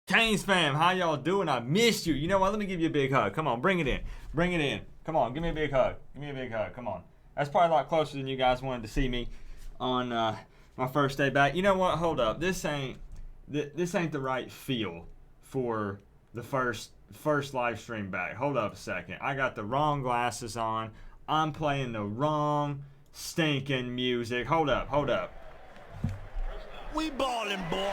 Canes fam, how y'all doing? I missed you. You know what? Let me give you a big hug. Come on, bring it in. Bring it in. Come on, give me a big hug. Give me a big hug. Come on. That's probably a lot closer than you guys wanted to see me on my first day back. You know what? Hold up. This ain't the right feel for the first live stream back. Hold up a second. I got the wrong glasses on. I'm playing the wrong stinking music. Hold up. We ballin', boy.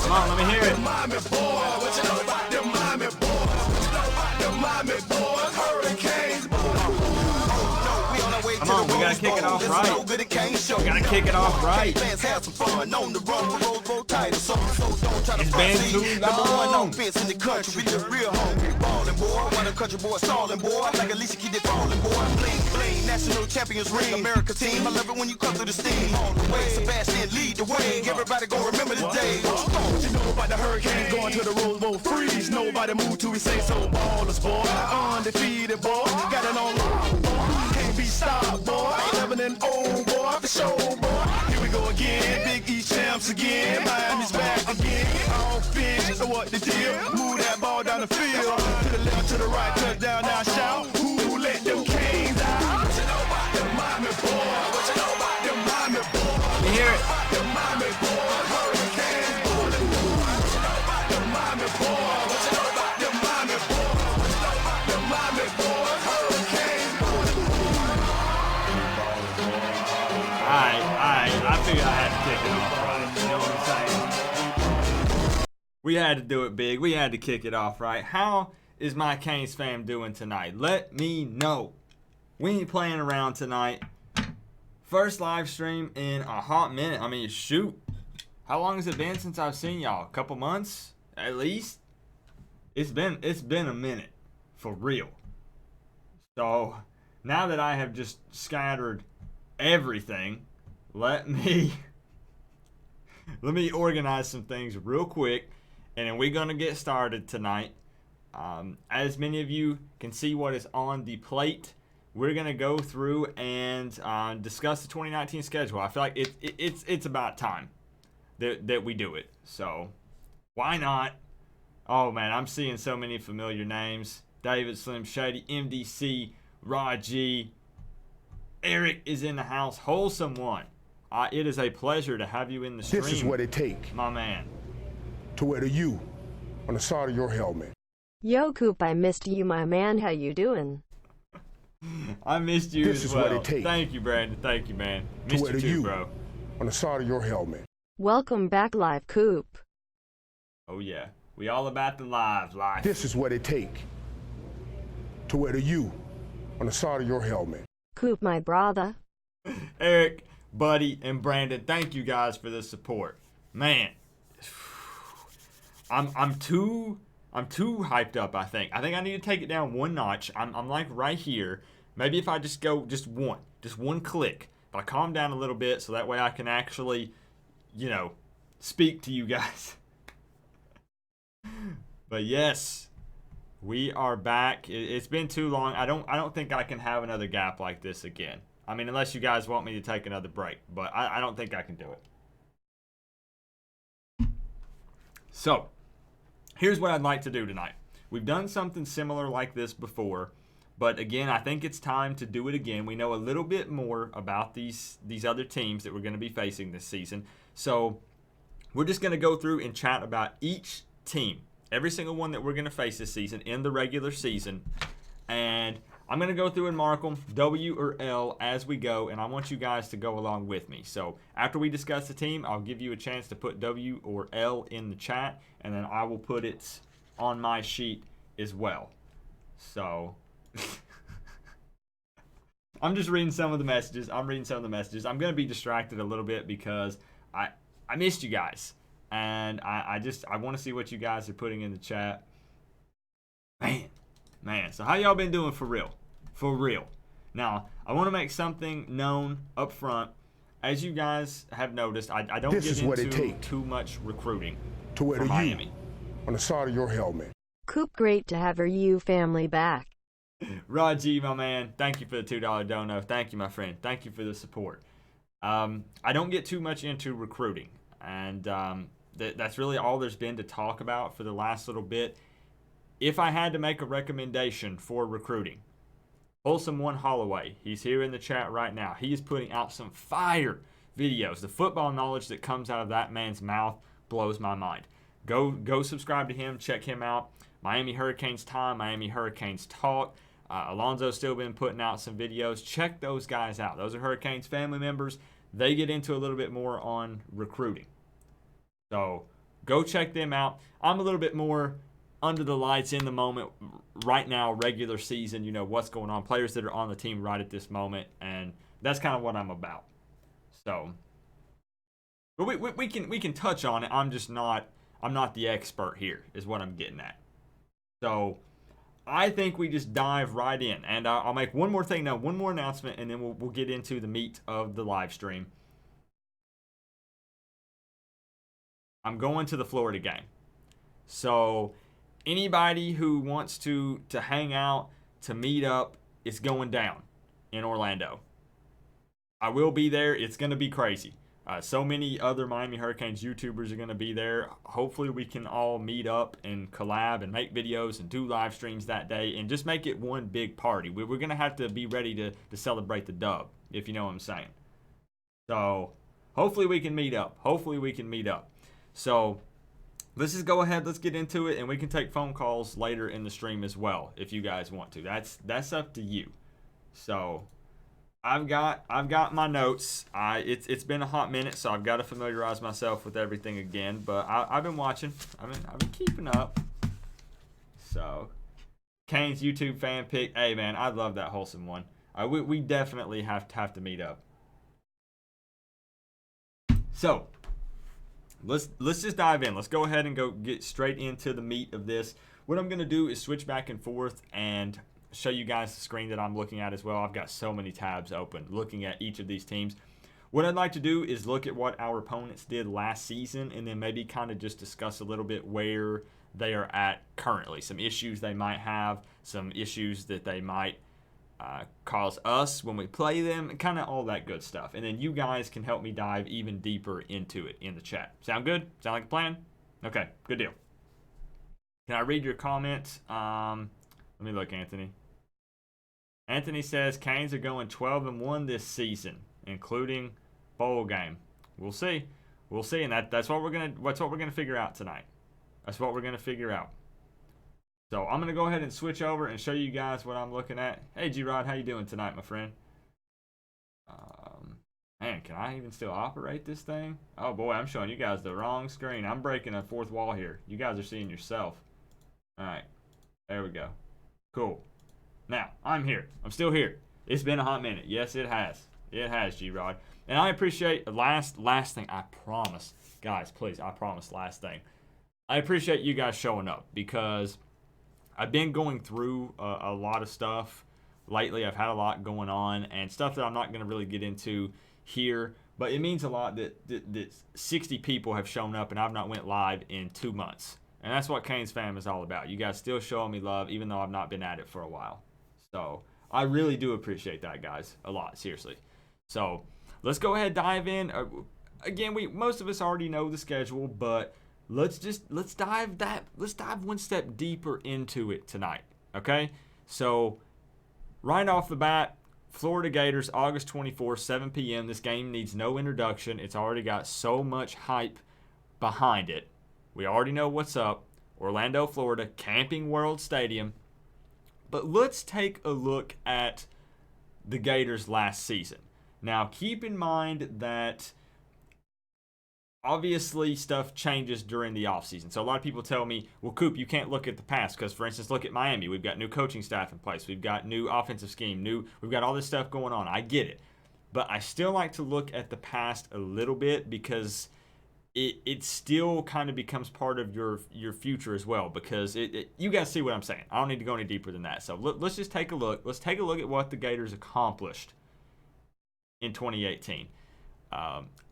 Come on, let me hear it. Come on, we gotta kick it off right. We gotta kick it off right. It's been too long. Country boy, stalling boy, like Alicia keep it falling boy. Bling bling, national champions ring, America team. I love it when you come through the steam. On the way, Sebastian lead the way. Everybody gon' remember the day. What you know about the Hurricanes going to the Rose Bowl? Freeze, nobody move till we say so. Ballers boy, undefeated boy, got it on lock boy. Can't be stopped boy, 11-0 boy, for sure boy. Here we go again, Big East champs again. Miami's back again. All fish, so what the deal? Move that ball down the field. To the left, to the right, touchdown, now shout. Who let them Canes out? What you know about them Miami boys? What you know about them Miami boys? You hear it? Them Miami boys, Hurricanes ballin' boys. What you know about them Miami boys? What you know about them Miami boys? What you know about them Miami boys? Hurricanes ballin' boys. I figured I had to kick it off right. You know what I'm saying? We had to do it big. We had to kick it off right. How is my Canes fam doing tonight? Let me know. We ain't playing around tonight. First live stream in a hot minute. I mean, shoot. How long has it been since I've seen y'all? A couple months? At least? It's been a minute. For real. So, now that I have just scattered everything, let me organize some things real quick, and then we're gonna get started tonight. As many of you can see what is on the plate, we're gonna go through and discuss the 2019 schedule. I feel like it's about time that we do it. So why not? Oh man, I'm seeing so many familiar names: David, Slim Shady, MDC, Raji, Eric is in the house. Wholesome One. It is a pleasure to have you in the stream. This is what it takes, my man. To wear the U on the side of your helmet. Yo, Coop, I missed you, my man. How you doing? I missed you This as is well. what it takes. Thank you, Brandon. Thank you, man. Missed wear you the too, U bro. on the side of your helmet. Welcome back, Live Coop. Oh yeah, we all about the live life. This is what it takes. To wear the U on the side of your helmet. Coop, my brother. Eric, Buddy, and Brandon, thank you guys for the support. Man, I'm too hyped up. I think I need to take it down one notch. I'm like right here. Maybe if I just go just one click. If I calm down a little bit, so that way I can actually, speak to you guys. But yes, we are back. It's been too long. I don't think I can have another gap like this again. I mean, unless you guys want me to take another break, but I don't think I can do it. So, here's what I'd like to do tonight. We've done something similar like this before, but again, I think it's time to do it again. We know a little bit more about these other teams that we're going to be facing this season. So, we're just going to go through and chat about each team, every single one that we're going to face this season in the regular season, and I'm going to go through and mark them W or L as we go, and I want you guys to go along with me. So after we discuss the team, I'll give you a chance to put W or L in the chat, and then I will put it on my sheet as well. So I'm just reading some of the messages. I'm going to be distracted a little bit because I missed you guys, and I want to see what you guys are putting in the chat. Man, so how y'all been doing for real? For real. Now, I want to make something known up front. As you guys have noticed, I don't This get is what it into takes too much recruiting to wear for the Miami. U on the side of your helmet. Coop, great to have you family back. Rod G, my man, thank you for the $2 dono. Thank you, my friend. Thank you for the support. I don't get too much into recruiting, and that's really all there's been to talk about for the last little bit. If I had to make a recommendation for recruiting, Wholesome One Holloway, he's here in the chat right now. He is putting out some fire videos. The football knowledge that comes out of that man's mouth blows my mind. Go subscribe to him. Check him out. Miami Hurricanes Time, Miami Hurricanes Talk. Alonzo's still been putting out some videos. Check those guys out. Those are Hurricanes family members. They get into a little bit more on recruiting. So go check them out. I'm a little bit more under the lights in the moment right now, regular season, what's going on, players that are on the team right at this moment, and that's kind of what I'm about. So, but we can touch on it. I'm not the expert here, is what I'm getting at. So I think we just dive right in, and I'll make one more thing now, one more announcement, and then we'll get into the meat of the live stream. I'm going to the Florida game. So anybody who wants to hang out, to meet up, it's going down in Orlando. I will be there. It's going to be crazy. So many other Miami Hurricanes YouTubers are going to be there. Hopefully we can all meet up and collab and make videos and do live streams that day and just make it one big party. We're going to have to be ready to celebrate the dub, if you know what I'm saying. So hopefully we can meet up. So let's just go ahead. Let's get into it, and we can take phone calls later in the stream as well if you guys want to. That's up to you. So I've got my notes. It's been a hot minute, so I've got to familiarize myself with everything again. But I've been watching. I've been keeping up. So Kane's YouTube fan pick. Hey man, I love that Wholesome One. We definitely have to meet up. So let's just dive in. Let's go ahead and go get straight into the meat of this. What I'm gonna do is switch back and forth and show you guys the screen that I'm looking at as well. I've got so many tabs open looking at each of these teams. What I'd like to do is look at what our opponents did last season and then maybe kind of just discuss a little bit where they are at currently. Some issues they might have, some issues that they might cause us when we play them, kind of all that good stuff. And then you guys can help me dive even deeper into it in the chat. Sound good? Sound like a plan? Okay, good deal. Can I read your comment? Let me look, Anthony. Anthony says Canes are going 12-1 this season, including bowl game. We'll see, and that's what we're gonna figure out tonight. That's what we're gonna figure out. So I'm gonna go ahead and switch over and show you guys what I'm looking at. Hey G-Rod, how you doing tonight, my friend? Man, can I even still operate this thing? Oh boy, I'm showing you guys the wrong screen. I'm breaking a fourth wall here. You guys are seeing yourself. All right, there we go. Cool. Now, I'm here. I'm still here. It's been a hot minute. Yes, it has. It has, G-Rod. And I appreciate, last thing, I promise. Guys, please, I promise, last thing. I appreciate you guys showing up because I've been going through a lot of stuff lately. I've had a lot going on and stuff that I'm not going to really get into here. But it means a lot that 60 people have shown up and I've not went live in 2 months. And that's what Canes Fam is all about. You guys still showing me love even though I've not been at it for a while. So I really do appreciate that, guys, a lot, seriously. So let's go ahead and dive in. Again, most of us already know the schedule, but let's dive one step deeper into it tonight. Okay? So right off the bat, Florida Gators, August 24th, 7 p.m. This game needs no introduction. It's already got so much hype behind it. We already know what's up. Orlando, Florida, Camping World Stadium. But let's take a look at the Gators last season. Now, keep in mind that obviously stuff changes during the offseason. So a lot of people tell me, well, Coop, you can't look at the past because, for instance, look at Miami. We've got new coaching staff in place. We've got new offensive scheme. We've got all this stuff going on. I get it. But I still like to look at the past a little bit because it still kind of becomes part of your future as well, because you guys see what I'm saying. I don't need to go any deeper than that. So let's just take a look. Let's take a look at what the Gators accomplished in 2018.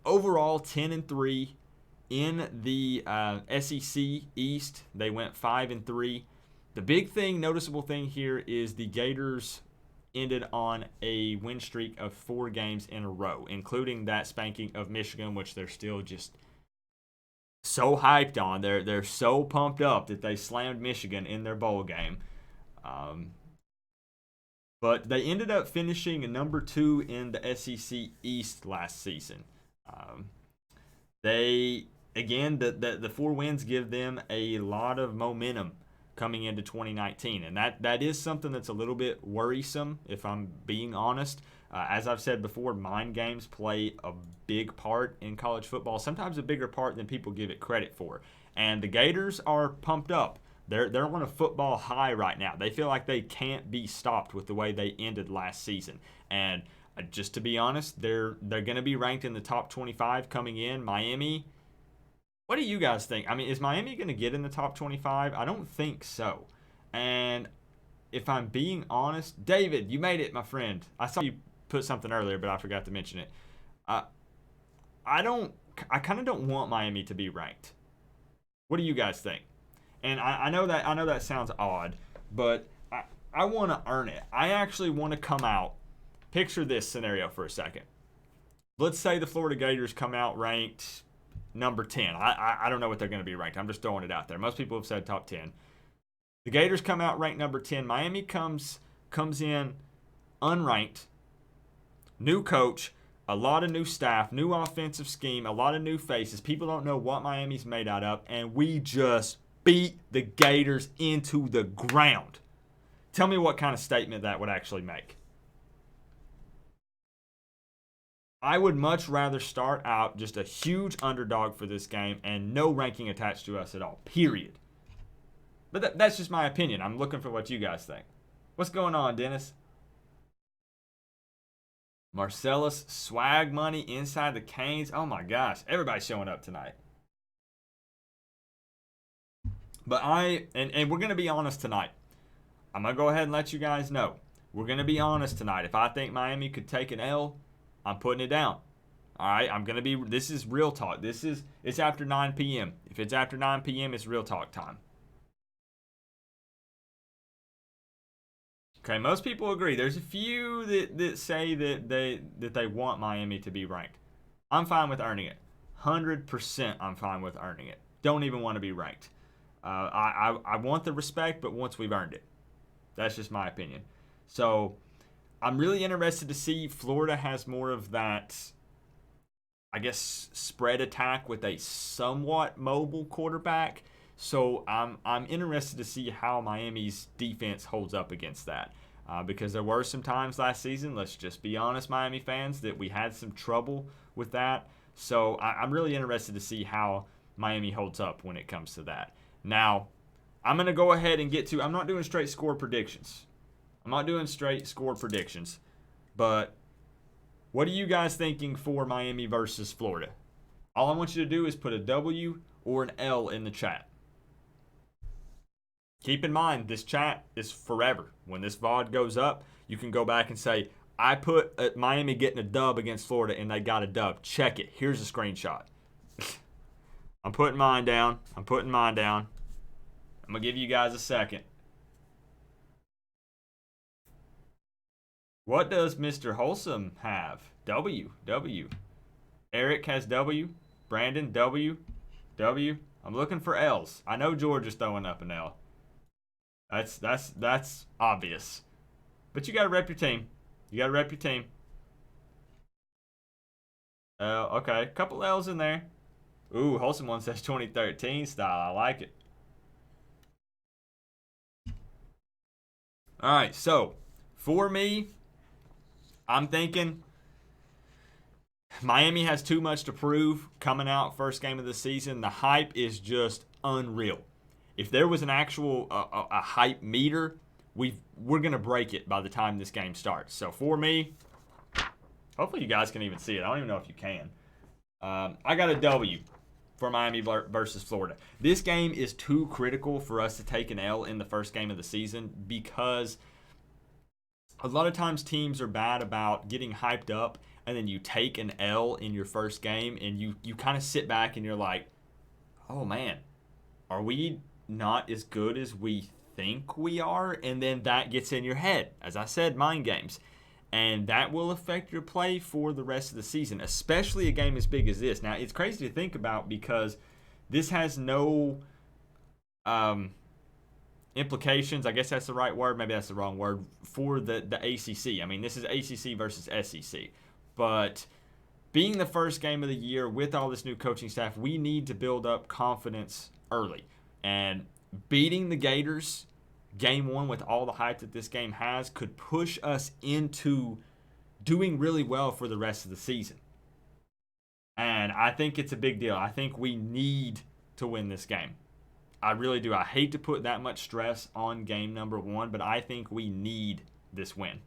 Overall, 10-3 in the SEC East. They went 5-3. The big thing, noticeable thing here is the Gators ended on a win streak of 4 games in a row, including that spanking of Michigan, which they're still just so hyped on. They're so pumped up that they slammed Michigan in their bowl game. But they ended up finishing number 2 in the SEC East last season. The 4 wins give them a lot of momentum coming into 2019, and that is something that's a little bit worrisome, if I'm being honest. As I've said before, mind games play a big part in college football, sometimes a bigger part than people give it credit for. And the Gators are pumped up. They're on a football high right now. They feel like they can't be stopped with the way they ended last season. And just to be honest, they're going to be ranked in the top 25 coming in. Miami, what do you guys think? I mean, is Miami going to get in the top 25? I don't think so. And if I'm being honest, David, you made it, my friend. I saw you put something earlier, but I forgot to mention it. I kind of don't want Miami to be ranked. What do you guys think? And I know that sounds odd, but I want to earn it. I actually want to come out. Picture this scenario for a second. Let's say the Florida Gators come out ranked number 10. I don't know what they're going to be ranked. I'm just throwing it out there. Most people have said top 10. The Gators come out ranked number 10. Miami comes in unranked. New coach, a lot of new staff, new offensive scheme, a lot of new faces. People don't know what Miami's made out of, and we just beat the Gators into the ground. Tell me what kind of statement that would actually make. I would much rather start out just a huge underdog for this game and no ranking attached to us at all, period. But that's just my opinion. I'm looking for what you guys think. What's going on, Dennis? Marcellus, swag money inside the Canes. Oh my gosh, everybody's showing up tonight. But and we're going to be honest tonight. I'm going to go ahead and let you guys know. We're going to be honest tonight. If I think Miami could take an L, I'm putting it down. All right, this is real talk. It's after 9 p.m. If it's after 9 p.m., it's real talk time. Okay, most people agree. There's a few that say that they want Miami to be ranked. I'm fine with earning it. 100% I'm fine with earning it. Don't even want to be ranked. I want the respect, but once we've earned it. That's just my opinion. So I'm really interested to see. Florida has more of that, I guess, spread attack with a somewhat mobile quarterback. So I'm interested to see how Miami's defense holds up against that. Because there were some times last season, let's just be honest, Miami fans, that we had some trouble with that. So I'm really interested to see how Miami holds up when it comes to that. Now, I'm going to go ahead and I'm not doing straight score predictions. But what are you guys thinking for Miami versus Florida? All I want you to do is put a W or an L in the chat. Keep in mind, this chat is forever. When this VOD goes up, you can go back and say, I put Miami getting a dub against Florida and they got a dub. Check it. Here's a screenshot. I'm putting mine down. I'm going to give you guys a second. What does Mr. Wholesome have? W. Eric has W. Brandon, W. I'm looking for L's. I know George is throwing up an L. That's obvious. But you got to rep your team. Okay, a couple L's in there. Ooh, Wholesome one says 2013 style. I like it. All right, so for me, I'm thinking Miami has too much to prove coming out first game of the season. The hype is just unreal. If there was an actual a hype meter, we're going to break it by the time this game starts. So for me, hopefully you guys can even see it. I don't even know if you can. I got a W. for Miami versus Florida. This game is too critical for us to take an L in the first game of the season because a lot of times teams are bad about getting hyped up and then you take an L in your first game and you kind of sit back and you're like, oh man, are we not as good as we think we are? And then that gets in your head. As I said, mind games. And that will affect your play for the rest of the season, especially a game as big as this. Now, it's crazy to think about because this has no implications. I guess that's the right word. Maybe that's the wrong word for the ACC. I mean, this is ACC versus SEC. But being the first game of the year with all this new coaching staff, we need to build up confidence early. And beating the Gators game one with all the hype that this game has could push us into doing really well for the rest of the season. And I think it's a big deal. I think we need to win this game. I really do. I hate to put that much stress on game number one, but I think we need this win.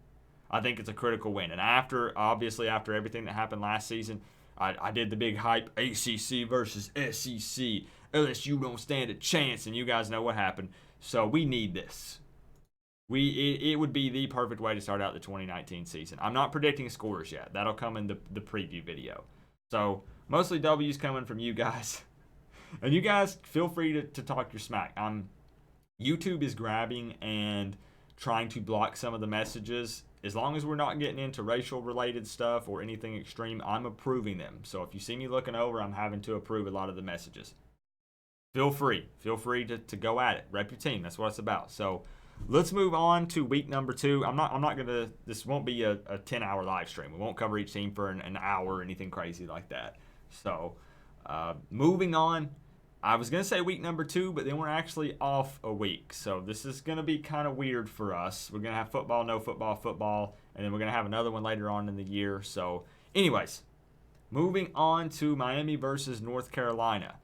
I think it's a critical win. And after everything that happened last season, I did the big hype, ACC versus SEC. LSU don't stand a chance, and you guys know what happened. So we need this. It would be the perfect way to start out the 2019 season. I'm not predicting scores yet. That'll come in the preview video. So mostly W's coming from you guys. And you guys feel free to talk your smack. YouTube is grabbing and trying to block some of the messages. As long as we're not getting into racial related stuff or anything extreme, I'm approving them. So if you see me looking over, I'm having to approve a lot of the messages. Feel free to go at it. Rep your team. That's what it's about. So let's move on to week number 2. I'm not gonna. This won't be a 10-hour live stream. We won't cover each team for an hour or anything crazy like that. So moving on. I was gonna say week number 2, but then we're actually off a week. So this is gonna be kind of weird for us. We're gonna have football, no football, and then we're gonna have another one later on in the year. So, anyways, moving on to Miami versus North Carolina.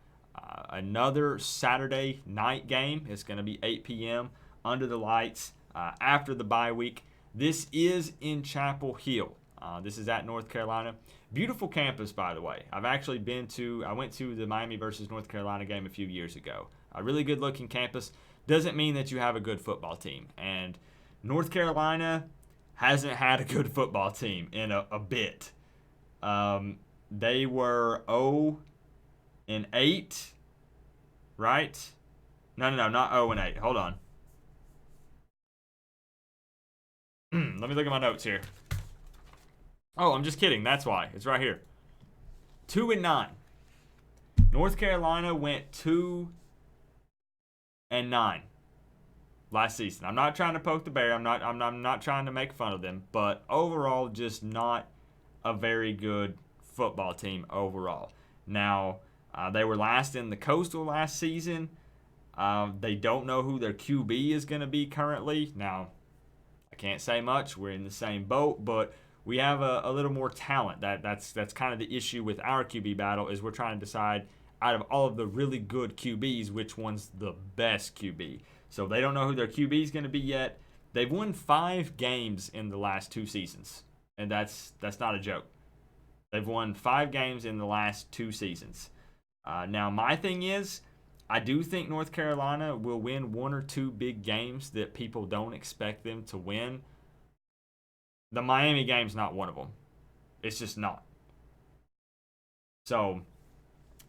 Another Saturday night game. It's going to be 8 p.m. under the lights after the bye week. This is in Chapel Hill. This is at North Carolina. Beautiful campus, by the way. I went to the Miami versus North Carolina game a few years ago. A really good looking campus. Doesn't mean that you have a good football team. And North Carolina hasn't had a good football team in a bit. They were 0-8, right? No, not 0-8. Hold on. Let me look at my notes here. Oh, I'm just kidding. That's why. It's right here. 2-9. North Carolina went 2-9 last season. I'm not trying to poke the bear. I'm not trying to make fun of them, but overall, just not a very good football team overall. Now, they were last in the Coastal last season. They don't know who their QB is going to be currently. Now, I can't say much. We're in the same boat, but we have a little more talent. That's kind of the issue with our QB battle is we're trying to decide out of all of the really good QBs which one's the best QB. So they don't know who their QB is going to be yet. They've won 5 games in the last 2 seasons, and that's not a joke. They've won 5 games in the last 2 seasons. Now, my thing is, I do think North Carolina will win 1 or 2 big games that people don't expect them to win. The Miami game's not one of them. It's just not. So,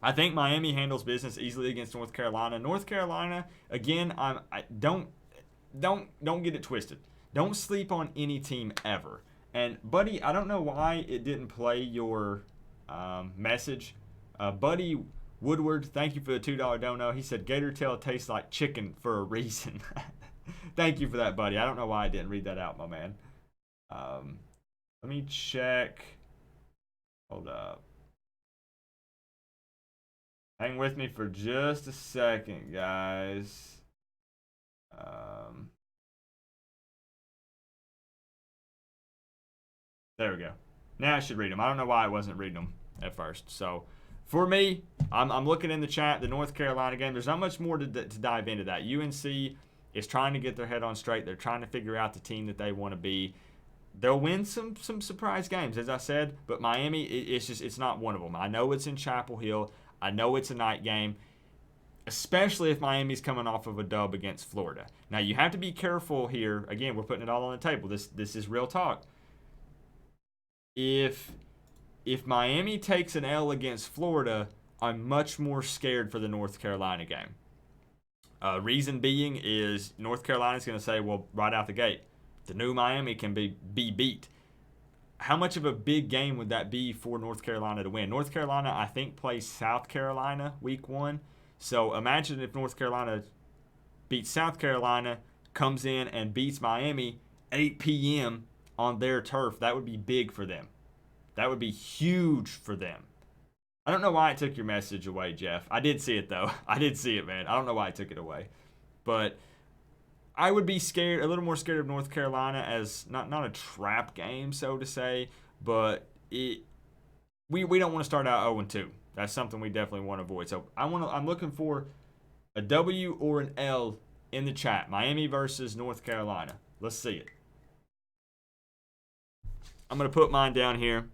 I think Miami handles business easily against North Carolina. North Carolina, again, don't get it twisted. Don't sleep on any team ever. And, Buddy, I don't know why it didn't play your message. Buddy Woodward, thank you for the $2 dono. He said, Gator tail tastes like chicken for a reason. Thank you for that, buddy. I don't know why I didn't read that out, my man. Let me check. Hold up. Hang with me for just a second, guys. There we go. Now I should read them. I don't know why I wasn't reading them at first. So, for me, I'm looking in the chat, the North Carolina game. There's not much more to dive into that. UNC is trying to get their head on straight. They're trying to figure out the team that they want to be. They'll win some surprise games, as I said, but Miami, it's not one of them. I know it's in Chapel Hill. I know it's a night game, especially if Miami's coming off of a dub against Florida. Now, you have to be careful here. Again, we're putting it all on the table. This is real talk. If Miami takes an L against Florida, I'm much more scared for the North Carolina game. Reason being is North Carolina's going to say, well, right out the gate, the new Miami can be beat. How much of a big game would that be for North Carolina to win? North Carolina, I think, plays South Carolina week 1. So imagine if North Carolina beats South Carolina, comes in and beats Miami 8 p.m. on their turf. That would be big for them. That would be huge for them. I don't know why I took your message away, Jeff. I did see it, though. I did see it, man. I don't know why I took it away. But I would be scared, a little more scared of North Carolina as not a trap game, so to say, but we don't want to start out 0-2. That's something we definitely want to avoid. So I'm looking for a W or an L in the chat. Miami versus North Carolina. Let's see it. I'm going to put mine down here.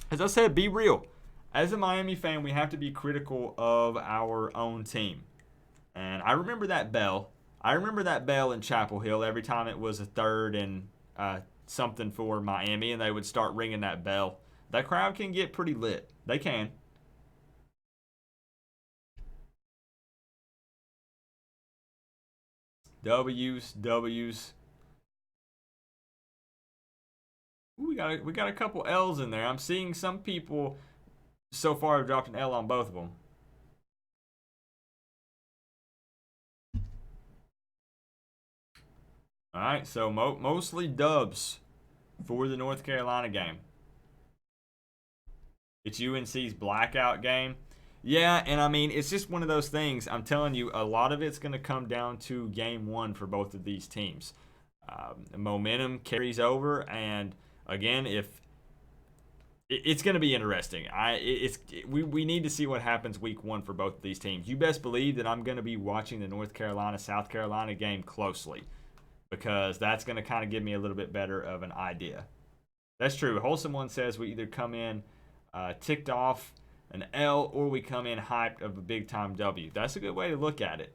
As I said, be real. As a Miami fan, we have to be critical of our own team. And I remember that bell. I remember that bell in Chapel Hill every time it was a third and something for Miami, and they would start ringing that bell. That crowd can get pretty lit. They can. W's. Ooh, we got a couple L's in there. I'm seeing some people so far have dropped an L on both of them. All right, so mostly dubs for the North Carolina game. It's UNC's blackout game. Yeah, and I mean, it's just one of those things. I'm telling you, a lot of it's going to come down to game 1 for both of these teams. Momentum carries over, and again, if it's going to be interesting. We need to see what happens week 1 for both of these teams. You best believe that I'm going to be watching the North Carolina-South Carolina game closely, because that's going to kind of give me a little bit better of an idea. That's true. Wholesome One says we either come in ticked off an L or we come in hyped of a big-time W. That's a good way to look at it,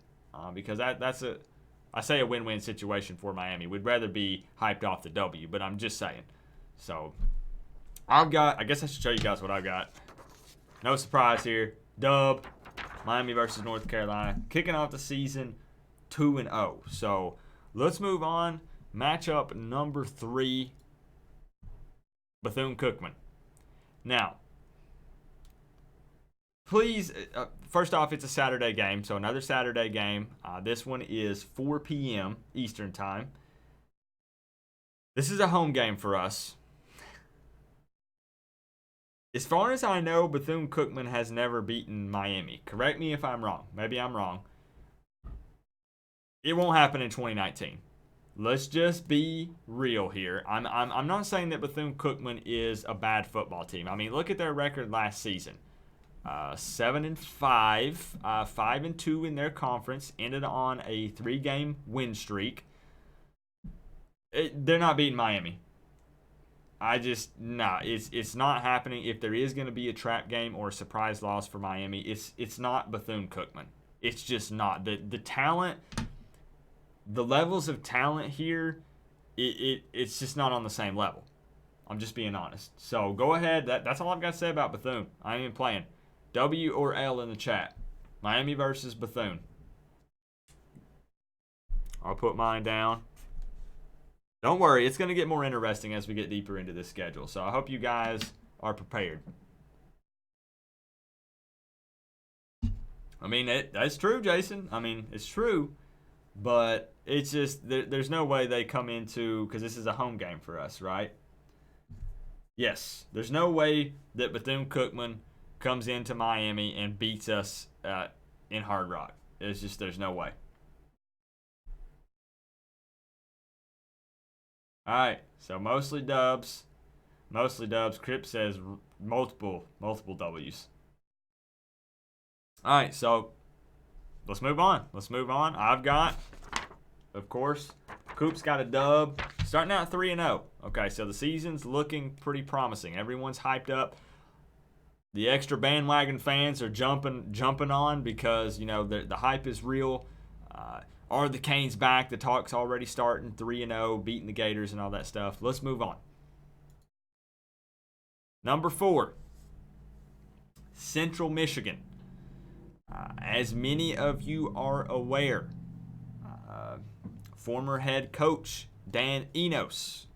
because that's a win-win situation for Miami. We'd rather be hyped off the W, but I'm just saying. So I guess I should show you guys what I've got. No surprise here. Dub, Miami versus North Carolina. Kicking off the season 2-0. So let's move on. Matchup number 3, BethuneCookman. Now, please, first off, it's a Saturday game, so another Saturday game. This one is 4 p.m. Eastern Time. This is a home game for us. As far as I know, BethuneCookman has never beaten Miami. Correct me if I'm wrong. Maybe I'm wrong. It won't happen in 2019. Let's just be real here. I'm not saying that BethuneCookman is a bad football team. I mean, look at their record last season. 7-5, 5-2 in their conference. Ended on a 3-game win streak. They're not beating Miami. It's not happening. If there is going to be a trap game or a surprise loss for Miami, it's not BethuneCookman. It's just not. The talent, the levels of talent here, it's just not on the same level. I'm just being honest. So go ahead. That's all I've got to say about Bethune. I ain't even playing. W or L in the chat. Miami versus Bethune. I'll put mine down. Don't worry, it's going to get more interesting as we get deeper into this schedule. So I hope you guys are prepared. I mean, that's true, Jason. I mean, it's true. But it's just, there's no way they come into, because this is a home game for us, right? Yes, there's no way that BethuneCookman comes into Miami and beats us in Hard Rock. It's just, there's no way. All right, so mostly dubs. Crip says multiple W's. All right, so let's move on. I've got, of course, Coop's got a dub. Starting out 3-0. Okay, so the season's looking pretty promising. Everyone's hyped up. the extra bandwagon fans are jumping on because, the hype is real. Are the Canes back? The talk's already starting, 3-0, beating the Gators and all that stuff. Let's move on. Number 4, Central Michigan. As many of you are aware, former head coach Dan Enos.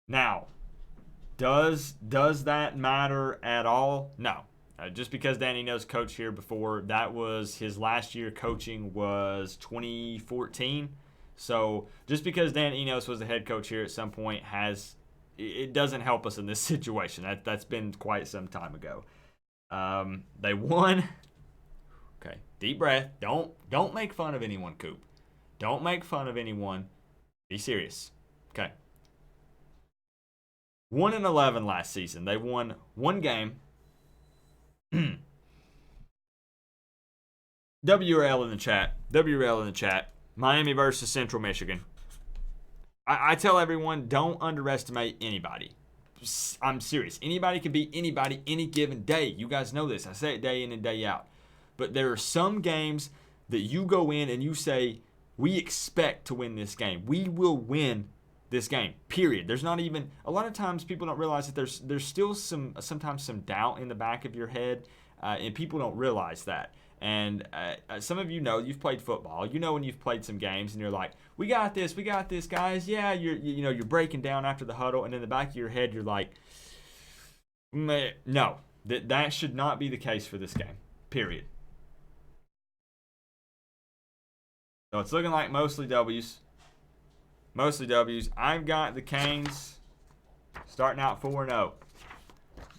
Now, does that matter at all? No. Just because Dan Enos coached here before, that was his last year coaching was 2014. So just because Dan Enos was the head coach here at some point it doesn't help us in this situation. That's been quite some time ago. They won. Okay, deep breath. Don't make fun of anyone, Coop. Don't make fun of anyone. Be serious. Okay. 1-11 last season. They won one game. WRL in the chat. WRL in the chat. Miami versus Central Michigan. I tell everyone, don't underestimate anybody. I'm serious. Anybody can beat anybody any given day. You guys know this. I say it day in and day out. But there are some games that you go in and you say, we expect to win this game. We will win this game, period. There's not even, a lot of times people don't realize that there's still sometimes some doubt in the back of your head, and people don't realize that. And some of you've played football. When you've played some games and you're like, we got this, guys. Yeah, you're breaking down after the huddle, and in the back of your head you're like, no, that should not be the case for this game, period. So it's looking like mostly W's. Mostly W's. I've got the Canes starting out 4-0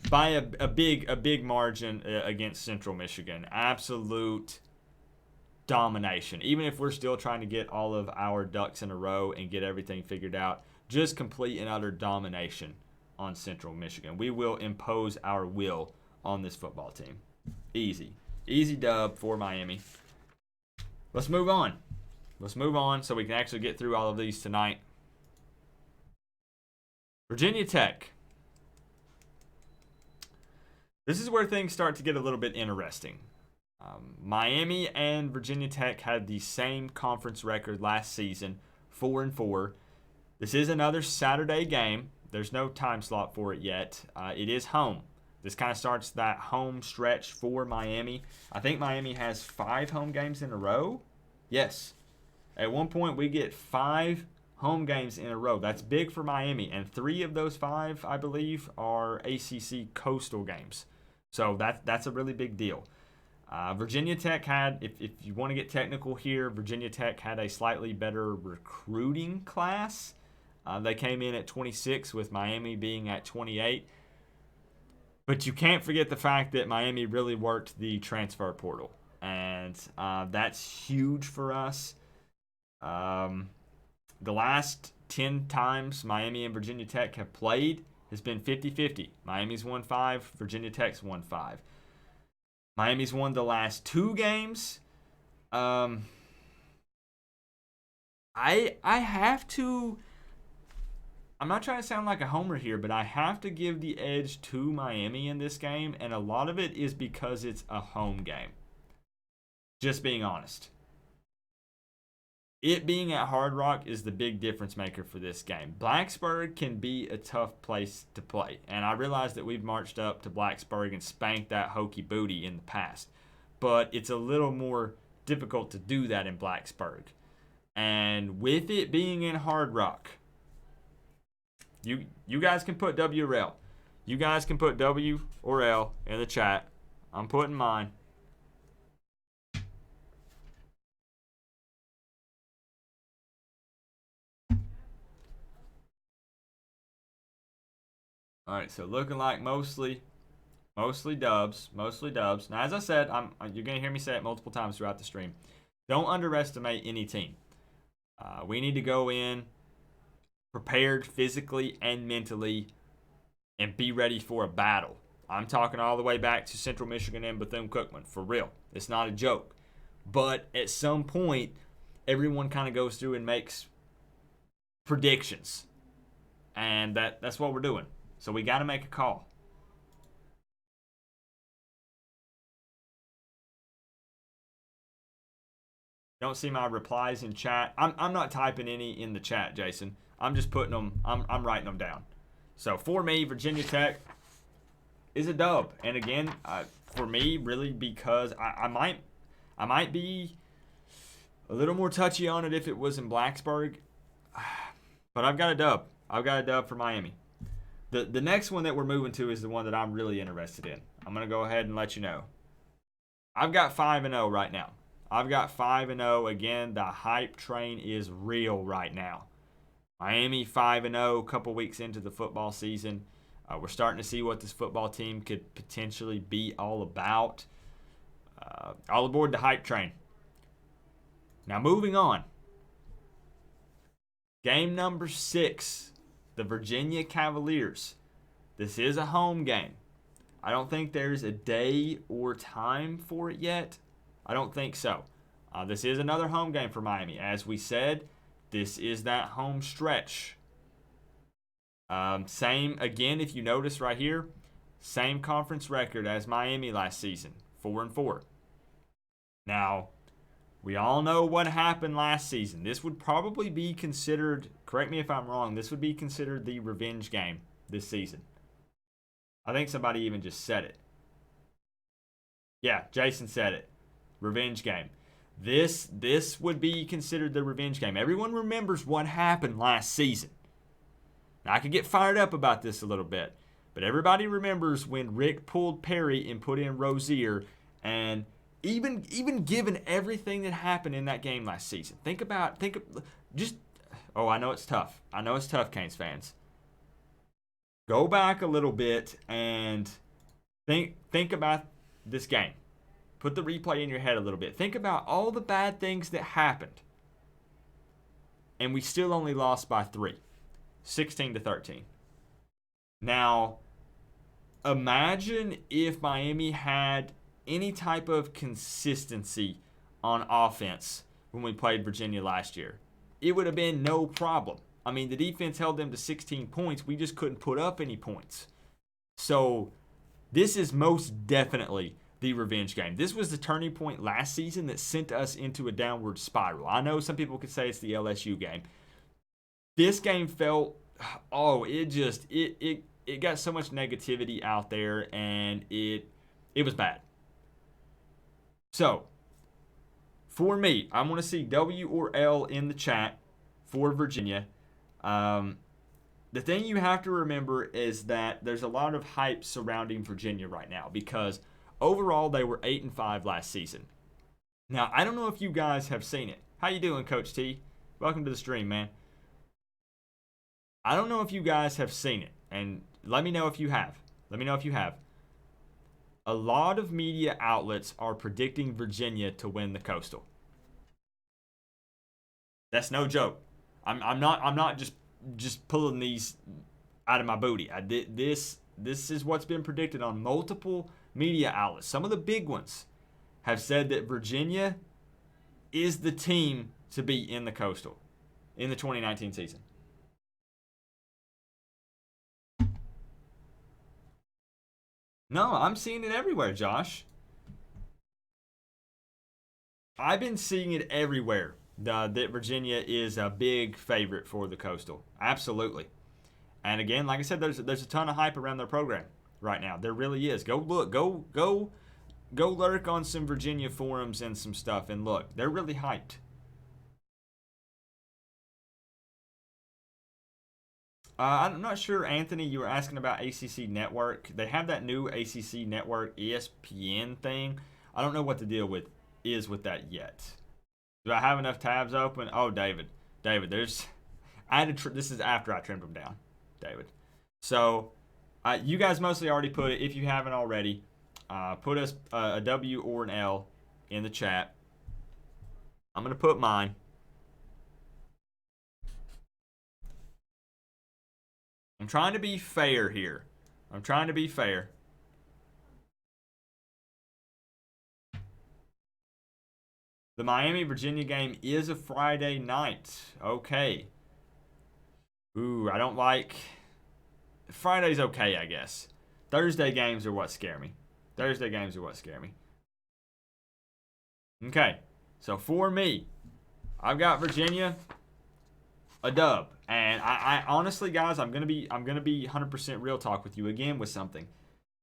by a big margin against Central Michigan. Absolute domination. Even if we're still trying to get all of our ducks in a row and get everything figured out, just complete and utter domination on Central Michigan. We will impose our will on this football team. Easy dub for Miami. Let's move on. So we can actually get through all of these tonight. Virginia Tech. This is where things start to get a little bit interesting. Miami and Virginia Tech had the same conference record last season, 4-4. This is another Saturday game. There's no time slot for it yet. It is home. This kind of starts that home stretch for Miami. I think Miami has 5 home games in a row. Yes. At one point, we get 5 home games in a row. That's big for Miami. And 3 of those 5, I believe, are ACC Coastal games. So that's a really big deal. Virginia Tech had, if you want to get technical here, Virginia Tech had a slightly better recruiting class. They came in at 26 with Miami being at 28. But you can't forget the fact that Miami really worked the transfer portal. And that's huge for us. The last 10 times Miami and Virginia Tech have played has been 50-50. Miami's won 5, Virginia Tech's won 5. Miami's won the last 2 games. I have to, I'm not trying to sound like a homer here, but I have to give the edge to Miami in this game, and a lot of it is because it's a home game. Just being honest. It being at Hard Rock is the big difference maker for this game. Blacksburg can be a tough place to play. And I realize that we've marched up to Blacksburg and spanked that hokey booty in the past. But it's a little more difficult to do that in Blacksburg. And with it being in Hard Rock, you guys can put W or L. You guys can put W or L in the chat. I'm putting mine. All right, so looking like mostly dubs. Now, as I said, you're going to hear me say it multiple times throughout the stream. Don't underestimate any team. We need to go in prepared physically and mentally and be ready for a battle. I'm talking all the way back to Central Michigan and BethuneCookman, for real. It's not a joke. But at some point, everyone kind of goes through and makes predictions. And that's what we're doing. So we got to make a call. Don't see my replies in chat. I'm not typing any in the chat, Jason. I'm just putting them. I'm writing them down. So for me, Virginia Tech is a dub. And again, for me, really because I might be a little more touchy on it if it was in Blacksburg. But I've got a dub. I've got a dub for Miami. The next one that we're moving to is the one that I'm really interested in. I'm going to go ahead and let you know. I've got 5-0 right now. I've got 5-0. Again, the hype train is real right now. Miami 5-0, a couple weeks into the football season. We're starting to see what this football team could potentially be all about. All aboard the hype train. Now moving on. Game number 6, the Virginia Cavaliers. This is a home game. I don't think there's a day or time for it yet. I don't think so. This is another home game for Miami. As we said, this is that home stretch. Same, again, if you notice right here, same conference record as Miami last season, 4-4. Now, we all know what happened last season. This would probably be considered, correct me if I'm wrong, this would be considered the revenge game this season. I think somebody even just said it. Yeah, Jason said it. Revenge game. This would be considered the revenge game. Everyone remembers what happened last season. Now, I could get fired up about this a little bit, but everybody remembers when Rick pulled Perry and put in Rozier, and even given everything that happened in that game last season. I know it's tough. I know it's tough, Canes fans. Go back a little bit and think about this game. Put the replay in your head a little bit. Think about all the bad things that happened. And we still only lost by 3. 16-13. Now, imagine if Miami had any type of consistency on offense when we played Virginia last year. It would have been no problem. I mean, the defense held them to 16 points. We just couldn't put up any points. So, this is most definitely the revenge game. This was the turning point last season that sent us into a downward spiral. I know some people could say it's the LSU game. This game felt, it got so much negativity out there, and it was bad. So, for me, I want to see W or L in the chat for Virginia. The thing you have to remember is that there's a lot of hype surrounding Virginia right now because overall they were 8-5 last season. Now, I don't know if you guys have seen it. How you doing, Coach T? Welcome to the stream, man. I don't know if you guys have seen it, and let me know if you have. A lot of media outlets are predicting Virginia to win the Coastal. That's no joke. I'm not just pulling these out of my booty. This is what's been predicted on multiple media outlets. Some of the big ones have said that Virginia is the team to be in the Coastal in the 2019 season. No, I'm seeing it everywhere, Josh. I've been seeing it everywhere that Virginia is a big favorite for the Coastal. Absolutely. And again, like I said, there's a ton of hype around their program right now. There really is. Go look. Go lurk on some Virginia forums and some stuff and look. They're really hyped. I'm not sure, Anthony, you were asking about ACC Network. They have that new ACC Network ESPN thing. I don't know what the deal is with that yet. Do I have enough tabs open? Oh, David, this is after I trimmed them down, David. So, you guys mostly already put it. If you haven't already, put us a W or an L in the chat. I'm going to put mine. I'm trying to be fair here. The Miami-Virginia game is a Friday night. Okay. Ooh, I don't like... Friday's okay, I guess. Thursday games are what scare me. Okay. So for me, I've got Virginia a dub. And I honestly, guys, I'm gonna be 100% real talk with you again with something.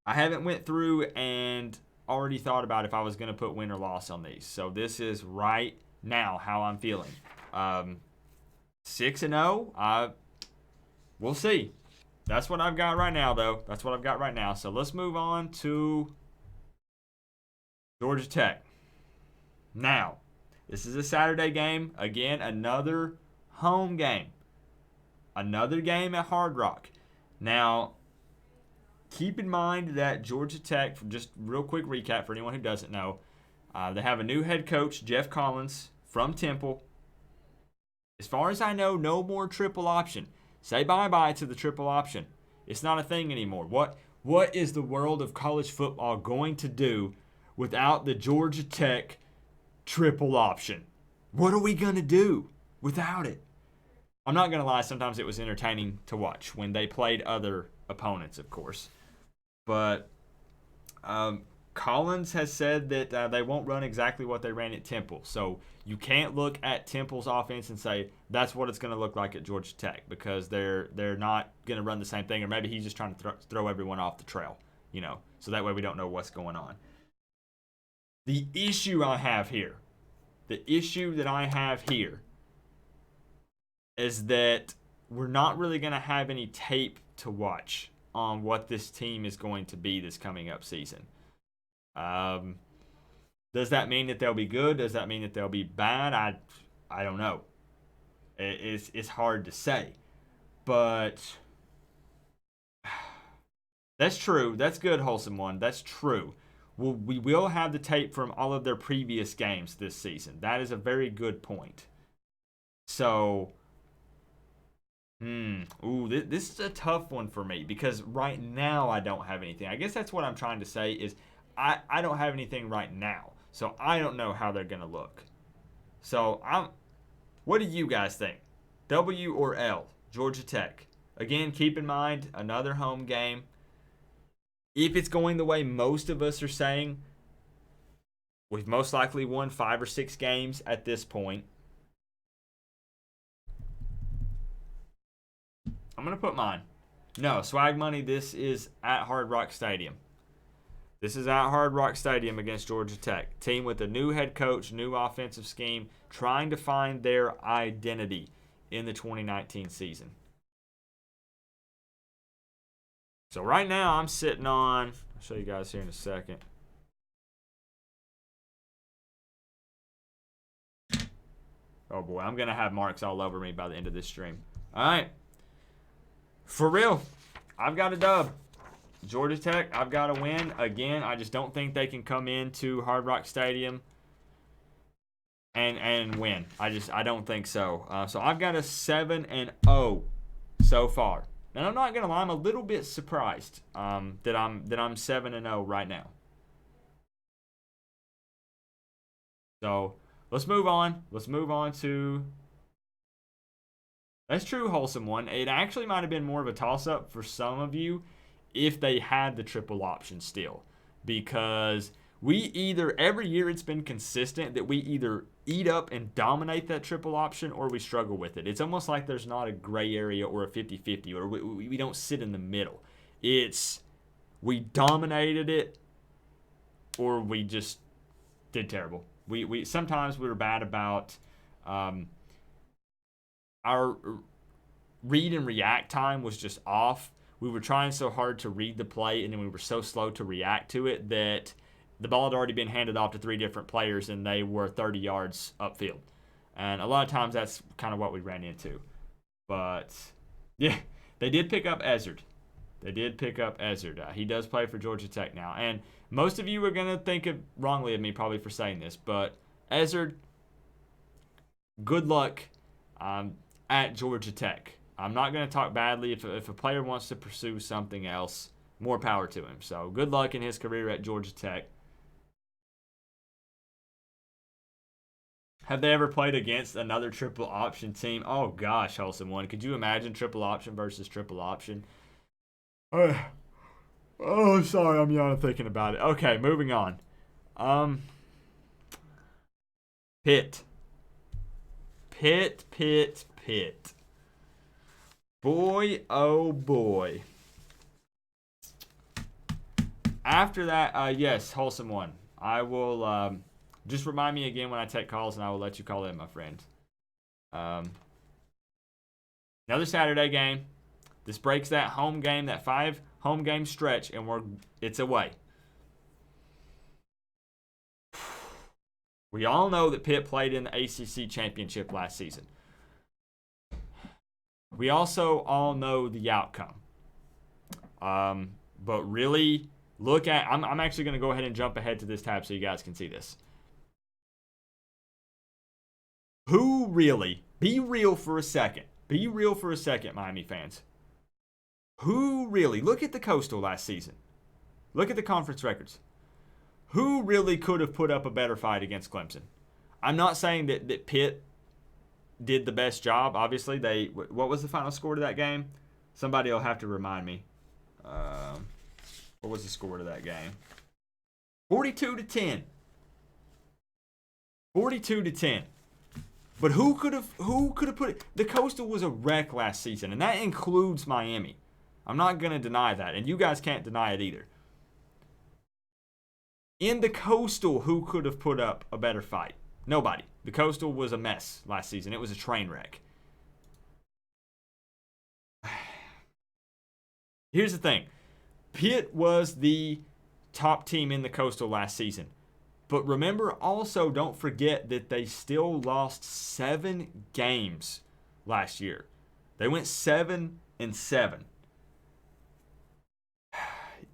I haven't went through and already thought about if I was gonna put win or loss on these. So this is right now how I'm feeling. 6-0. We'll see. That's what I've got right now, though. That's what I've got right now. So let's move on to Georgia Tech. Now, this is a Saturday game. Again, another home game. Another game at Hard Rock. Now, keep in mind that Georgia Tech, just real quick recap for anyone who doesn't know, they have a new head coach, Jeff Collins, from Temple. As far as I know, no more triple option. Say bye-bye to the triple option. It's not a thing anymore. What is the world of college football going to do without the Georgia Tech triple option? What are we going to do without it? I'm not going to lie, sometimes it was entertaining to watch when they played other opponents, of course. But Collins has said that they won't run exactly what they ran at Temple. So you can't look at Temple's offense and say that's what it's going to look like at Georgia Tech, because they're not going to run the same thing, or maybe he's just trying to throw everyone off the trail, so that way we don't know what's going on. The issue that I have here is that we're not really going to have any tape to watch on what this team is going to be this coming up season. Does that mean that they'll be good? Does that mean that they'll be bad? I don't know. It's hard to say. But that's true. That's good, Wholesome One. That's true. We will have the tape from all of their previous games this season. That is a very good point. So, this is a tough one for me, because right now I don't have anything. I guess that's what I'm trying to say is I don't have anything right now. So I don't know how they're going to look. So what do you guys think? W or L? Georgia Tech. Again, keep in mind, another home game. If it's going the way most of us are saying, we've most likely won 5 or 6 games at this point. I'm going to put mine. No, swag money, this is at Hard Rock Stadium. This is at Hard Rock Stadium against Georgia Tech. Team with a new head coach, new offensive scheme, trying to find their identity in the 2019 season. So right now I'm sitting on, I'll show you guys here in a second. Oh boy, I'm going to have marks all over me by the end of this stream. All right. For real, I've got a dub. Georgia Tech, I've got to win. Again, I just don't think they can come into Hard Rock Stadium and win. I don't think so. So I've got a 7-0 so far. And I'm not gonna lie, I'm a little bit surprised that I'm 7-0 right now. So let's move on. Let's move on to. That's true, Wholesome One. It actually might have been more of a toss-up for some of you if they had the triple option still. Because every year it's been consistent that we either eat up and dominate that triple option or we struggle with it. It's almost like there's not a gray area or a 50-50, or we don't sit in the middle. It's we dominated it or we just did terrible. We sometimes we were bad about our read and react time was just off. We were trying so hard to read the play, and then we were so slow to react to it that the ball had already been handed off to 3 different players, and they were 30 yards upfield. And a lot of times that's kind of what we ran into. But, yeah, they did pick up Ezzard. He does play for Georgia Tech now. And most of you are going to think wrongly of me probably for saying this, but Ezzard, good luck at Georgia Tech. I'm not going to talk badly. If a player wants to pursue something else, more power to him. So good luck in his career at Georgia Tech. Have they ever played against another triple option team? Oh, gosh, Wholesome One. Could you imagine triple option versus triple option? Oh, sorry, I'm yawning thinking about it. Okay, moving on. Pitt. Pitt, Pitt, Pitt. Boy, oh boy. After that, yes, wholesome one. I will, just remind me again when I take calls, and I will let you call in, my friend. Another Saturday game. This breaks that home game, that 5 home game stretch, and it's away. We all know that Pitt played in the ACC championship last season. We also all know the outcome. But really, I'm actually going to go ahead and jump ahead to this tab so you guys can see this. Who really, be real for a second, Miami fans. Who really, look at the Coastal last season. Look at the conference records. Who really could have put up a better fight against Clemson? I'm not saying that Pitt did the best job. Obviously, what was the final score to that game? Somebody will have to remind me. What was the score to that game? 42-10. 42-10. But who could have put it? The Coastal was a wreck last season, and that includes Miami. I'm not going to deny that, and you guys can't deny it either. In the Coastal, who could have put up a better fight? Nobody. The Coastal was a mess last season. It was a train wreck. Here's the thing. Pitt was the top team in the Coastal last season. But remember also, don't forget that they still lost 7 games last year. They went 7-7.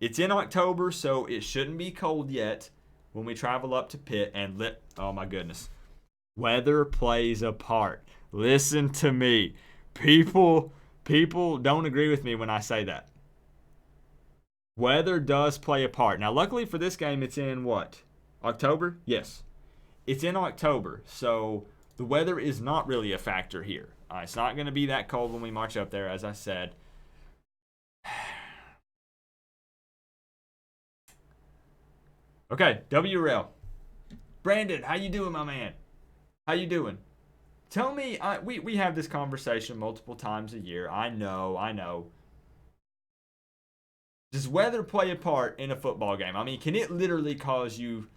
It's in October, so it shouldn't be cold yet when we travel up to Pitt. And oh my goodness, weather plays a part. Listen to me. People don't agree with me when I say that. Weather does play a part. Now, luckily for this game, it's in what? October? Yes. It's in October, so the weather is not really a factor here. It's not going to be that cold when we march up there, as I said. Okay, WRL. Brandon, how you doing, my man? How you doing? Tell me, we have this conversation multiple times a year. I know. Does weather play a part in a football game? I mean, can it literally cause you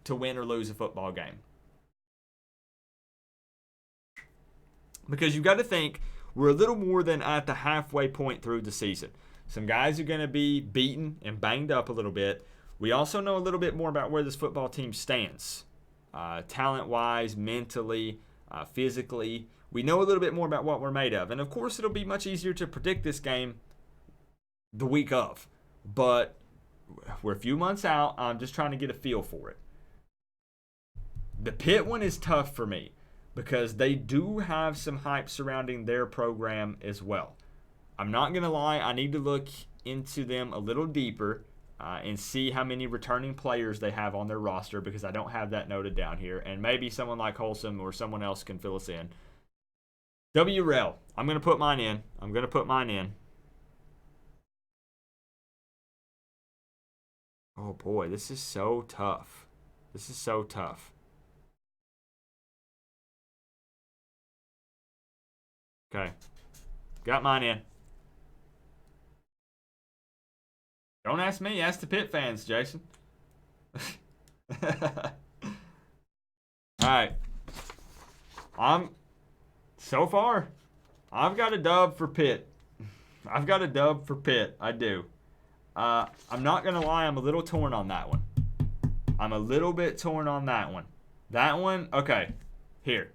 to win or lose a football game? Because you've got to think, we're a little more than at the halfway point through the season. Some guys are going to be beaten and banged up a little bit. We also know a little bit more about where this football team stands. Talent-wise, mentally, physically. We know a little bit more about what we're made of. And, of course, it'll be much easier to predict this game the week of. But we're a few months out. I'm just trying to get a feel for it. The Pitt one is tough for me because they do have some hype surrounding their program as well. I'm not going to lie. I need to look into them a little deeper and see how many returning players they have on their roster because I don't have that noted down here. And maybe someone like Wholesome or someone else can fill us in. WRL. I'm going to put mine in. Oh, boy. This is so tough. Okay. Got mine in. Don't ask me. Ask the Pitt fans, Jason. All right. So far, I've got a dub for Pitt. I do. I'm not going to lie. I'm a little torn on that one. I'm a little bit torn on that one. That one, okay. Here.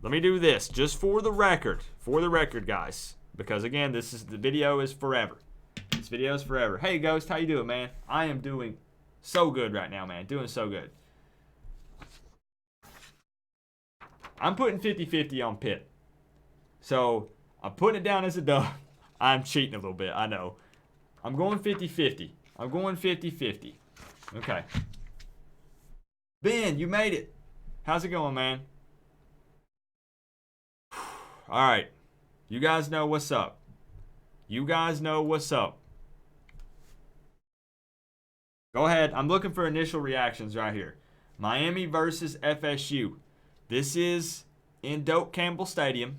Let me do this just for the record. Guys. Because, again, the video is forever. This video is forever. Hey, Ghost, how you doing, man? I am doing so good right now, man. Doing so good. I'm putting 50-50 on Pitt. So, I'm putting it down as a dub. I'm cheating a little bit, I know. I'm going 50-50. Okay. Ben, you made it. How's it going, man? All right. You guys know what's up. Go ahead. I'm looking for initial reactions right here. Miami versus FSU. This is in Doak Campbell Stadium.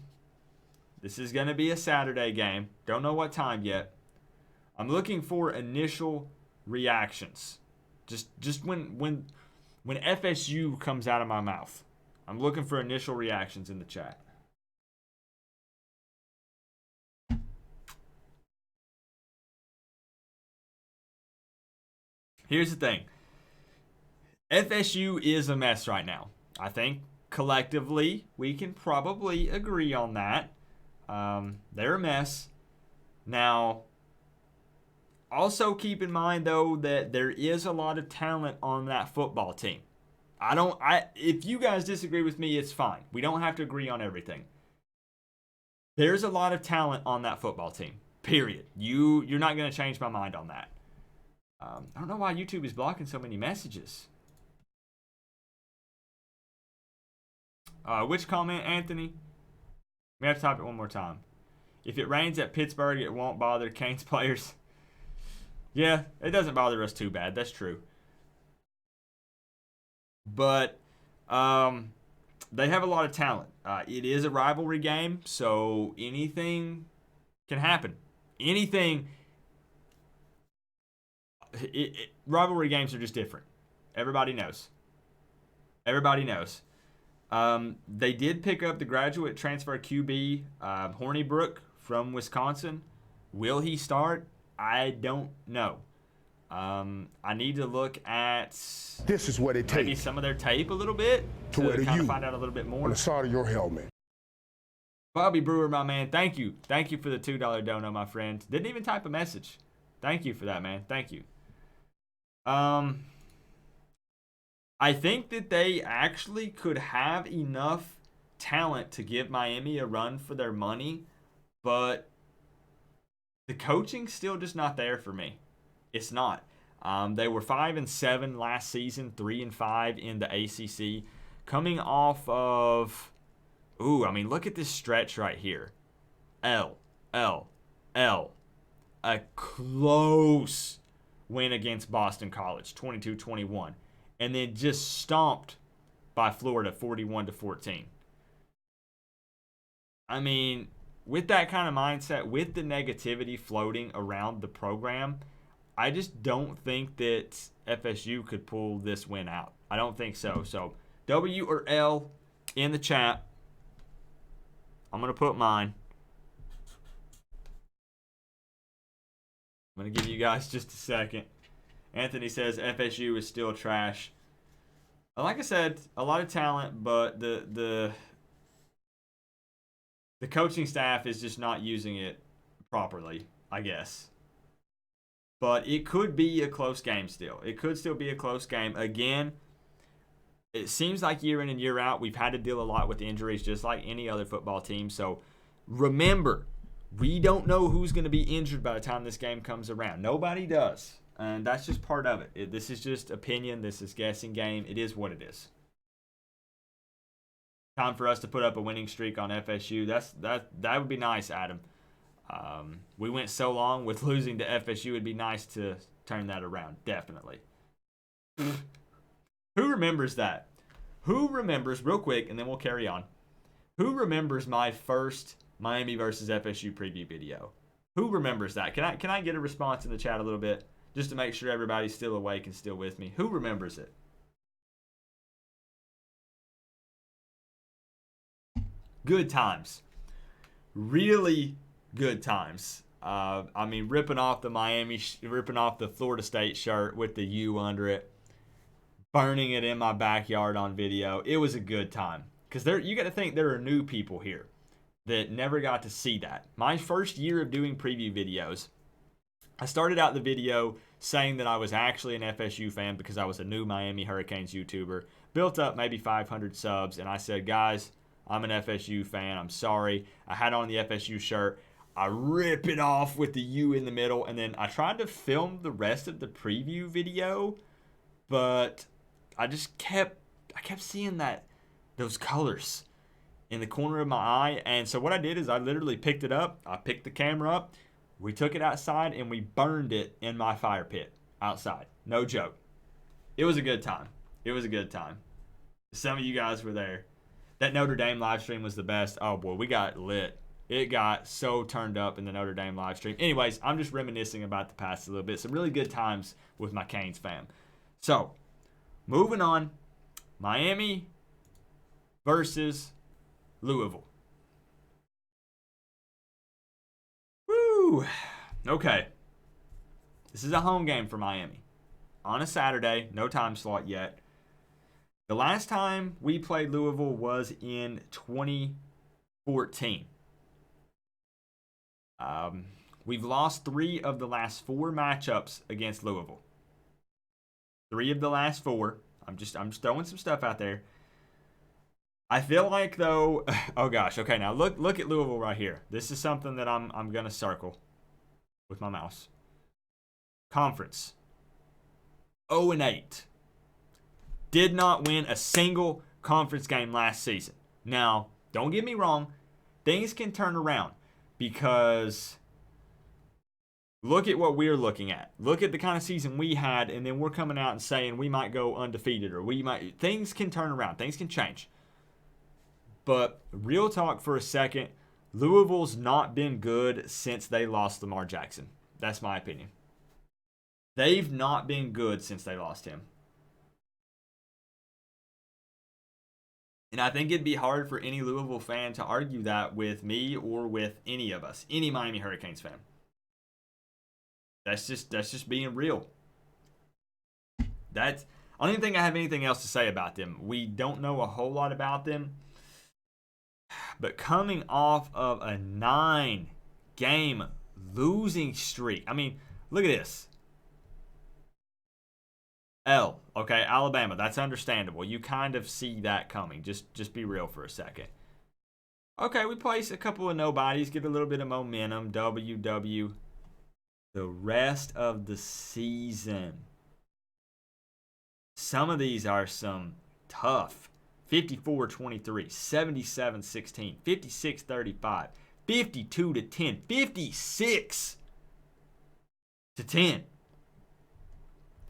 This is going to be a Saturday game. Don't know what time yet. I'm looking for initial reactions. Just when FSU comes out of my mouth. I'm looking for initial reactions in the chat. Here's the thing. FSU is a mess right now. I think collectively we can probably agree on that. They're a mess. Now, also keep in mind though that there is a lot of talent on that football team. If you guys disagree with me, it's fine. We don't have to agree on everything. There's a lot of talent on that football team. Period. You're not going to change my mind on that. I don't know why YouTube is blocking so many messages. Which comment, Anthony? We have to type it one more time. If it rains at Pittsburgh, it won't bother Canes players. Yeah, it doesn't bother us too bad. That's true. But they have a lot of talent. It is a rivalry game, so anything can happen. Anything. Rivalry games are just different. Everybody knows. Everybody knows. They did pick up the graduate transfer QB, Hornibrook from Wisconsin. Will he start? I don't know. I need to look at This is what it maybe takes some of their tape a little bit to wear the kind U of find out a little bit more. on the side of your helmet. Bobby Brewer, my man, thank you. Thank you for the $2 dono, my friend. Didn't even type a message. Thank you for that, man. Thank you. I think that they actually could have enough talent to give Miami a run for their money, but the coaching's still just not there for me. It's not. They were 5-7 last season, 3-5 in the ACC, coming off of. Look at this stretch right here. L. A close win against Boston College, 22-21. And then just stomped by Florida, 41-14. I mean, with that kind of mindset, with the negativity floating around the program, I just don't think that FSU could pull this win out. I don't think so. So, W or L in the chat. I'm going to put mine. I'm going to give you guys just a second. Anthony says FSU is still trash. Like I said, a lot of talent, but the coaching staff is just not using it properly, I guess. But it could be a close game still. It could still be a close game. Again, it seems like year in and year out, we've had to deal a lot with injuries just like any other football team. So remember, we don't know who's going to be injured by the time this game comes around. Nobody does. And that's just part of it. This is just opinion. This is guessing game. It is what it is. Time for us to put up a winning streak on FSU. That would be nice, Adam. We went so long with losing to FSU. It'd be nice to turn that around. Definitely. Who remembers that? Who remembers, real quick, and then we'll carry on. Who remembers my first Miami versus FSU preview video? Who remembers that? Can I get a response in the chat a little bit? Just to make sure everybody's still awake and still with me. Who remembers it? Good times. Really good times. Ripping off the Florida State shirt with the U under it. Burning it in my backyard on video. It was a good time. Because you got to think there are new people here that never got to see that. My first year of doing preview videos, I started out the video saying that I was actually an FSU fan because I was a new Miami Hurricanes YouTuber. Built up maybe 500 subs, and I said, guys, I'm an FSU fan. I'm sorry. I had on the FSU shirt. I rip it off with the U in the middle, and then I tried to film the rest of the preview video, but I kept seeing those colors in the corner of my eye. And so what I did is I literally picked it up. I picked the camera up. We took it outside and we burned it in my fire pit outside. No joke. It was a good time. It was a good time. Some of you guys were there. That Notre Dame live stream was the best. Oh, boy, we got lit. It got so turned up in the Notre Dame live stream. Anyways, I'm just reminiscing about the past a little bit. Some really good times with my Canes fam. So, moving on. Miami versus Louisville. Woo! Okay. This is a home game for Miami. On a Saturday, no time slot yet. The last time we played Louisville was in 2014. We've lost 3 of the last 4 matchups against Louisville. 3 of the last 4. I'm just throwing some stuff out there. I feel like though, oh gosh, okay, now look at Louisville right here. This is something that I'm gonna circle with my mouse. Conference 0-8. Did not win a single conference game last season. Now, don't get me wrong, things can turn around because look at what we're looking at. Look at the kind of season we had, and then we're coming out and saying we might go undefeated, or things can turn around, things can change. But real talk for a second, Louisville's not been good since they lost Lamar Jackson. That's my opinion. They've not been good since they lost him. And I think it'd be hard for any Louisville fan to argue that with me or with any of us, any Miami Hurricanes fan. That's just being real. I don't even think I have anything else to say about them. We don't know a whole lot about them. But coming off of a 9-game losing streak. I mean, look at this. Okay, Alabama. That's understandable. You kind of see that coming. Just be real for a second. Okay, we place a couple of nobodies, get a little bit of momentum. W. The rest of the season. Some of these are some tough. 54-23, 77-16, 56-35, 52-10, 56-10.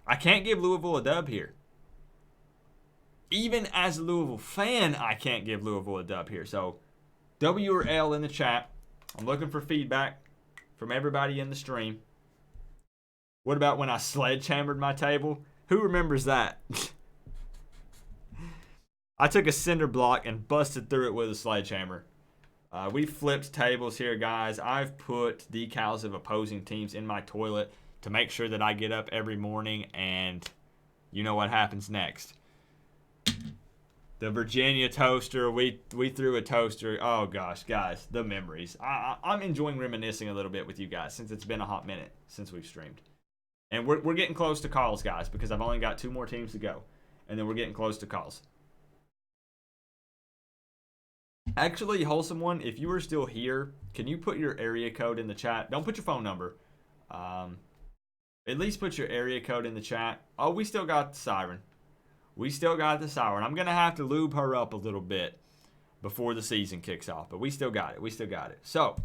I can't give Louisville a dub here. Even as a Louisville fan, I can't give Louisville a dub here. So, W or L in the chat. I'm looking for feedback from everybody in the stream. What about when I sledgehammered my table? Who remembers that? I took a cinder block and busted through it with a sledgehammer. We flipped tables here, guys. I've put decals of opposing teams in my toilet to make sure that I get up every morning, and you know what happens next. The Virginia toaster, we threw a toaster. Oh, gosh, guys, the memories. I'm enjoying reminiscing a little bit with you guys since it's been a hot minute since we've streamed. And we're getting close to calls, guys, because I've only got 2 more teams to go. And then we're getting close to calls. Actually, Wholesome One, if you are still here, can you put your area code in the chat? Don't put your phone number. At least put your area code in the chat. Oh, we still got the siren. We still got the siren. I'm going to have to lube her up a little bit before the season kicks off. But we still got it. We still got it. So,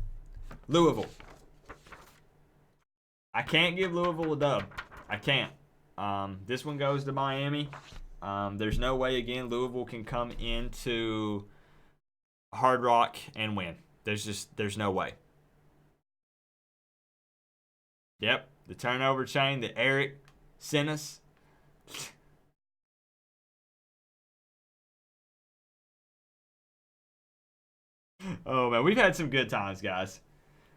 Louisville. I can't give Louisville a dub. I can't. This one goes to Miami. There's no way, again, Louisville can come into Hard Rock and win. There's no way. Yep, the turnover chain that Eric sent us. Oh man, we've had some good times, guys.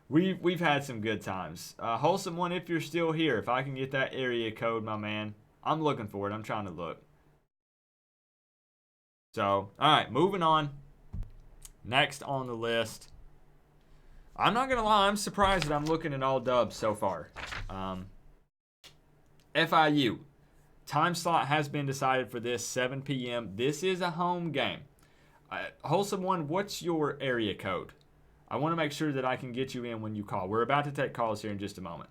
We've had some good times. Wholesome One, if you're still here, if I can get that area code, my man, I'm looking for it. I'm trying to look. So, all right, moving on. Next on the list, I'm not going to lie, I'm surprised that I'm looking at all dubs so far. FIU. Time slot has been decided for this, 7 p.m. This is a home game. Wholesome One, what's your area code? I want to make sure that I can get you in when you call. We're about to take calls here in just a moment.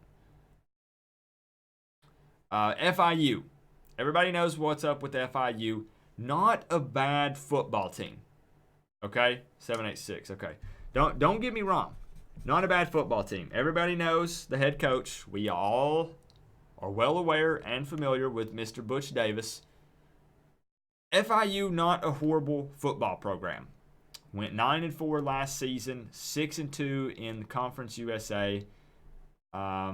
FIU. Everybody knows what's up with FIU. Not a bad football team. Okay? 786. Okay. Don't get me wrong. Not a bad football team. Everybody knows the head coach. We all are well aware and familiar with Mr. Butch Davis. FIU, not a horrible football program. Went 9-4 last season, 6-2 in the Conference USA. A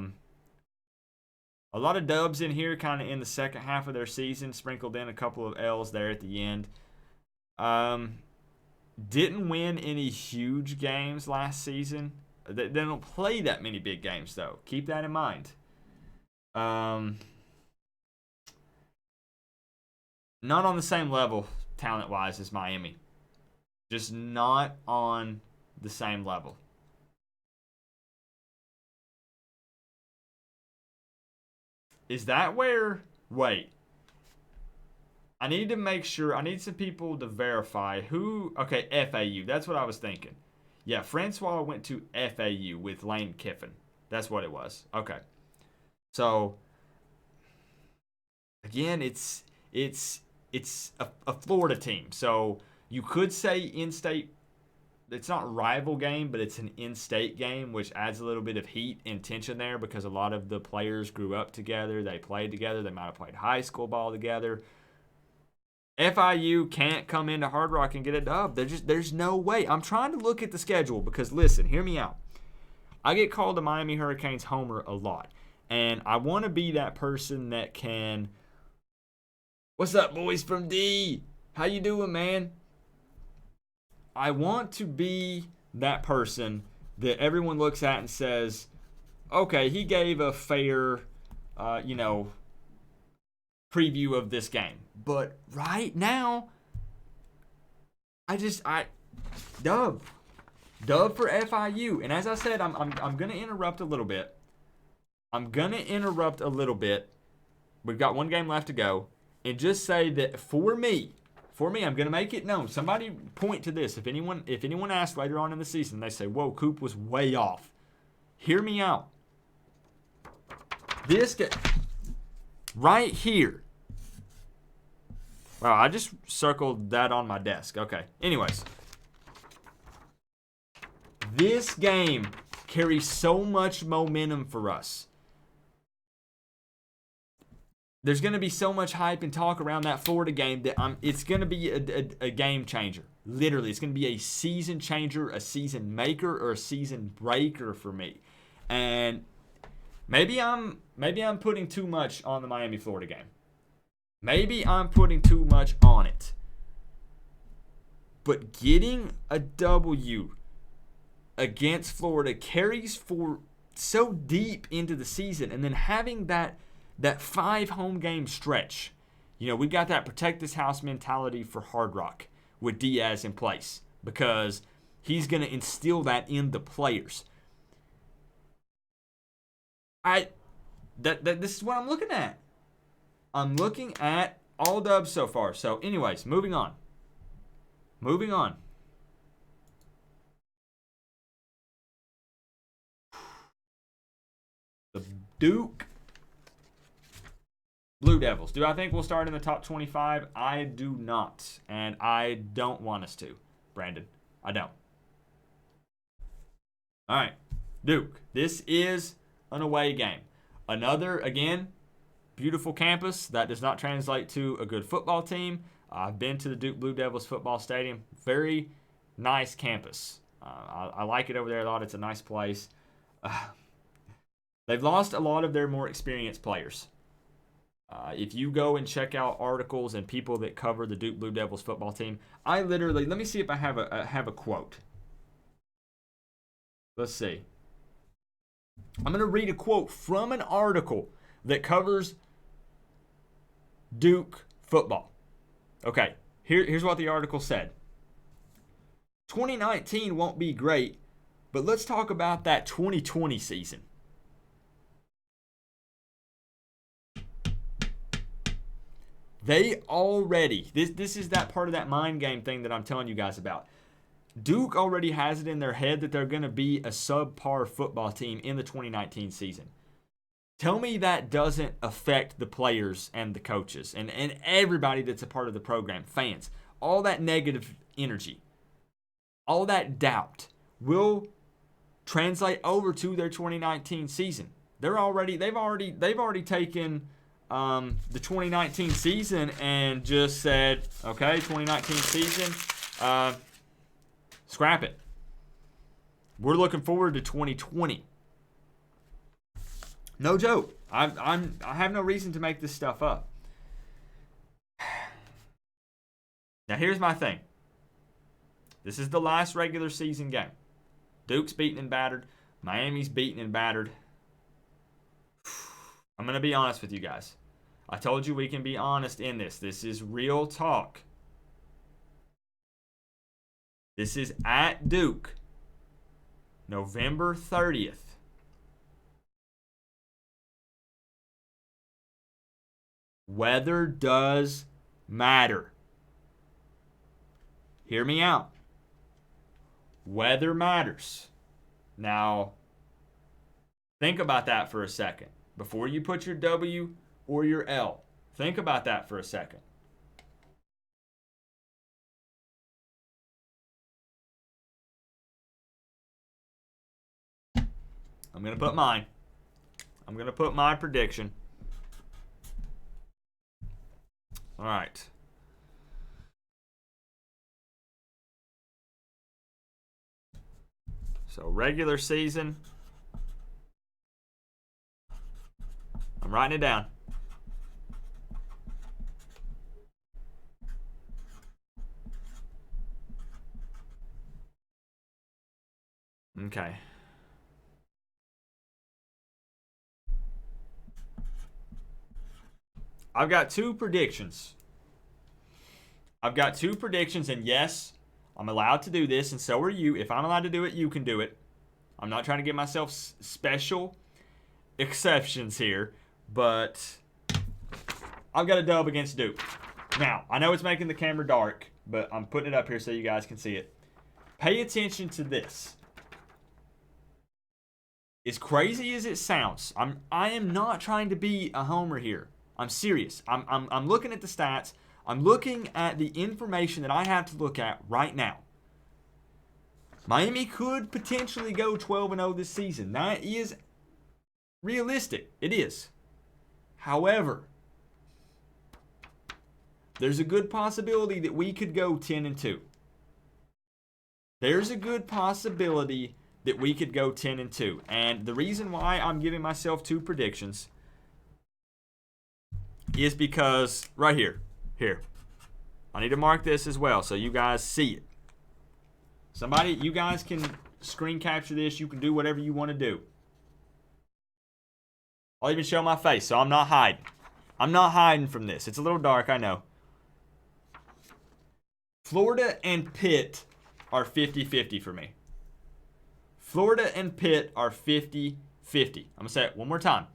lot of dubs in here, kind of in the second half of their season, sprinkled in a couple of L's there at the end. Didn't win any huge games last season. They don't play that many big games, though. Keep that in mind. Not on the same level, talent-wise, as Miami. Just not on the same level. Is that where... Wait. I need to make sure. I need some people to verify who... Okay, FAU. That's what I was thinking. Yeah, Francois went to FAU with Lane Kiffin. That's what it was. Okay. So, again, it's a Florida team. So, you could say in-state, it's not rival game, but it's an in-state game, which adds a little bit of heat and tension there because a lot of the players grew up together. They played together. They might have played high school ball together. FIU can't come into Hard Rock and get a dub. There's no way. I'm trying to look at the schedule because, listen, hear me out. I get called the Miami Hurricanes homer a lot, and I want to be that person that can, what's up, boys from D? How you doing, man? I want to be that person that everyone looks at and says, okay, he gave a fair, preview of this game. But right now, dub for FIU. And as I said, I'm going to interrupt a little bit. We've got one game left to go. And just say that for me, I'm going to make it known. Somebody point to this. If anyone asks later on in the season, they say, whoa, Coop was way off. Hear me out. This game, right here. Wow, I just circled that on my desk. Okay. Anyways. This game carries so much momentum for us. There's going to be so much hype and talk around that Florida game that it's going to be a game changer. Literally, it's going to be a season changer, a season maker, or a season breaker for me. And maybe I'm putting too much on the Miami-Florida game. Maybe I'm putting too much on it. But getting a W against Florida carries for so deep into the season, and then having that 5 home game stretch. We've got that protect this house mentality for Hard Rock with Diaz in place because he's going to instill that in the players. This is what I'm looking at. I'm looking at all dubs so far. So, anyways, moving on. The Duke Blue Devils. Do I think we'll start in the top 25? I do not. And I don't want us to, Brandon. I don't. All right. Duke. This is an away game. Another, again, beautiful campus. That does not translate to a good football team. I've been to the Duke Blue Devils football stadium. Very nice campus. I like it over there a lot. It's a nice place. They've lost a lot of their more experienced players. If you go and check out articles and people that cover the Duke Blue Devils football team, let me see if I have a quote. Let's see. I'm going to read a quote from an article that covers Duke football. Okay, here's what the article said. 2019 won't be great, but let's talk about that 2020 season. They already, this is that part of that mind game thing that I'm telling you guys about. Duke already has it in their head that they're going to be a subpar football team in the 2019 season. Tell me that doesn't affect the players and the coaches and everybody that's a part of the program, fans. All that negative energy, all that doubt will translate over to their 2019 season. They've already taken the 2019 season and just said, okay, 2019 season, scrap it. We're looking forward to 2020. No joke. I have no reason to make this stuff up. Now here's my thing. This is the last regular season game. Duke's beaten and battered. Miami's beaten and battered. I'm going to be honest with you guys. I told you we can be honest in this. This is real talk. This is at Duke, November 30th. Weather does matter. Hear me out. Weather matters. Now, think about that for a second. Before you put your W or your L, think about that for a second. I'm going to put mine. I'm going to put my prediction. All right. So regular season. I'm writing it down. Okay. I've got two predictions. And yes, I'm allowed to do this, and so are you. If I'm allowed to do it, you can do it. I'm not trying to give myself special exceptions here, but I've got a dub against Duke. Now, I know it's making the camera dark, but I'm putting it up here so you guys can see it. Pay attention to this. As crazy as it sounds, I am not trying to be a homer here. I'm serious. I'm looking at the stats. I'm looking at the information that I have to look at right now. Miami could potentially go 12-0 this season. That is realistic. It is. However, there's a good possibility that we could go 10-2. There's a good possibility that we could go 10-2. And the reason why I'm giving myself two predictions is because right here. I need to mark this as well so you guys see it. Somebody, you guys can screen capture this. You can do whatever you want to do. I'll even show my face, so I'm not hiding. I'm not hiding from this. It's a little dark, I know. Florida and Pitt are 50-50 for me. Florida and Pitt are 50-50. I'm going to say it one more time.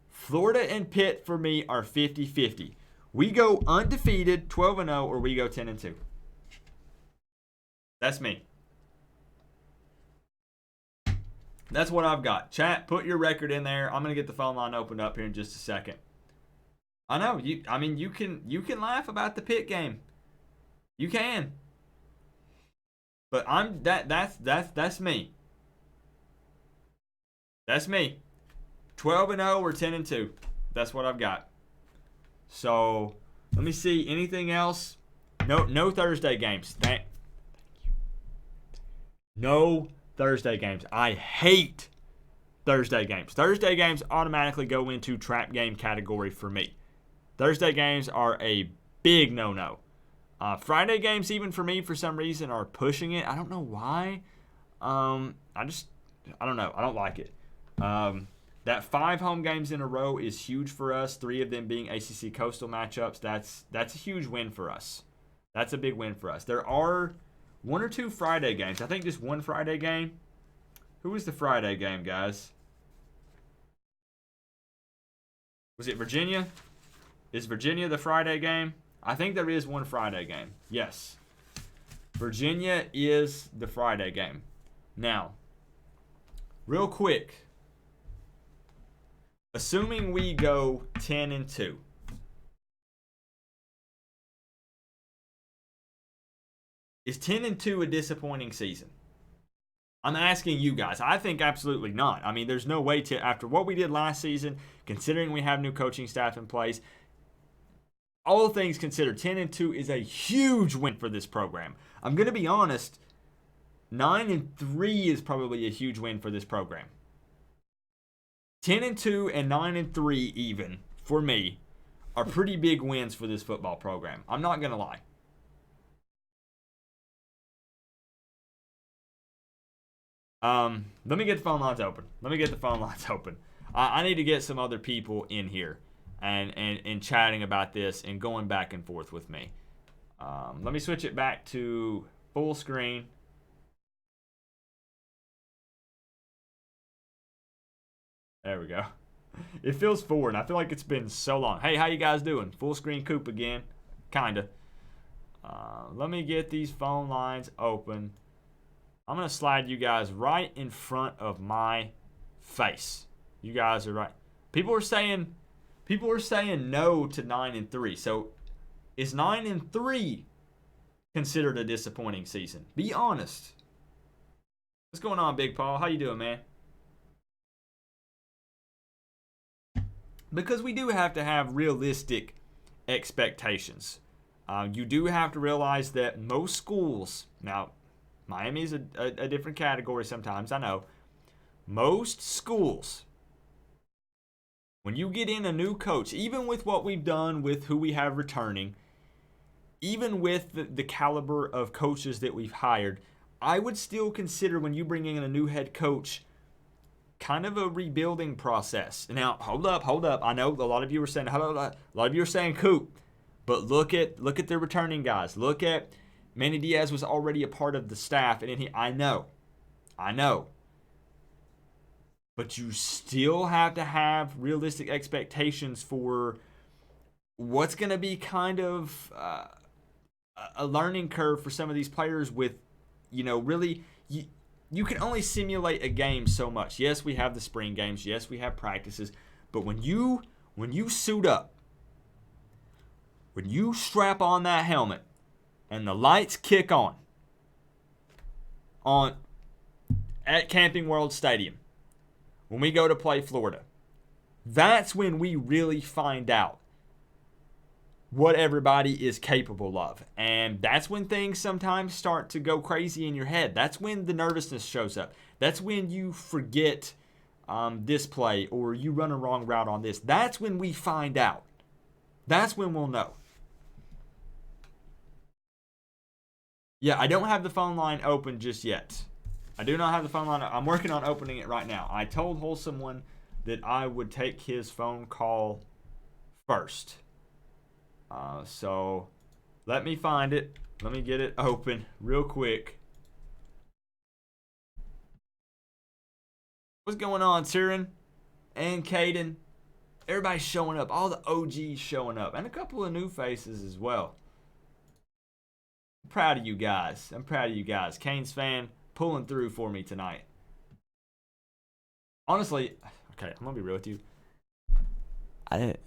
Florida and Pitt for me are 50-50. We go undefeated, 12-0, or we go 10-2. That's me. That's what I've got. Chat, put your record in there. I'm going to get the phone line opened up here in just a second. I know. You can laugh about the Pitt game. You can. But that's me. That's me. 12-0 or 10-2. That's what I've got. So let me see. Anything else? No Thursday games. Thank you. No Thursday games. I hate Thursday games. Thursday games automatically go into trap game category for me. Thursday games are a big no-no. Friday games, even for me, for some reason, are pushing it. I don't know why. I don't know. I don't like it. That 5 home games in a row is huge for us. 3 of them being ACC Coastal matchups. That's a huge win for us. That's a big win for us. There are 1 or 2 Friday games. I think just one Friday game. Who was the Friday game, guys? Was it Virginia? Is Virginia the Friday game? I think there is one Friday game. Yes. Virginia is the Friday game. Now, real quick. Assuming we go 10-2. Is 10-2 a disappointing season? I'm asking you guys. I think absolutely not. I mean, there's no way to, after what we did last season, considering we have new coaching staff in place, all things considered, 10-2 is a huge win for this program. I'm going to be honest, 9-3 is probably a huge win for this program. 10-2 and 9-3 even, for me, are pretty big wins for this football program. I'm not going to lie. Let me get the phone lines open. I need to get some other people in here and chatting about this and going back and forth with me. Let me switch it back to full screen. There we go. It feels forward. I feel like it's been so long. Hey, how you guys doing? Full screen Coop again. Kinda. Let me get these phone lines open. I'm going to slide you guys right in front of my face. You guys are right. People are saying no to 9-3. So is 9-3 considered a disappointing season? Be honest. What's going on, Big Paul? How you doing, man? Because we do have to have realistic expectations. You do have to realize that most schools, now Miami is a different category sometimes, I know. Most schools, when you get in a new coach, even with what we've done with who we have returning, even with the caliber of coaches that we've hired, I would still consider when you bring in a new head coach kind of a rebuilding process. Now, hold up. I know a lot of you are saying, Coop, but look at the returning guys. Look at Manny Diaz was already a part of the staff, and I know. But you still have to have realistic expectations for what's going to be kind of a learning curve for some of these players with, really, you can only simulate a game so much. Yes, we have the spring games. Yes, we have practices. But when you suit up, when you strap on that helmet and the lights kick on at Camping World Stadium, when we go to play Florida, that's when we really find out what everybody is capable of. And that's when things sometimes start to go crazy in your head. That's when the nervousness shows up. That's when you forget this play or you run a wrong route on this. That's when we find out. That's when we'll know. Yeah, I don't have the phone line open just yet. I do not have the phone line. I'm working on opening it right now. I told Wholesome One that I would take his phone call first. So let me find it. Let me get it open real quick. What's going on, Tyrion and Caden? Everybody's showing up. All the OGs showing up. And a couple of new faces as well. I'm proud of you guys. Canes fan pulling through for me tonight. Honestly, okay, I'm going to be real with you. I didn't.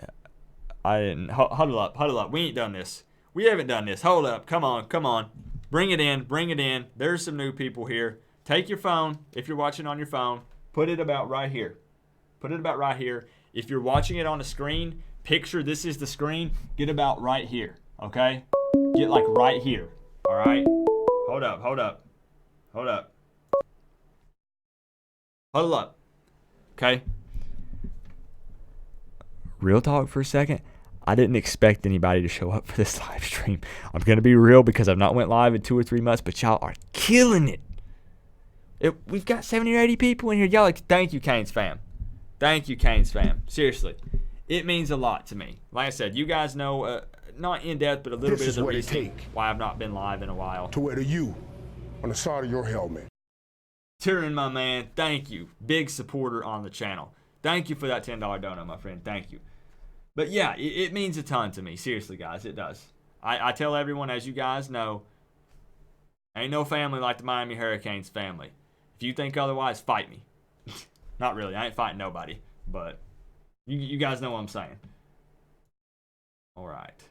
Huddle up. We ain't done this. We haven't done this. Hold up. Come on. Bring it in. There's some new people here. Take your phone. If you're watching on your phone, put it about right here. If you're watching it on a screen, picture this is the screen. Get about right here. Okay? Get like right here. All right? Hold up. Huddle up. Okay? Real talk for a second. I didn't expect anybody to show up for this live stream. I'm going to be real because I've not went live in 2 or 3 months, but y'all are killing it. We've got 70 or 80 people in here. Y'all, thank you, Canes fam. Seriously. It means a lot to me. Like I said, you guys know, not in depth, but a little bit of the reason why I've not been live in a while. To wear the U on the side of your helmet. Tyrion, my man, thank you. Big supporter on the channel. Thank you for that $10 dono, my friend. Thank you. But yeah, it means a ton to me. Seriously, guys, it does. I tell everyone, as you guys know, ain't no family like the Miami Hurricanes family. If you think otherwise, fight me. Not really. I ain't fighting nobody. But you guys know what I'm saying. All right.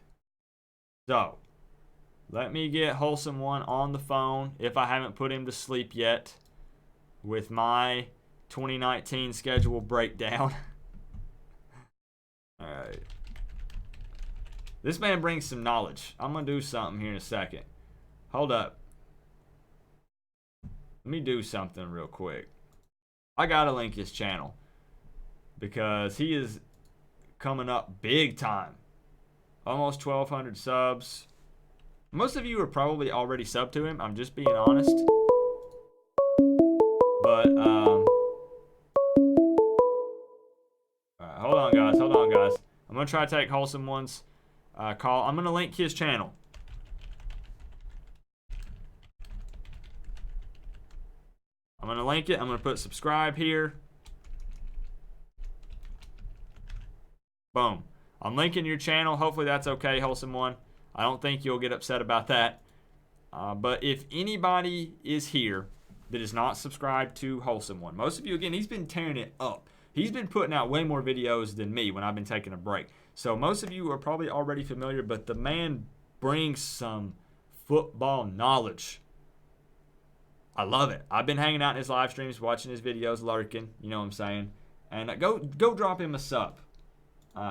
So, let me get Wholesome One on the phone if I haven't put him to sleep yet. with my 2019 schedule breakdown. All right. This man brings some knowledge. I'm going to do something here in a second. Hold up. Let me do something real quick. I got to link his channel because he is coming up big time. Almost 1,200 subs. Most of you are probably already subbed to him. I'm just being honest. But, all right, hold on, guys. I'm going to try to take Wholesome One's call. I'm going to link his channel. I'm going to link it. I'm going to put subscribe here. Boom. I'm linking your channel. Hopefully that's okay, Wholesome One. I don't think you'll get upset about that. But if anybody is here that is not subscribed to Wholesome One, most of you, again, he's been tearing it up. He's been putting out way more videos than me when I've been taking a break. So most of you are probably already familiar, but the man brings some football knowledge. I love it. I've been hanging out in his live streams, watching his videos, lurking. You know what I'm saying? And go drop him a sub.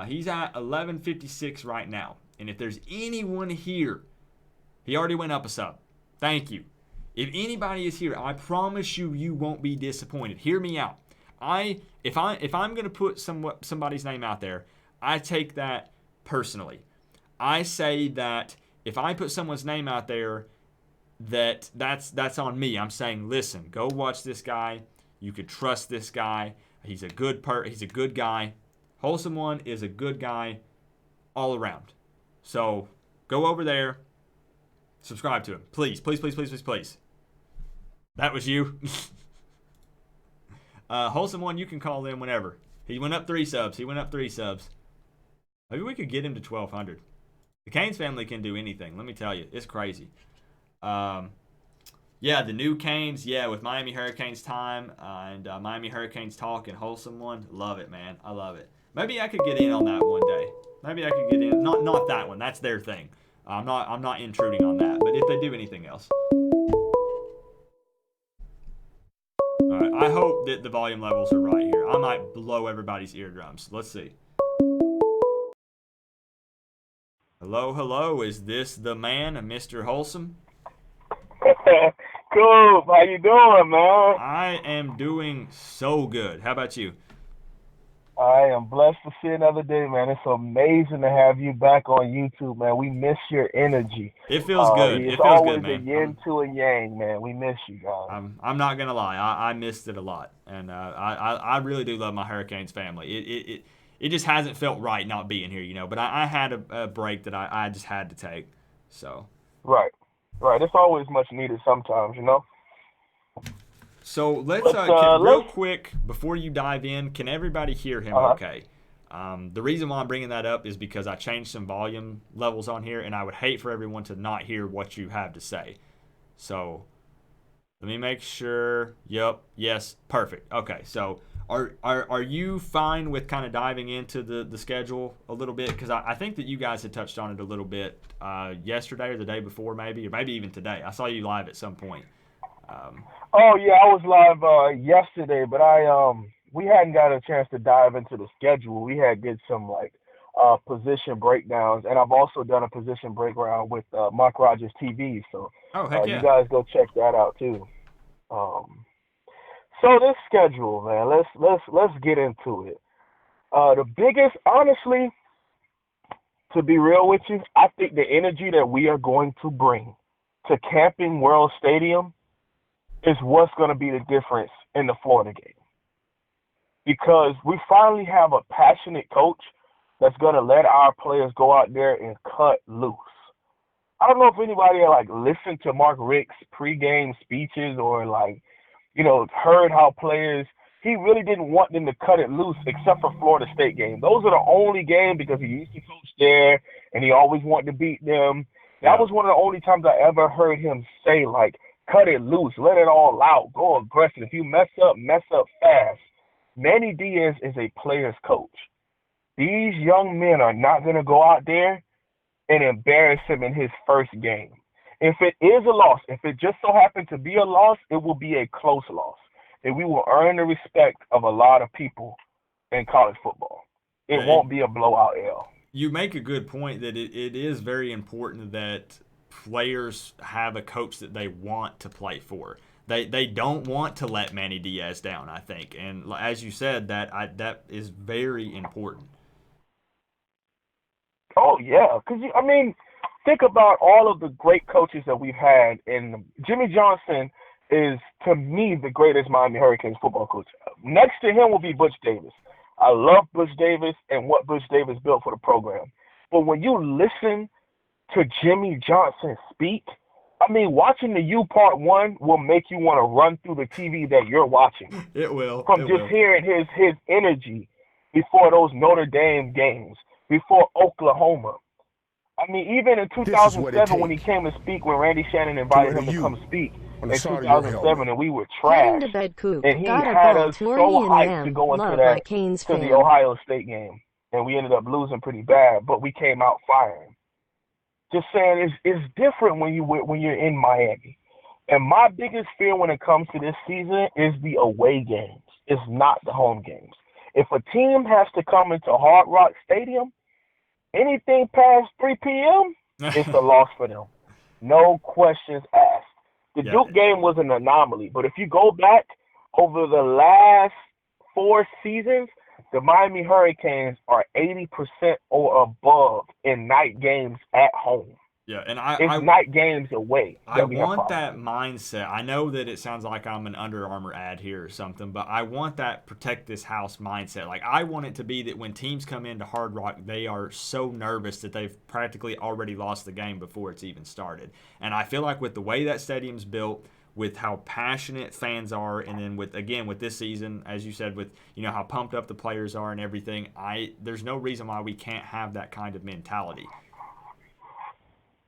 He's at 1156 right now. And if there's anyone here, he already went up a sub. Thank you. If anybody is here, I promise you, you won't be disappointed. Hear me out. If I'm gonna put somebody's name out there, I take that personally. I say that if I put someone's name out there, that's on me. I'm saying, listen, go watch this guy. You could trust this guy. He's a good guy. Wholesome One is a good guy all around. So go over there, subscribe to him. Please, please, please, please, please, please. That was you. Wholesome One, you can call in whenever. He went up 3 subs. Maybe we could get him to 1,200. The Canes family can do anything. Let me tell you. It's crazy. Yeah, the new Canes. Yeah, with Miami Hurricanes time and Miami Hurricanes talk and Wholesome One. Love it, man. I love it. Maybe I could get in on that one day. Maybe I could get in. Not that one. That's their thing. I'm not intruding on that. But if they do anything else. All right. I hope that the volume levels are right here. I might blow everybody's eardrums. Let's see. Hello, hello. Is this the man, Mr. Wholesome? Cool. How you doing, man? I am doing so good. How about you? I am blessed to see another day, man. It's amazing to have you back on YouTube, man. We miss your energy. It feels good. It's it feels always good, man. a yin to a yang, man. We miss you, guys. I'm not gonna lie. I missed it a lot, and I really do love my Hurricanes family. It just hasn't felt right not being here, you know. But I had a break that I just had to take. So. Right. It's always much needed sometimes, you know. So let's real quick before you dive in. Can everybody hear him? Okay. The reason why I'm bringing that up is because I changed some volume levels on here, and I would hate for everyone to not hear what you have to say. So let me make sure. Yep. Yes. Perfect. Okay. So are you fine with kind of diving into the schedule a little bit? Because I think that you guys had touched on it a little bit yesterday or the day before, maybe, or maybe even today. I saw you live at some point. Oh yeah, I was live yesterday, but we hadn't got a chance to dive into the schedule. We had did some position breakdowns, and I've also done a position breakdown with Mark Rogers TV. So heck yeah. You guys go check that out too. So this schedule, man, let's get into it. The biggest, honestly, to be real with you, I think the energy that we are going to bring to Camping World Stadium is what's going to be the difference in the Florida game. Because we finally have a passionate coach that's going to let our players go out there and cut loose. I don't know if anybody listened to Mark Richt's pregame speeches or heard how players, he really didn't want them to cut it loose except for Florida State game. Those are the only games because he used to coach there and he always wanted to beat them. That was one of the only times I ever heard him say, cut it loose, let it all out, go aggressive. If you mess up fast. Manny Diaz is a player's coach. These young men are not going to go out there and embarrass him in his first game. If it is a loss, if it just so happened to be a loss, it will be a close loss. and we will earn the respect of a lot of people in college football. It won't be a blowout L. You make a good point that it is very important that players have a coach that they want to play for. They don't want to let Manny Diaz down, I think. And as you said, that is very important. Oh, yeah. Because, I mean, think about all of the great coaches that we've had. And Jimmy Johnson is, to me, the greatest Miami Hurricanes football coach. Next to him will be Butch Davis. I love Butch Davis and what Butch Davis built for the program. But when you listen to Jimmy Johnson speak, I mean, watching the U Part 1 will make you want to run through the TV that you're watching. It will. From just hearing his energy before those Notre Dame games, before Oklahoma. I mean, even in 2007 when he came to speak, when Randy Shannon invited him to come speak in 2007, and we were trash, and he had us so hyped to go into the Ohio State game, and we ended up losing pretty bad, but we came out firing. Just saying, it's different when you're in Miami. And my biggest fear when it comes to this season is the away games. It's not the home games. If a team has to come into Hard Rock Stadium, anything past 3 p.m., it's a loss for them. No questions asked. The Duke game was an anomaly, but if you go back over the last 4 seasons, the Miami Hurricanes are 80% or above in night games at home. Yeah, and it's night games away. I want that mindset. I know that it sounds like I'm an Under Armour ad here or something, but I want that protect this house mindset. Like, I want it to be that when teams come into Hard Rock, they are so nervous that they've practically already lost the game before it's even started. And I feel like with the way that stadium's built, with how passionate fans are, and then with this season, as you said, with how pumped up the players are and everything, there's no reason why we can't have that kind of mentality.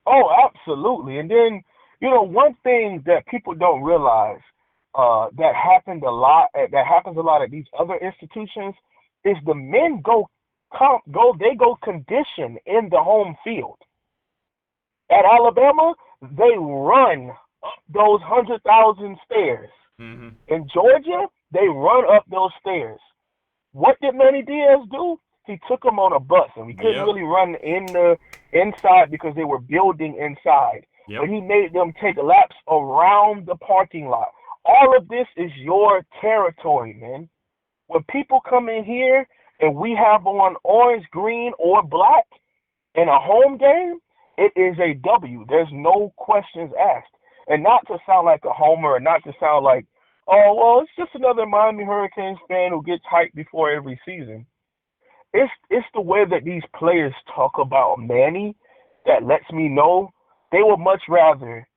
Oh, absolutely. And then, one thing that people don't realize that happens a lot at these other institutions is the men go condition in the home field. At Alabama, they run up those 100,000 stairs. Mm-hmm. In Georgia, they run up those stairs. What did Manny Diaz do? He took them on a bus, and we couldn't really run inside because they were building inside. Yep. But he made them take laps around the parking lot. All of this is your territory, man. When people come in here and we have on orange, green, or black in a home game, it is a W. There's no questions asked. And not to sound like a homer, or not to sound like, oh, well, it's just another Miami Hurricanes fan who gets hyped before every season. It's the way that these players talk about Manny that lets me know they would much rather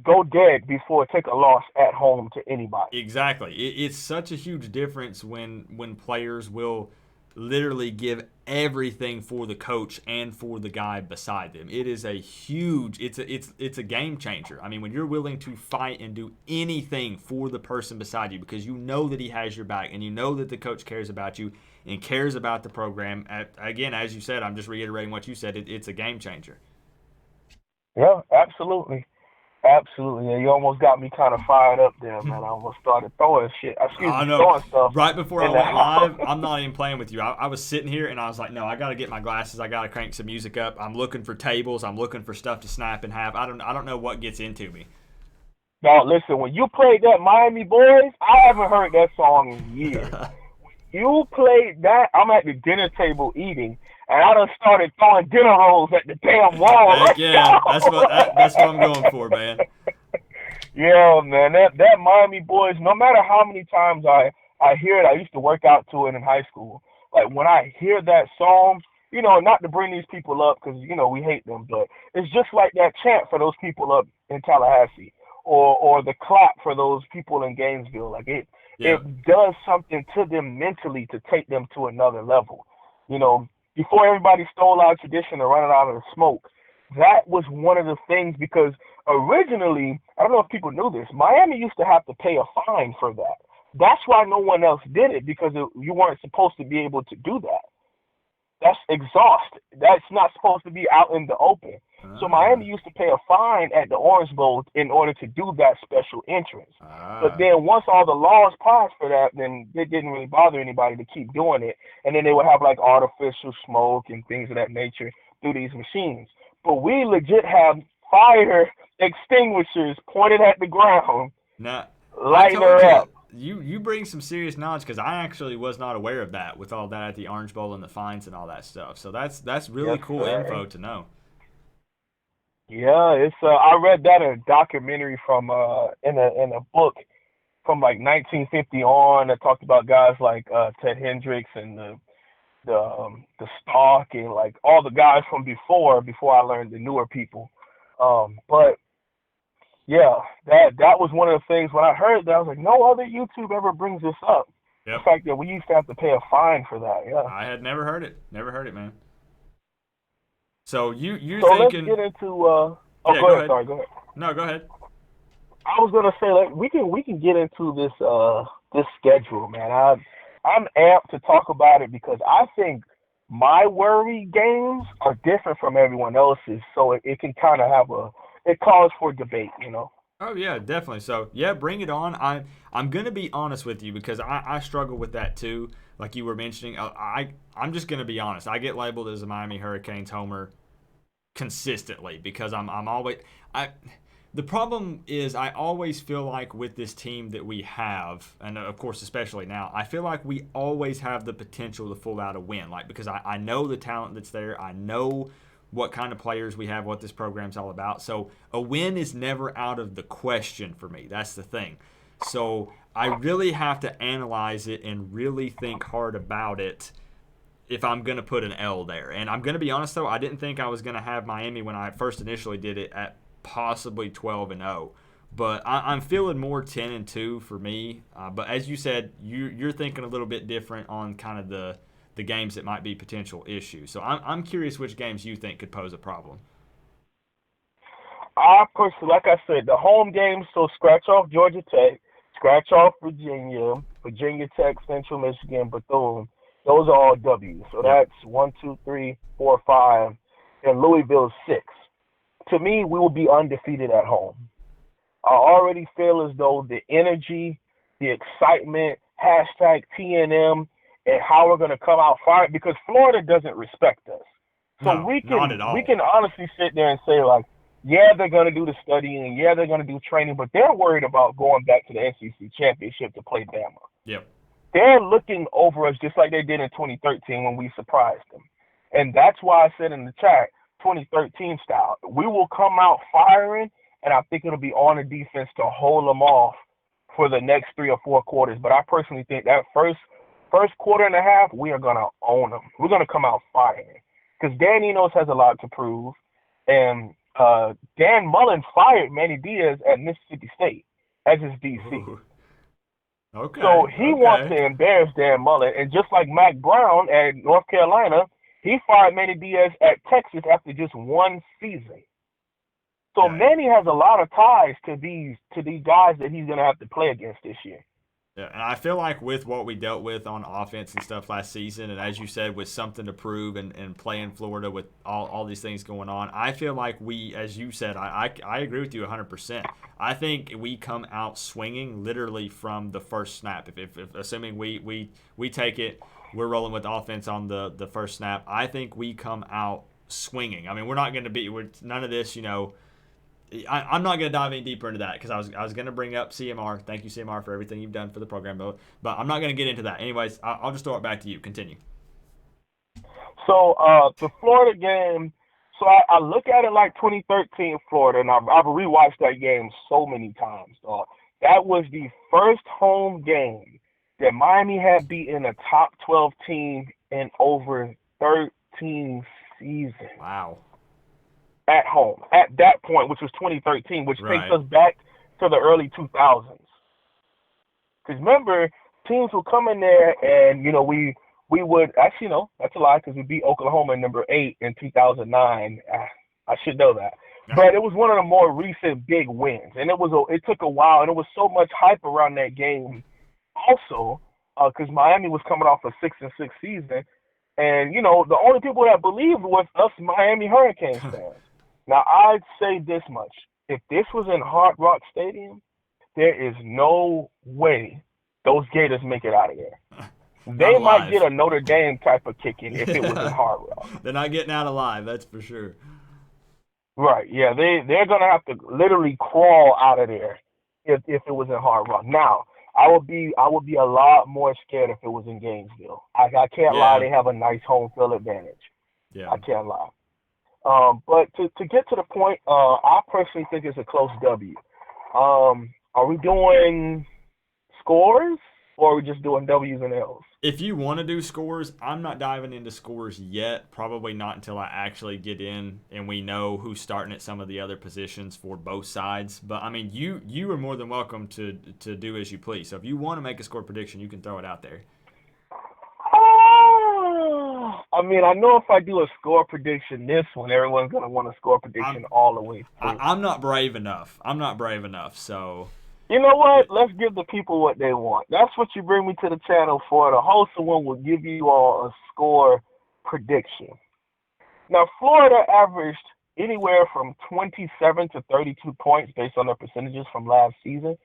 go dead before take a loss at home to anybody. Exactly. It's such a huge difference when players will literally give everything for the coach and for the guy beside them. It is a huge, it's a game changer. I mean, when you're willing to fight and do anything for the person beside you because you know that he has your back and you know that the coach cares about you and cares about the program. Again, as you said, I'm just reiterating what you said. It's a game changer. Yeah, absolutely. Absolutely. Yeah, you almost got me kind of fired up there, man. I almost started throwing shit. Throwing stuff. Right before I went live, I'm not even playing with you. I was sitting here and I was like, no, I got to get my glasses. I got to crank some music up. I'm looking for tables. I'm looking for stuff to snap and have. I don't know what gets into me. Now, listen, when you played that Miami Boys, I haven't heard that song in years. You played that, I'm at the dinner table eating, and I done started throwing dinner rolls at the damn wall. Heck yeah, that's what I'm going for, man. Yeah, man, that Miami Boys, no matter how many times I hear it, I used to work out to it in high school. Like, when I hear that song, not to bring these people up because, we hate them, but it's just like that chant for those people up in Tallahassee or the clap for those people in Gainesville. Like, it does something to them mentally to take them to another level. Before everybody stole our tradition and running out of the smoke, that was one of the things because originally, I don't know if people knew this, Miami used to have to pay a fine for that. That's why no one else did it because you weren't supposed to be able to do that. That's exhaust. That's not supposed to be out in the open. So Miami used to pay a fine at the Orange Bowl in order to do that special entrance. But then once all the laws passed for that, then it didn't really bother anybody to keep doing it. And then they would have like artificial smoke and things of that nature through these machines. But we legit have fire extinguishers pointed at the ground, Now, lighting her up. You bring some serious knowledge because I actually was not aware of that with all that at the Orange Bowl and the fines and all that stuff. So that's really cool info to know. Yeah, it's I read that in a documentary from in a book from like 1950 on that talked about guys like Ted Hendricks and the Stark and like all the guys from before I learned the newer people. But yeah, that was one of the things when I heard that I was like, no other YouTube ever brings this up. Yep. The fact that we used to have to pay a fine for that. Yeah. I had never heard it, man. So you're so thinking? Let's get into. Go ahead. Sorry, go ahead. No, go ahead. I was gonna say like we can get into this schedule, man. I'm amped to talk about it because I think my worry games are different from everyone else's, so it can kind of have it calls for debate, you know. Oh yeah, definitely. So yeah, bring it on. I'm gonna be honest with you because I struggle with that too. Like you were mentioning, I'm just gonna be honest. I get labeled as a Miami Hurricanes homer consistently because I'm always the problem is I always feel like with this team that we have, and of course especially now, I feel like we always have the potential to pull out a win. Like because I know the talent that's there, I know what kind of players we have, what this program's all about. So a win is never out of the question for me. That's the thing. So I really have to analyze it and really think hard about it if I'm going to put an L there. And I'm going to be honest, though, I didn't think I was going to have Miami when I first initially did it at possibly 12-0. But I'm feeling more 10-2 for me. But as you said, you're thinking a little bit different on kind of the games that might be potential issues. So I'm curious which games you think could pose a problem. I personally, like I said, the home games, so scratch off Georgia Tech, scratch off Virginia Tech, Central Michigan, Bethune. Those are all W's. So that's 1, 2, 3, 4, 5, and Louisville 6. To me, we will be undefeated at home. I already feel as though the energy, the excitement, hashtag TNM, and how we're going to come out fired because Florida doesn't respect us. So no, we not at all. can honestly sit there and say, like, yeah, they're going to do the studying, yeah, they're going to do training, but they're worried about going back to the NCC championship to play Bama. Yep. They're looking over us just like they did in 2013 when we surprised them. And that's why I said in the chat, 2013 style. We will come out firing, and I think it'll be on the defense to hold them off for the next 3 or 4 quarters. But I personally think that first quarter and a half, we are going to own them. We're going to come out firing. Because Dan Enos has a lot to prove. And Dan Mullen fired Manny Diaz at Mississippi State as his DC. Ooh. Okay. So he wants to embarrass Dan Mullen. And just like Mac Brown at North Carolina, he fired Manny Diaz at Texas after just 1 season. So Manny has a lot of ties to these guys that he's going to have to play against this year. Yeah, and I feel like with what we dealt with on offense and stuff last season, and as you said, with something to prove and playing Florida with all these things going on, I feel like we, as you said, I agree with you 100%. I think we come out swinging literally from the first snap. If assuming we take it, we're rolling with offense on the first snap, I think we come out swinging. I mean, we're not going to be – none of this, I'm not going to dive any deeper into that because I was going to bring up CMR. Thank you, CMR, for everything you've done for the program, but I'm not going to get into that. Anyways, I'll just throw it back to you. Continue. So the Florida game, so I look at it like 2013 Florida, and I've rewatched that game so many times. That was the first home game that Miami had beaten a top 12 team in over 13 seasons. Wow. At home at that point, which was 2013, which right. takes us back to the early 2000s. Because remember, teams would come in there and, we would – actually, no, that's a lie because we beat Oklahoma in number 8 in 2009. I should know that. But it was one of the more recent big wins. And it took a while, and it was so much hype around that game also because Miami was coming off a 6-6 season. And, the only people that believed was us Miami Hurricanes fans. Now, I'd say this much. If this was in Hard Rock Stadium, there is no way those Gators make it out of there. They might get a Notre Dame type of kicking if it was in Hard Rock. They're not getting out alive, that's for sure. Right, yeah. They're going to have to literally crawl out of there if it was in Hard Rock. Now, I would be a lot more scared if it was in Gainesville. I can't lie, they have a nice home field advantage. Yeah. I can't lie. But to get to the point, I personally think it's a close W. Are we doing scores or are we just doing W's and L's? If you want to do scores, I'm not diving into scores yet. Probably not until I actually get in and we know who's starting at some of the other positions for both sides. But, I mean, you are more than welcome to do as you please. So if you want to make a score prediction, you can throw it out there. I mean, I know if I do a score prediction this one, everyone's going to want a score prediction all the way through. I'm not brave enough. So... You know what? Let's give the people what they want. That's what you bring me to the channel for. The host of one will give you all a score prediction. Now, Florida averaged anywhere from 27 to 32 points based on their percentages from last season.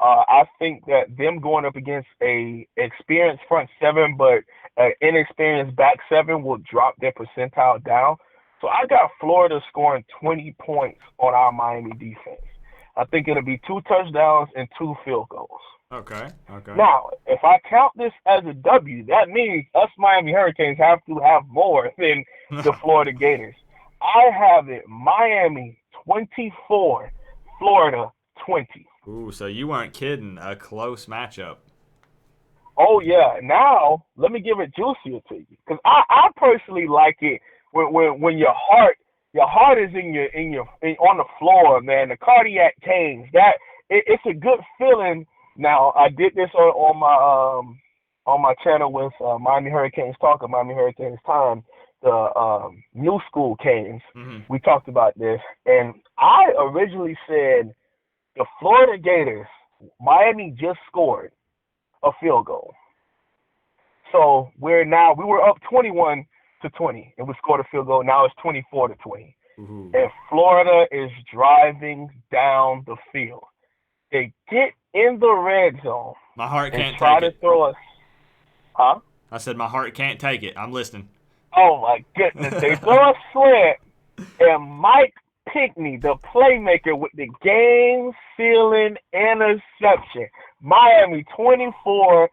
I think that them going up against a experienced front seven but an inexperienced back seven will drop their percentile down. So I got Florida scoring 20 points on our Miami defense. I think it'll be 2 touchdowns and 2 field goals. Okay. Now, if I count this as a W, that means us Miami Hurricanes have to have more than the Florida Gators. I have it Miami 24, Florida 20. Ooh, so you weren't kidding. A close matchup. Oh, yeah. Now, let me give it juicier to you. Because I personally like it when your heart is on the floor, man. The cardiac canes. It's a good feeling. Now, I did this on my channel with Miami Hurricanes Talk or Miami Hurricanes Time, the new school canes. Mm-hmm. We talked about this, and I originally said the Florida Gators, Miami just scored a field goal. So we were up 21-20, and we scored a field goal. Now it's 24-20. Mm-hmm. And Florida is driving down the field. They get in the red zone. My heart can't try take to throw us. Huh? I said my heart can't take it. I'm listening. Oh, my goodness. They throw a slant, and Mike Pinkney, the playmaker, with the game-sealing interception. Miami 24-20.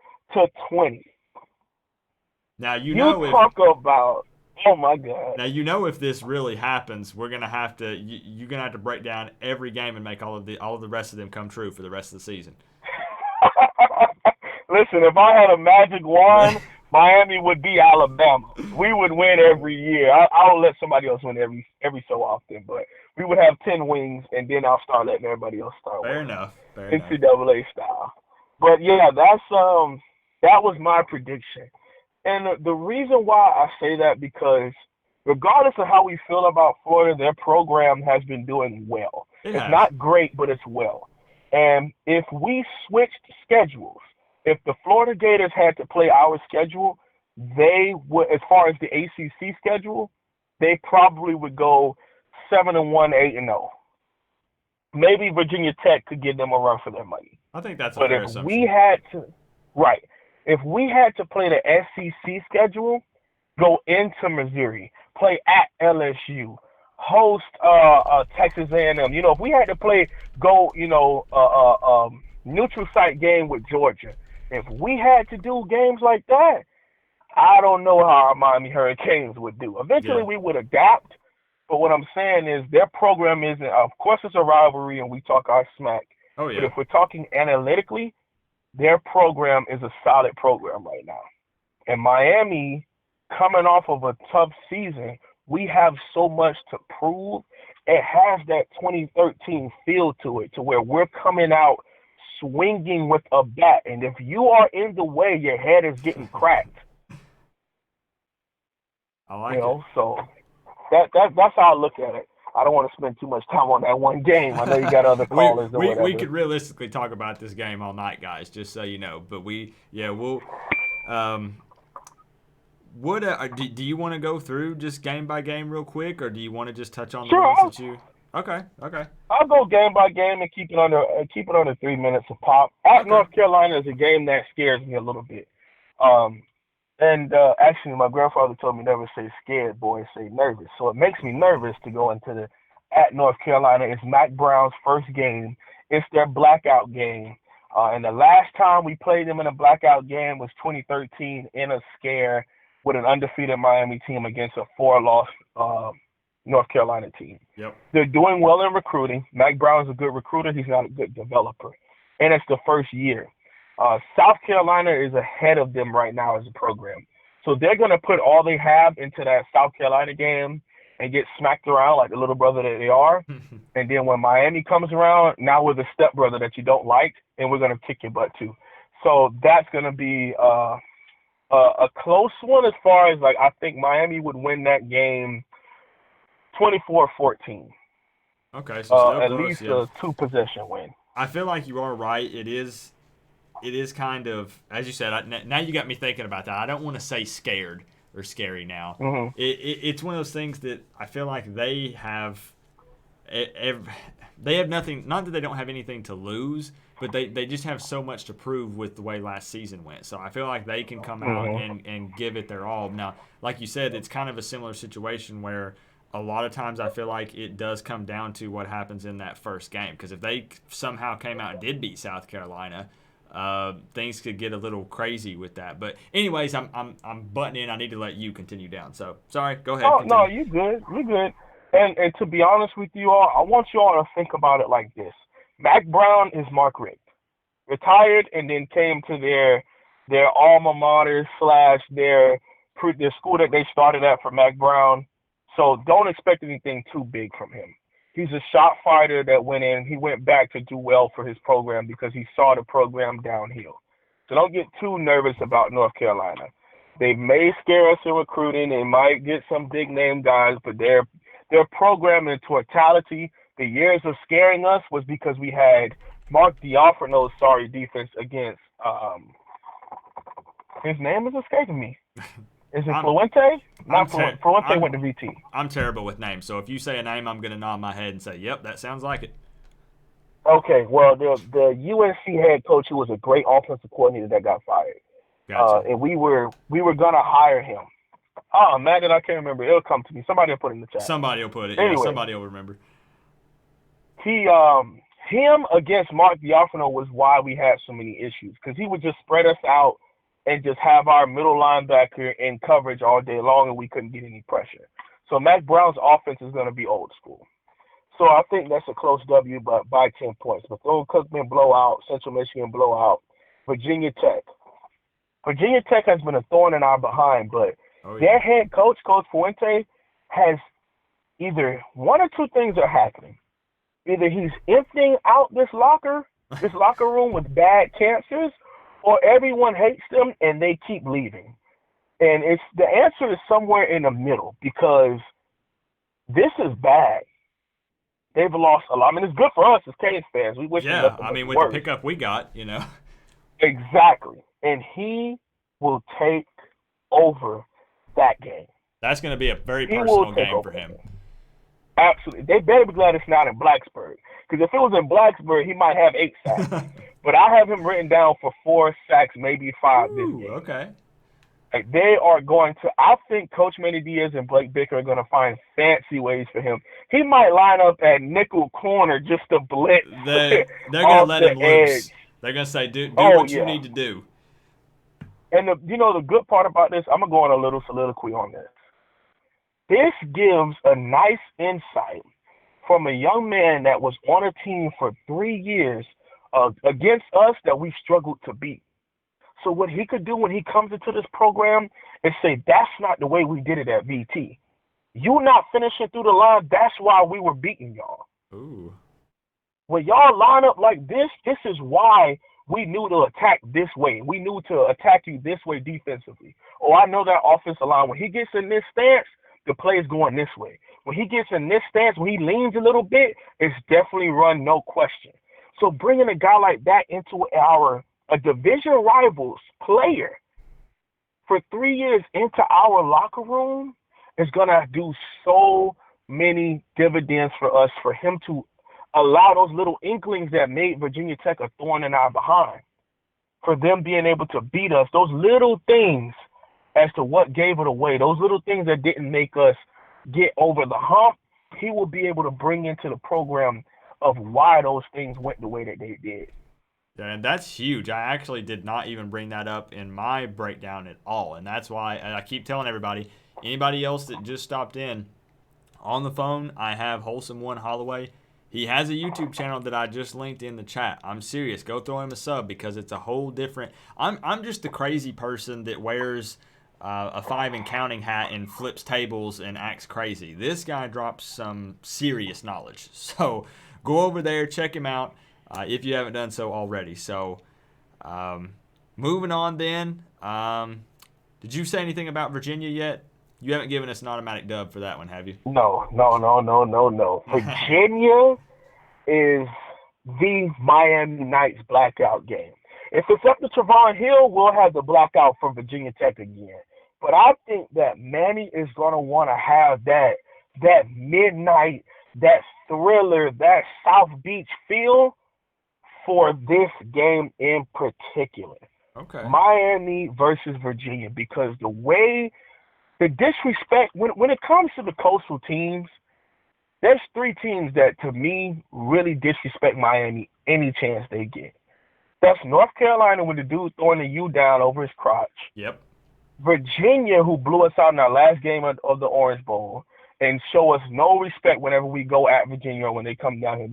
Now, you talk about, oh my God. Now, if this really happens, we're gonna have to. You're gonna have to break down every game and make all of the rest of them come true for the rest of the season. Listen, if I had a magic wand, Miami would be Alabama. We would win every year. I'll let somebody else win every so often, but we would have 10 wins, and then I'll start letting everybody else start. Fair winning. enough. NCAA style. But yeah, that was my prediction. And the reason why I say that, because regardless of how we feel about Florida, their program has been doing well. It's not great, but it's well. And if we switched schedules, if the Florida Gators had to play our schedule, they would, as far as the ACC schedule, they probably would go 7-1, 8-0. Maybe Virginia Tech could give them a run for their money. I think that's a fair assumption. But if we had to play the SEC schedule, go into Missouri, play at LSU, host Texas A&M. If we had to neutral site game with Georgia, if we had to do games like that, I don't know how our Miami Hurricanes would do. Eventually, we would adapt. But what I'm saying is their program isn't. Of course, it's a rivalry, and we talk our smack. Oh yeah. But if we're talking analytically, their program is a solid program right now. And Miami, coming off of a tough season, we have so much to prove. It has that 2013 feel to it, to where we're coming out swinging with a bat. And if you are in the way, your head is getting cracked. I like it. So that's how I look at it. I don't want to spend too much time on that one game. I know you got other callers or whatever. We could realistically talk about this game all night, guys, just so you know. But we'll What do you want to go through just game by game real quick, or do you want to just touch on the Sure. ones that you? Okay. I'll go game by game and keep it under 3 minutes a pop. At Okay. North Carolina is a game that scares me a little bit. And actually, my grandfather told me never say scared, boy, say nervous. So it makes me nervous to go into the at North Carolina. It's Mac Brown's first game. It's their blackout game. And the last time we played them in a blackout game was 2013 in a scare with an undefeated Miami team against a 4-loss North Carolina team. Yep. They're doing well in recruiting. Mac Brown is a good recruiter. He's not a good developer. And it's the first year. South Carolina is ahead of them right now as a program. So they're going to put all they have into that South Carolina game and get smacked around like the little brother that they are. And then when Miami comes around, now we're the stepbrother that you don't like, and we're going to kick your butt too. So that's going to be a close one as far as, like, I think Miami would win that game 24-14. Okay, so still at close, least yeah. a 2-possession win. I feel like you are right. It is kind of, as you said, now you got me thinking about that. I don't want to say scared or scary now. Mm-hmm. It's one of those things that I feel like they have nothing, not that they don't have anything to lose, but they just have so much to prove with the way last season went. So I feel like they can come out and give it their all. Now, like you said, it's kind of a similar situation where a lot of times I feel like it does come down to what happens in that first game. Because if they somehow came out and did beat South Carolina, things could get a little crazy with that. But anyways, I'm butting in. I need to let you continue down. So sorry, go ahead. Oh, continue. no, you good. You good. And to be honest with you all, I want you all to think about it like this. Mac Brown is Mark Richt, retired and then came to their alma mater / their school that they started at for Mac Brown. So don't expect anything too big from him. He's a shot fighter that went in. He went back to do well for his program because he saw the program downhill. So don't get too nervous about North Carolina. They may scare us in recruiting. They might get some big name guys, but their program in totality, the years of scaring us was because we had Mark Diafrano's defense against his name is escaping me. Is it Fluente? Not Fluente went to VT. I'm terrible with names, so if you say a name, I'm going to nod my head and say, yep, that sounds like it. Okay, well, the UNC head coach, who was a great offensive coordinator that got fired. Gotcha. And we were going to hire him. Oh, man, that I can't remember. It'll come to me. Somebody will put it in the chat. Somebody will put it. Anyway, yeah, somebody will remember. Him against Mark Diafrano was why we had so many issues, because he would just spread us out and just have our middle linebacker in coverage all day long, and we couldn't get any pressure. So Mac Brown's offense is going to be old school. So I think that's a close W, but by 10 points. BethuneCookman blowout, Central Michigan blowout, Virginia Tech. Virginia Tech has been a thorn in our behind, but their head coach, Coach Fuente, has either one or two things are happening. Either he's emptying out this locker room with bad cancers, or everyone hates them and they keep leaving. And the answer is somewhere in the middle, because this is bad. They've lost a lot. I mean, it's good for us as Canes fans. We wish. Yeah, I mean, with the pickup we got, Exactly. And he will take over that game. That's going to be a very personal game for him. Absolutely. They better be glad it's not in Blacksburg. Because if it was in Blacksburg, he might have 8 sacks. But I have him written down for 4 sacks, maybe 5 this game. Okay. Like, they are going to – I think Coach Manny Diaz and Blake Bicker are going to find fancy ways for him. He might line up at nickel corner just to blitz. They're going to let him loose. They're going to say, do what you need to do. And the good part about this, I'm going to go on a little soliloquy on this. This gives a nice insight from a young man that was on a team for 3 years against us that we struggled to beat. So what he could do when he comes into this program is say, that's not the way we did it at VT. You not finishing through the line, that's why we were beating y'all. Ooh. When y'all line up like this is why we knew to attack this way. We knew to attack you this way defensively. Oh, I know that offensive line. When he gets in this stance, the play is going this way. When he gets in this stance, when he leans a little bit, it's definitely run, no question. So bringing a guy like that into a division rivals player for 3 years into our locker room is going to do so many dividends for us, for him to allow those little inklings that made Virginia Tech a thorn in our behind, for them being able to beat us, those little things as to what gave it away, those little things that didn't make us get over the hump, he will be able to bring into the program of why those things went the way that they did. Yeah, and that's huge. I actually did not even bring that up in my breakdown at all. And that's why I keep telling everybody, anybody else that just stopped in, on the phone, I have Wholesome One Holloway. He has a YouTube channel that I just linked in the chat. I'm serious. Go throw him a sub because it's a whole different. I'm just the crazy person that wears a 5 and counting hat and flips tables and acts crazy. This guy drops some serious knowledge. So go over there, check him out if you haven't done so already. So moving on then. Did you say anything about Virginia yet? You haven't given us an automatic dub for that one, have you? No. Virginia is the Miami Knights blackout game. If it's up to Trevon Hill, we'll have the blackout from Virginia Tech again. But I think that Manny is going to want to have that midnight, that thriller, that South Beach feel for this game in particular. Okay. Miami versus Virginia, because the way the disrespect, when it comes to the coastal teams, there's 3 teams that, to me, really disrespect Miami any chance they get. That's North Carolina with the dude throwing the U down over his crotch. Yep. Virginia, who blew us out in our last game of the Orange Bowl and show us no respect whenever we go at Virginia or when they come down here.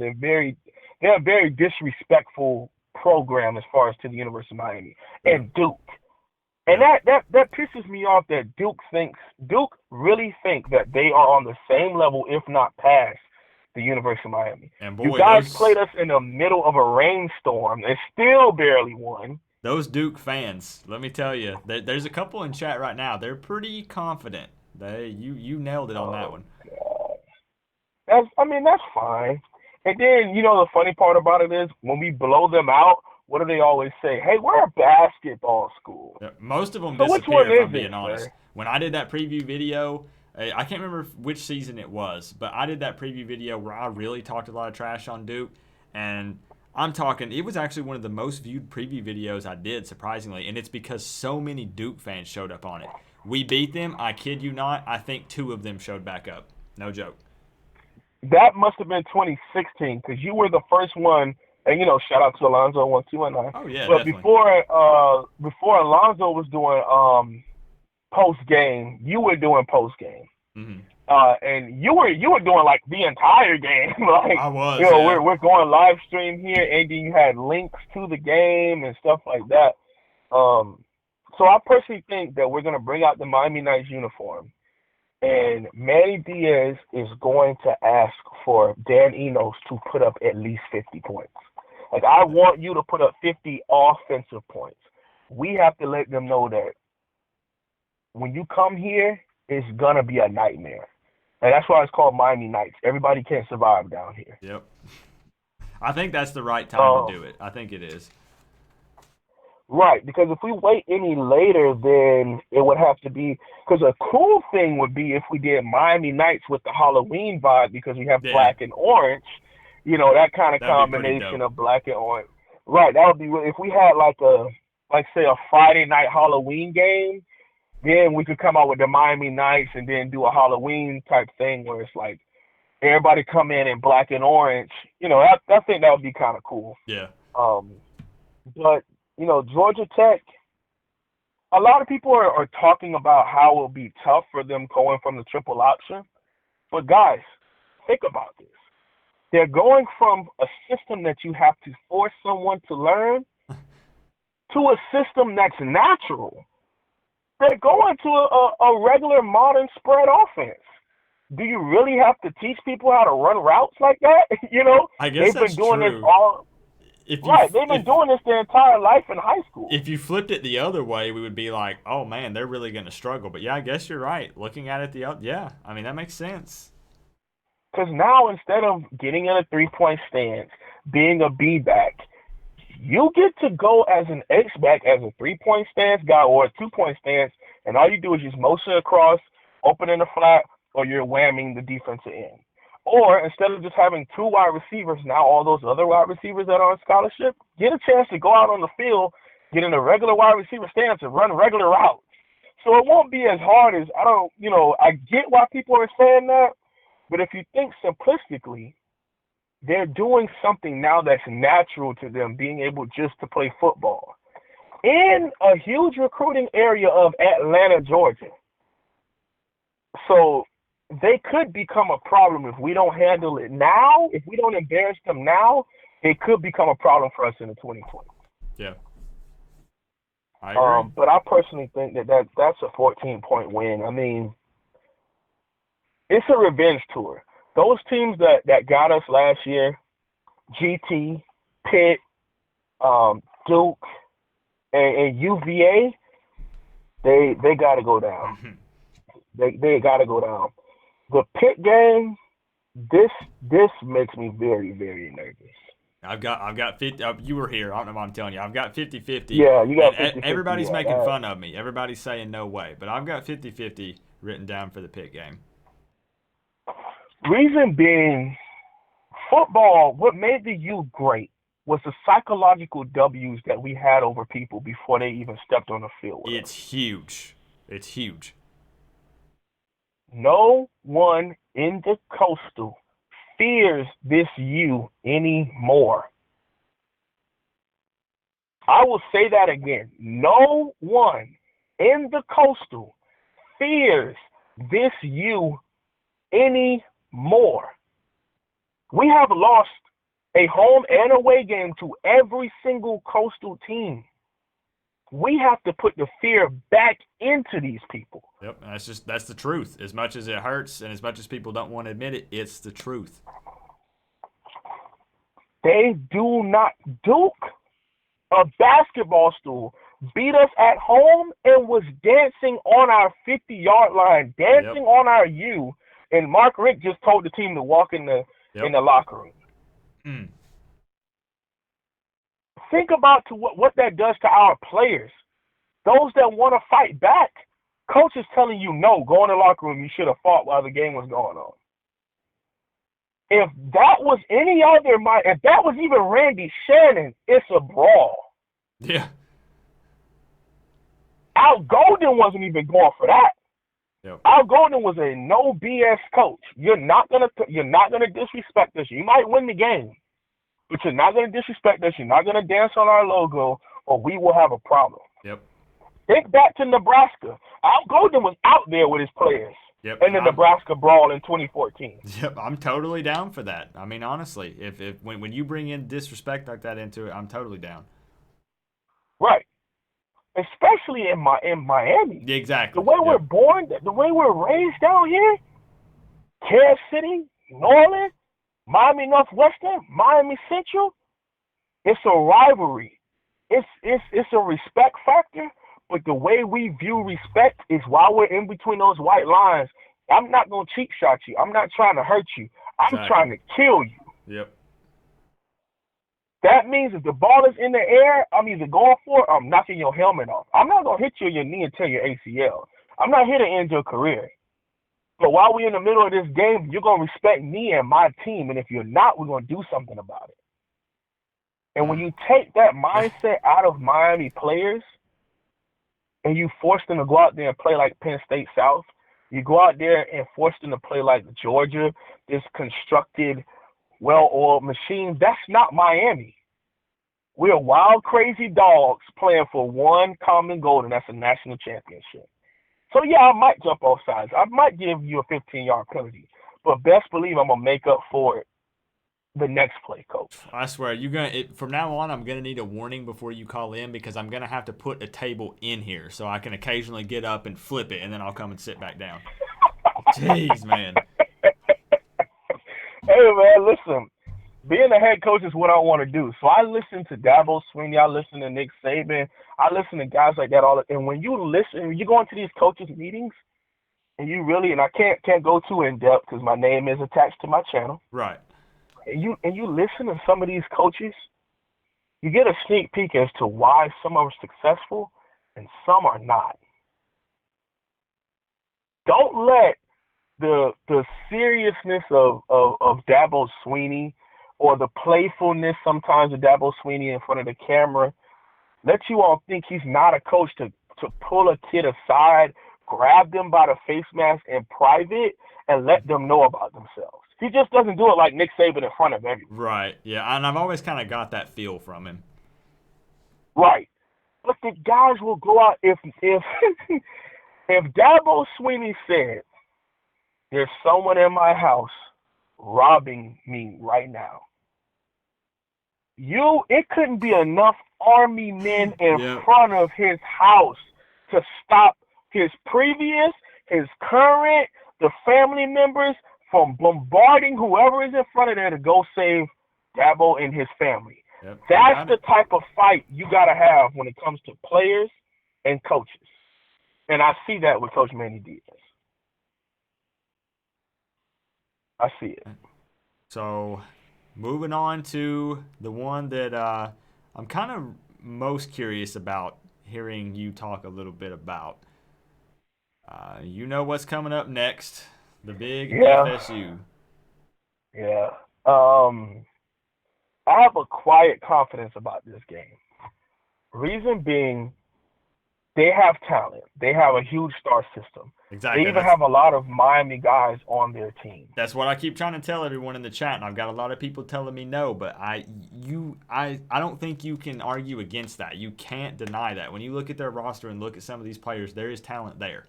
They're a very disrespectful program as far as to the University of Miami. And Duke. And that pisses me off that Duke really think that they are on the same level, if not past, the University of Miami. And boy, you guys played us in the middle of a rainstorm and still barely won. Those Duke fans, let me tell you, there's a couple in chat right now. They're pretty confident. You nailed it on that one. God. That's fine. And then, the funny part about it is when we blow them out, what do they always say? Hey, we're a basketball school. Yeah, most of them so disappear, if I'm being honest. When I did that preview video, I can't remember which season it was, but I did that preview video where I really talked a lot of trash on Duke. And I'm talking, it was actually one of the most viewed preview videos I did, surprisingly. And it's because so many Duke fans showed up on it. We beat them. I kid you not. I think 2 of them showed back up. No joke. That must have been 2016 because you were the first one. And, shout out to Alonzo 1219. Oh, yeah, but definitely. before Alonzo was doing post-game, you were doing post-game. Mm-hmm. And you were doing, like, the entire game. Like, I was, we're going live stream here, and then you had links to the game and stuff like that. So I personally think that we're going to bring out the Miami Knights uniform. And Manny Diaz is going to ask for Dan Enos to put up at least 50 points. Like, I want you to put up 50 offensive points. We have to let them know that when you come here, it's going to be a nightmare. And that's why it's called Miami Knights. Everybody can't survive down here. Yep. I think that's the right time to do it. I think it is. Right, because if we wait any later, then it would have to be – because a cool thing would be if we did Miami Knights with the Halloween vibe because we have black and orange, that kind of combination of black and orange. Right, that would be – if we had say a Friday night Halloween game, then we could come out with the Miami Knights and then do a Halloween type thing where it's like everybody come in black and orange. I think that would be kind of cool. Yeah. But – Georgia Tech, a lot of people are talking about how it will be tough for them going from the triple option. But, guys, think about this. They're going from a system that you have to force someone to learn to a system that's natural. They're going to a regular modern spread offense. Do you really have to teach people how to run routes like that? I guess they've been doing true. this all – they've been doing this their entire life in high school. If you flipped it the other way, we would be like, oh, man, they're really going to struggle. But, yeah, I guess you're right. Looking at it that makes sense. Because now instead of getting in a three-point stance, being a B-back, you get to go as an H-back, as a 3-point stance guy or a 2-point stance, and all you do is just motion across, open in the flat, or you're whamming the defensive end. Or instead of just having 2 wide receivers, now all those other wide receivers that are on scholarship get a chance to go out on the field, get in a regular wide receiver stance and run regular routes. So it won't be as hard as, I get why people are saying that, but if you think simplistically, they're doing something now that's natural to them, being able just to play football. In a huge recruiting area of Atlanta, Georgia. So they could become a problem if we don't handle it now. If we don't embarrass them now, it could become a problem for us in the 2020. Yeah. I agree. But I personally think that's a 14-point win. I mean, it's a revenge tour. Those teams that got us last year, GT, Pitt, Duke, and UVA, they got to go down. They got to go down. The Pitt game, this makes me very, very nervous. I've got 50. You were here. I don't know what I'm telling you. I've got 50-50. Yeah, you got 50-50. Everybody's making fun of me. Everybody's saying no way. But I've got 50-50 written down for the Pitt game. Reason being, football, what made the U great was the psychological W's that we had over people before they even stepped on the field. It's huge. It's huge. No one in the Coastal fears this U anymore. I will say that again. No one in the Coastal fears this U anymore. We have lost a home and away game to every single Coastal team. We have to put the fear back into these people. Yep, that's the truth. As much as it hurts and as much as people don't want to admit it, it's the truth. They do not. Duke, a basketball stool, beat us at home and was dancing on our 50-yard line, dancing on our U, and Mark Richt just told the team to walk in the locker room. Mm. Think about what that does to our players. Those that want to fight back, coach is telling you, no, go in the locker room. You should have fought while the game was going on. If that was any other, if that was even Randy Shannon, it's a brawl. Yeah. Al Golden wasn't even going for that. Yep. Al Golden was a no BS coach. You're not gonna disrespect us. You might win the game, but you're not gonna disrespect us. You're not gonna dance on our logo, or we will have a problem. Yep. Think back to Nebraska. Al Golden was out there with his players. Yep. In the Nebraska brawl in 2014. Yep, I'm totally down for that. I mean, honestly, when you bring in disrespect like that into it, I'm totally down. Right. Especially in Miami. Exactly. The way we're born, the way we're raised down here, Kansas City, New Orleans, Miami Northwestern, Miami Central, it's a rivalry. It's a respect factor. But the way we view respect is while we're in between those white lines, I'm not going to cheap shot you. I'm not trying to hurt you. I'm trying to kill you. Yep. That means if the ball is in the air, I'm either going for it or I'm knocking your helmet off. I'm not going to hit you in your knee and tear your ACL. I'm not here to end your career. But while we're in the middle of this game, you're going to respect me and my team. And if you're not, we're going to do something about it. And when you take that mindset out of Miami players, and you force them to go out there and play like Penn State South, you go out there and force them to play like Georgia, this constructed, well-oiled machine, that's not Miami. We're wild, crazy dogs playing for one common goal, and that's a national championship. So, yeah, I might jump off sides. I might give you a 15-yard penalty, but best believe I'm going to make up for it the next play, coach. I swear, from now on, I'm gonna need a warning before you call in because I'm gonna have to put a table in here so I can occasionally get up and flip it, and then I'll come and sit back down. Jeez, man. Hey, man, listen. Being a head coach is what I want to do. So I listen to Dabo Swinney. I listen to Nick Saban. I listen to guys like that and when you listen, when you go into these coaches meetings, and you really, and I can't go too in depth because my name is attached to my channel. Right. And you listen to some of these coaches, you get a sneak peek as to why some are successful and some are not. Don't let the seriousness of Dabo Swinney or the playfulness sometimes of Dabo Swinney in front of the camera let you all think he's not a coach to pull a kid aside, grab them by the face mask in private, and let them know about themselves. He just doesn't do it like Nick Saban in front of everyone. Right, yeah, and I've always kind of got that feel from him. Right. But the guys will go out if if Dabo Swinney said, there's someone in my house robbing me right now. It couldn't be enough Army men in front of his house to stop his previous, his current, the family members from bombarding whoever is in front of there to go save Dabo and his family. Yep, that's the type of fight you got to have when it comes to players and coaches. And I see that with Coach Manny Diaz. I see it. So, moving on to the one that I'm kind of most curious about hearing you talk a little bit about. You know what's coming up next, the big FSU. Yeah. I have a quiet confidence about this game. Reason being, they have talent. They have a huge star system. Exactly. They even have a lot of Miami guys on their team. That's what I keep trying to tell everyone in the chat, and I've got a lot of people telling me no, but I don't think you can argue against that. You can't deny that. When you look at their roster and look at some of these players, there is talent there.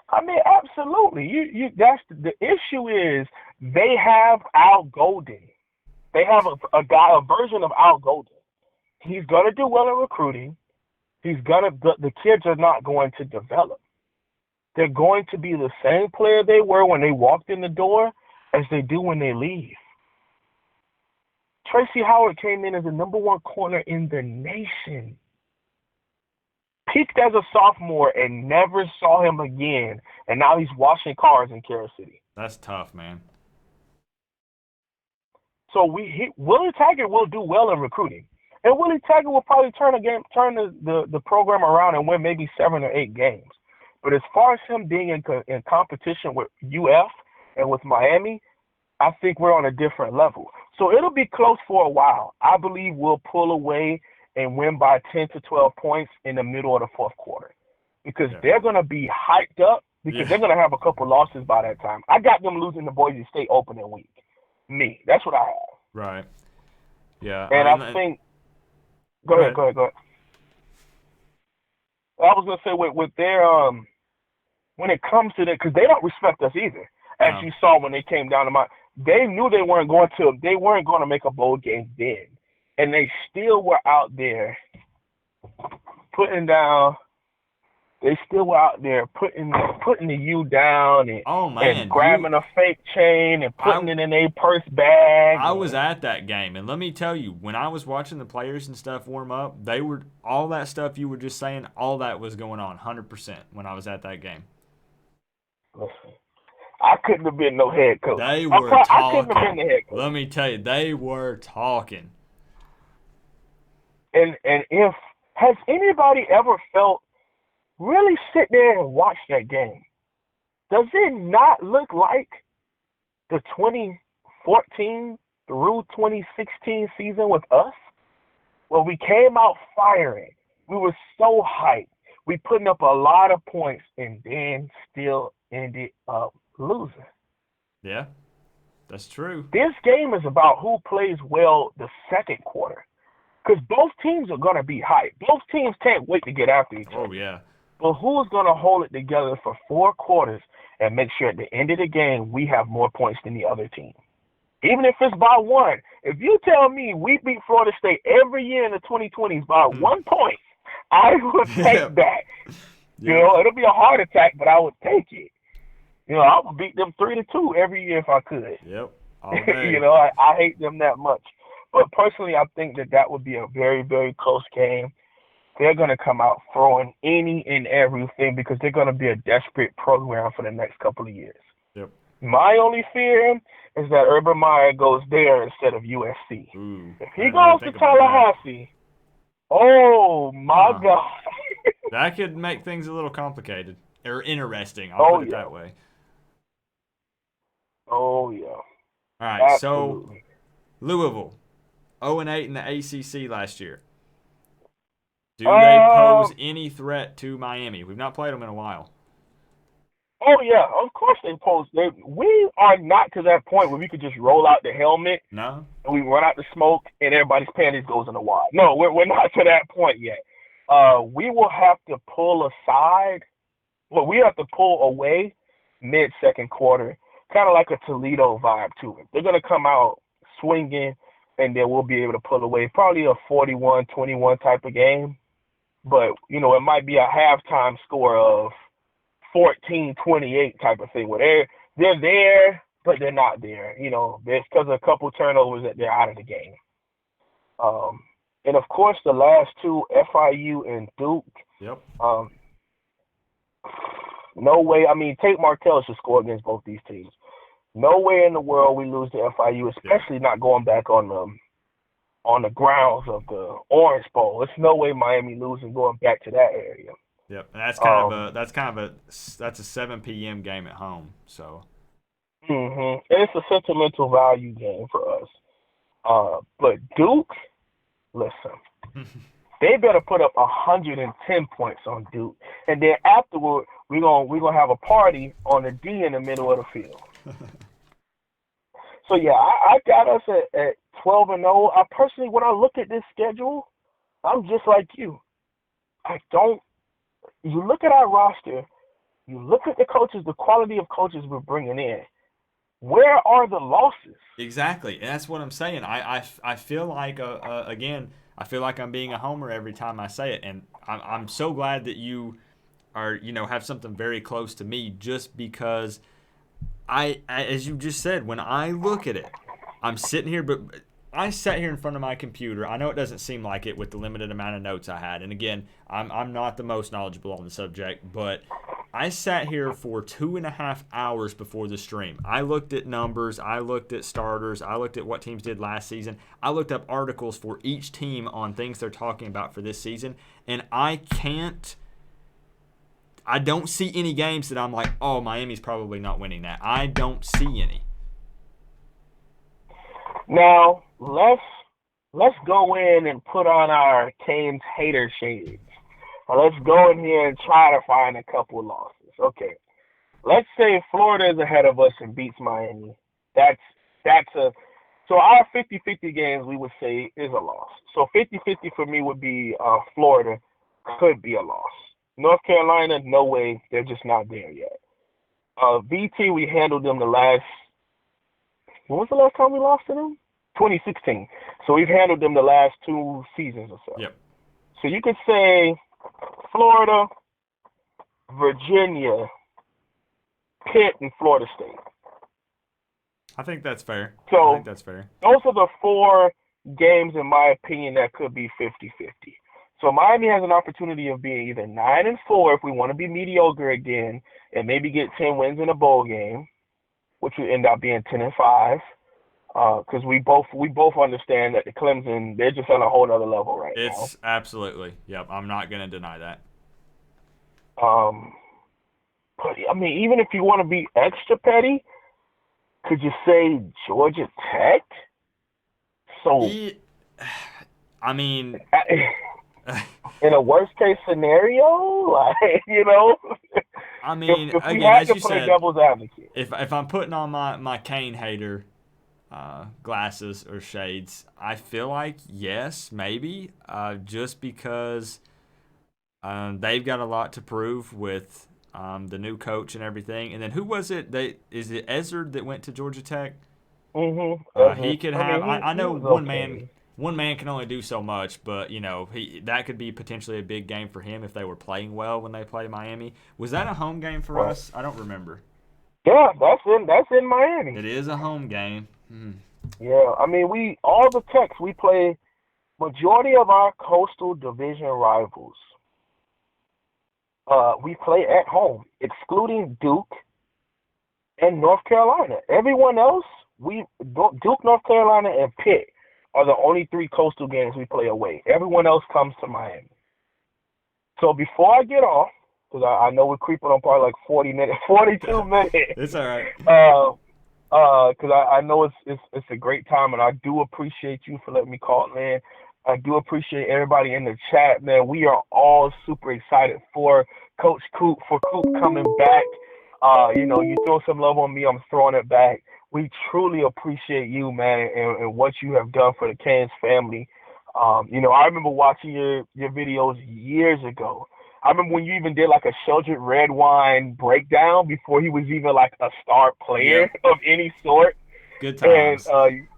I mean, absolutely. That's the issue is they have Al Golden. They have a version of Al Golden. He's gonna do well in recruiting. The kids are not going to develop. They're going to be the same player they were when they walked in the door as they do when they leave. Tracy Howard came in as the number one corner in the nation. Peaked as a sophomore and never saw him again, and now he's washing cars in Kansas City. That's tough, man. So Willie Taggart will do well in recruiting. And Willie Taggart will probably turn the program around and win maybe 7 or 8 games. But as far as him being in competition with UF and with Miami, I think we're on a different level. So it'll be close for a while. I believe we'll pull away and win by 10 to 12 points in the middle of the fourth quarter. Because they're going to be hyped up because they're going to have a couple losses by that time. I got them losing to Boise State opening week. That's what I have. Right. Yeah. And I think – Go ahead. I was going to say with their when it comes to that, because they don't respect us either, as you saw when they came down to they knew they weren't going to make a bowl game then, and they still were out there putting down. They still were out there putting the U down and grabbing a fake chain and putting it in a purse bag. I was at that game, and let me tell you, when I was watching the players and stuff warm up, they were all that stuff you were just saying. All that was going on, 100% when I was at that game. Listen, I couldn't have been no head coach. They were talking. I couldn't have been the head coach. Let me tell you, they were talking. And if has anybody ever felt? Really sit there and watch that game. Does it not look like the 2014 through 2016 season with us? Where we came out firing. We were so hyped. We putting up a lot of points and then still ended up losing. Yeah, that's true. This game is about who plays well the second quarter. Because both teams are going to be hyped. Both teams can't wait to get after each other. Oh, yeah. But who's going to hold it together for 4 quarters and make sure at the end of the game we have more points than the other team? Even if it's by 1. If you tell me we beat Florida State every year in the 2020s by 1 point, I would take that. You know, it'll be a heart attack, but I would take it. You know, I would beat them 3-2 every year if I could. Yep. You know, I hate them that much. But personally, I think that would be a very, very close game. They're going to come out throwing any and everything because they're going to be a desperate program for the next couple of years. Yep. My only fear is that Urban Meyer goes there instead of USC. Ooh, If I he didn't really goes to think about that. Tallahassee, oh my Huh. God. That could make things a little complicated or interesting. I'll Oh put it yeah. that way. Oh yeah. All right, so Absolutely. Louisville, 0-8 in the ACC last year. Do they pose Um. any threat to Miami? We've not played them in a while. Oh yeah. Of course they pose. We are not to that point where we could just roll out the helmet No? and we run out the smoke and everybody's panties goes in the water. No, we're not to that point yet. We will have to pull aside. Well, we have to pull away mid second quarter, kind of like a Toledo vibe to it. They're gonna come out swinging, and then we'll be able to pull away. Probably a 41-21 type of game, but it might be a halftime score of 14-28 type of thing where they're there, but they're not there. There's because of a couple turnovers that they're out of the game. And of course, the last two, FIU and Duke. Yep. No way. I mean, Tate Martell should score against both these teams. No way in the world we lose to FIU, especially not going back on the grounds of the Orange Bowl. There's no way Miami losing going back to that area. Yep. And that's a 7 p.m. game at home. So. And it's a sentimental value game for us. But Duke, listen, they better put up 110 points on Duke, and then afterward we're gonna have a party on the D in the middle of the field. So yeah, I got us at 12-0. I personally, when I look at this schedule, I'm just like you. You look at our roster, you look at the coaches, the quality of coaches we're bringing in. Where are the losses? Exactly, and that's what I'm saying. I feel like again, I feel like I'm being a homer every time I say it, and I'm so glad that you are have something very close to me, just because I as you just said, when I look at it, I'm sitting here, but I sat here in front of my computer. I know it doesn't seem like it with the limited amount of notes I had, and again, I'm not the most knowledgeable on the subject, but I sat here for 2.5 hours before the stream. I looked at numbers. I looked at starters. I looked at what teams did last season. I looked up articles for each team on things they're talking about for this season. And I don't see any games that I'm like, oh, Miami's probably not winning that. I don't see any. Now, let's go in and put on our Canes hater shades. Let's go in here and try to find a couple of losses. Okay. Let's say Florida is ahead of us and beats Miami. So our 50-50 games we would say is a loss. So 50-50 for me would be Florida could be a loss. North Carolina, no way. They're just not there yet. VT, we handled them when was the last time we lost to them? 2016. So we've handled them the last 2 seasons or so. Yep. So you could say Florida, Virginia, Pitt, and Florida State. I think that's fair. So I think that's fair. Those are the 4 games, in my opinion, that could be 50-50. So Miami has an opportunity of being either 9-4 if we want to be mediocre again and maybe get 10 wins in a bowl game, which would end up being 10-5. Because we both understand that the Clemson, they're just on a whole other level right now. It's absolutely. Yep, I'm not going to deny that. But, I mean, even if you want to be extra petty, could you say Georgia Tech? So, I mean, in a worst-case scenario, I mean, if we again, had as to you play said, devil's advocate. if I'm putting on my Kane hater glasses or shades, I feel like yes, maybe, just because they've got a lot to prove with the new coach and everything. And then who was it? Is it Ezzard that went to Georgia Tech? Mm-hmm. He could have. I know one okay. man can only do so much, but that could be potentially a big game for him if they were playing well when they play Miami. Was that a home game for us? I don't remember. Yeah, that's in Miami. It is a home game. Yeah, I mean all the Techs we play. Majority of our coastal division rivals, we play at home, excluding Duke and North Carolina. Everyone else, Duke, North Carolina, and Pitt are the only 3 coastal games we play away. Everyone else comes to Miami. So before I get off, because I know we're creeping on probably like 42 minutes. It's all right. Because I know it's a great time, and I do appreciate you for letting me call, man. I do appreciate everybody in the chat, man. We are all super excited for Coach Coop, coming back. You throw some love on me, I'm throwing it back. We truly appreciate you, man, and what you have done for the Canes family. I remember watching your videos years ago. I remember when you even did like a Sheldrick Redwine breakdown before he was even like a star player of any sort. Good times. And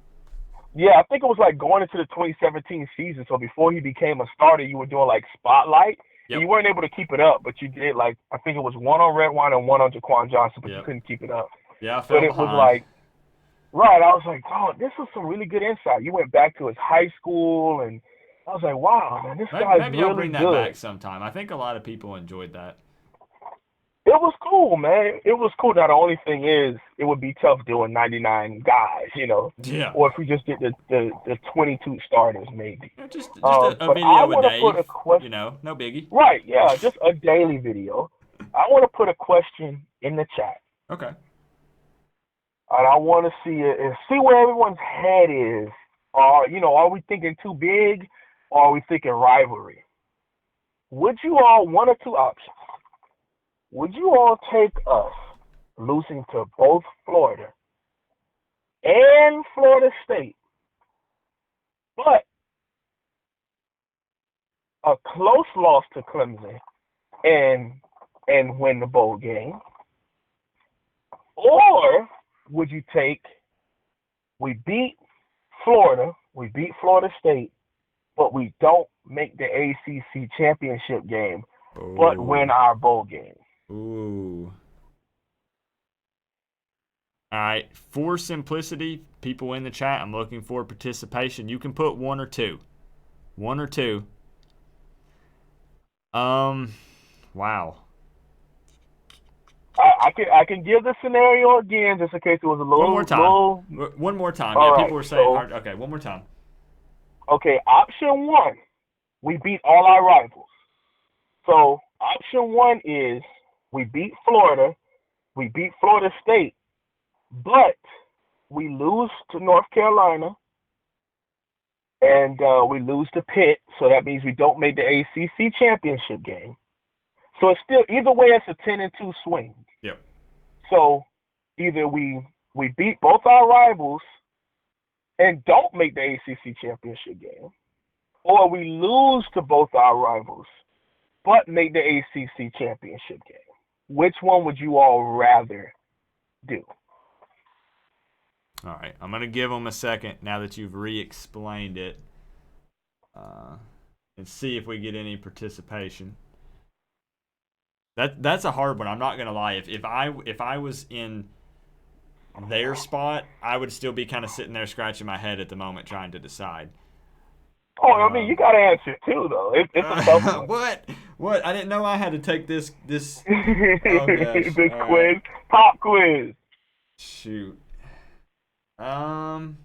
I think it was like going into the 2017 season. So before he became a starter, you were doing like Spotlight. Yep. And you weren't able to keep it up, but you did like, I think it was one on Redwine and one on Jaquan Johnson, but you couldn't keep it up. Yeah, I fell behind. Was like, right, I was like, oh, this is some really good insight. You went back to his high school, and I was like, wow, man, this guy's really good. Maybe I'll bring that back sometime. I think a lot of people enjoyed that. It was cool, man. It was cool. Now, the only thing is, it would be tough doing 99 guys, Yeah. Or if we just did the 22 starters, maybe. Yeah, just a video a day, no biggie. Right, yeah, just a daily video. I want to put a question in the chat. Okay. And I want to see where everyone's head is. Are we thinking too big, or are we thinking rivalry? Would you all, one or two options, would you all take us losing to both Florida and Florida State, but a close loss to Clemson and win the bowl game? Or would you take, we beat Florida State, but we don't make the ACC championship game, but win our bowl game? Ooh. All right. For simplicity, people in the chat, I'm looking for participation. You can put one or two. Wow. I can give the scenario again just in case it was a little. One more time. Yeah, people were saying. Okay, one more time. Okay, option 1, we beat all our rivals. So option 1 is we beat Florida, we beat Florida State, but we lose to North Carolina, and we lose to Pitt. So that means we don't make the ACC championship game. So it's still, either way, it's a 10-2 swing. Yep. So either we beat both our rivals and don't make the ACC championship game, or we lose to both our rivals but make the ACC championship game. Which one would you all rather do? All right. I'm going to give them a second now that you've re-explained it and see if we get any participation. That's a hard one. I'm not going to lie. If I was in their spot, I would still be kind of sitting there scratching my head at the moment trying to decide. Oh, I mean, you got to answer too, though. It's a tough one. What? I didn't know I had to take this. Oh, this quiz, right. Pop quiz. Shoot. I'm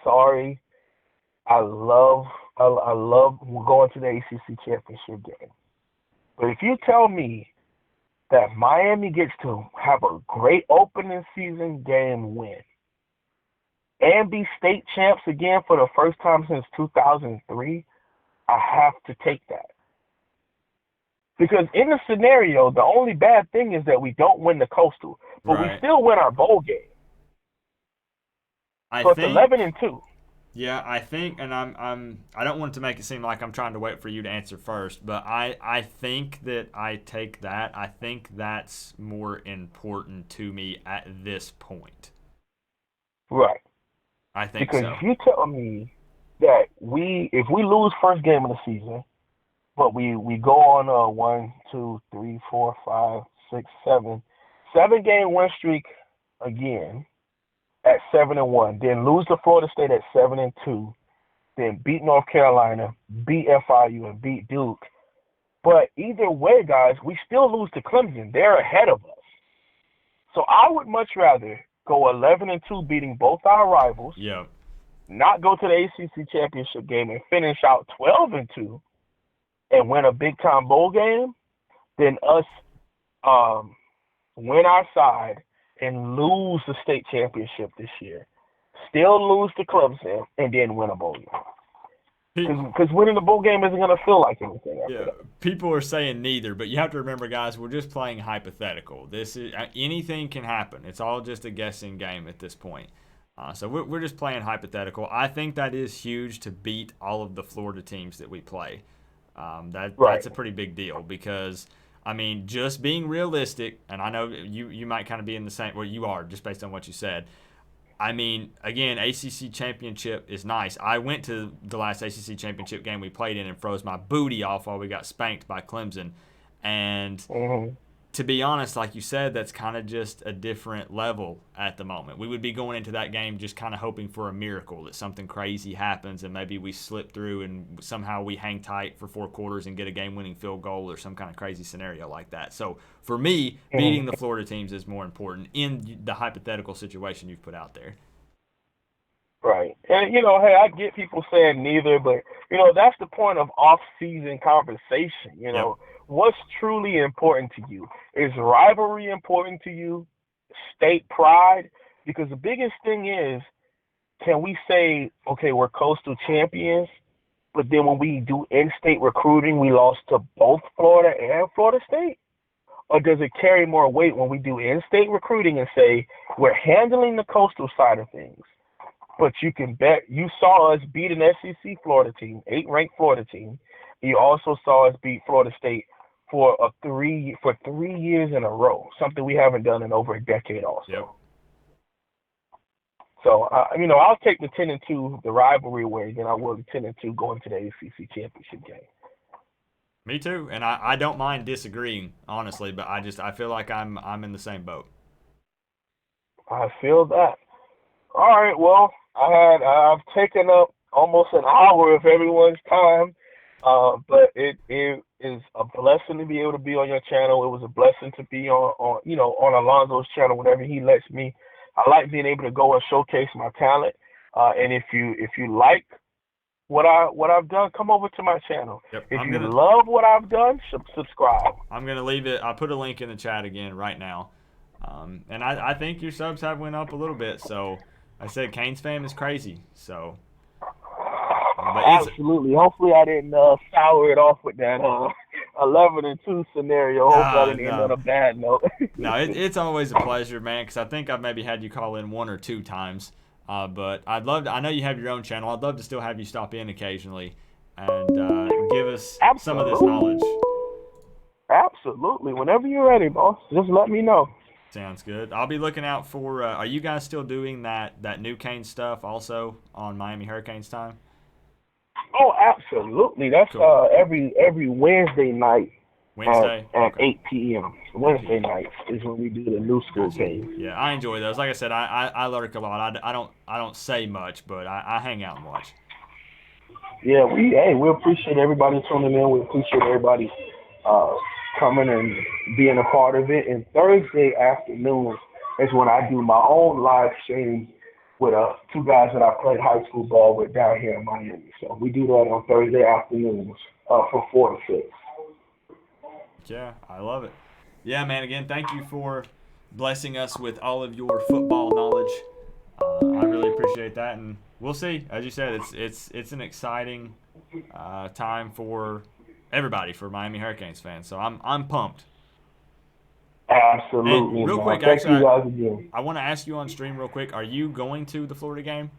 sorry. I love going to the ACC championship game. But if you tell me that Miami gets to have a great opening season game win and be state champs again for the first time since 2003, I have to take that. Because in the scenario, the only bad thing is that we don't win the Coastal, but we still win our bowl game. So it's 11-2. Yeah, I think, and I don't want to make it seem like I'm trying to wait for you to answer first, but I think that I take that. I think that's more important to me at this point. Right. I think because so. If you tell me that if we lose first game of the season, but we go on a 1, 2, 3, 4, 5, 6, 7 game win streak again at 7-1, then lose to Florida State at 7-2, then beat North Carolina, beat FIU, and beat Duke. But either way, guys, we still lose to Clemson. They're ahead of us. So I would much rather go 11-2, beating both our rivals. Yeah. Not go to the ACC championship game and finish out 12-2 and win a big time bowl game, than us win our side and lose the state championship this year, still lose to Clemson, and then win a bowl game. Because winning the bowl game isn't going to feel like anything. Yeah, people are saying neither, but you have to remember, guys, we're just playing hypothetical. This is anything can happen. It's all just a guessing game at this point. So we're just playing hypothetical. I think that is huge to beat all of the Florida teams that we play. That's a pretty big deal because, I mean, just being realistic, and I know you might kind of be in the same – well, you are just based on what you said. I mean, again, ACC championship is nice. I went to the last ACC championship game we played in and froze my booty off while we got spanked by Clemson. And to be honest, like you said, that's kind of just a different level at the moment. We would be going into that game just kind of hoping for a miracle, that something crazy happens and maybe we slip through and somehow we hang tight for 4 quarters and get a game-winning field goal or some kind of crazy scenario like that. So for me, beating the Florida teams is more important in the hypothetical situation you've put out there. Right. And, hey, I get people saying neither, but, that's the point of off-season conversation, Yep. What's truly important to you? Is rivalry important to you? State pride? Because the biggest thing is, can we say, okay, we're coastal champions, but then when we do in-state recruiting, we lost to both Florida and Florida State? Or does it carry more weight when we do in-state recruiting and say, we're handling the coastal side of things, but you can bet you saw us beat an SEC Florida team, 8th-ranked Florida team. You also saw us beat Florida State for 3 years in a row, something we haven't done in over a decade also. Yep. So, I'll take the 10-2, the rivalry way, than I will the 10-2 going to the ACC championship game. Me too, and I don't mind disagreeing, honestly, but I feel like I'm in the same boat. I feel that. All right, well, I've taken up almost an hour of everyone's time. But it is a blessing to be able to be on your channel. It was a blessing to be on Alonzo's channel whenever he lets me. I like being able to go and showcase my talent. And if you like what I've done, come over to my channel. Yep, if you love what I've done, subscribe. I'm gonna leave it. I put a link in the chat again right now. And I think your subs have went up a little bit. So I said Canes fam is crazy. So. But absolutely. Hopefully, I didn't sour it off with that 11-2 scenario. Hope I didn't end on a bad note. No, it's always a pleasure, man. Because I think I've maybe had you call in 1 or 2 times. But I'd love to. I know you have your own channel. I'd love to still have you stop in occasionally and give us some of this knowledge. Absolutely. Whenever you're ready, boss, just let me know. Sounds good. I'll be looking out for. Are you guys still doing that new Canes stuff also on Miami Hurricanes time? Oh, absolutely. That's cool. Every Wednesday night at okay. 8 p.m. Wednesday nights is when we do the new school games. Yeah, I enjoy those. Like I said, I lurk a lot. I don't say much, but I hang out and watch. Yeah, we appreciate everybody tuning in. We appreciate everybody coming and being a part of it. And Thursday afternoon is when I do my own live stream with 2 guys that I played high school ball with down here in Miami. So we do that on Thursday afternoons from 4 to 6. Yeah, I love it. Yeah, man, again, thank you for blessing us with all of your football knowledge. I really appreciate that, and we'll see. As you said, it's an exciting time for everybody, for Miami Hurricanes fans. So I'm pumped. Absolutely. And real quick, thank actually, you guys again. I want to ask you on stream real quick. Are you going to the Florida game?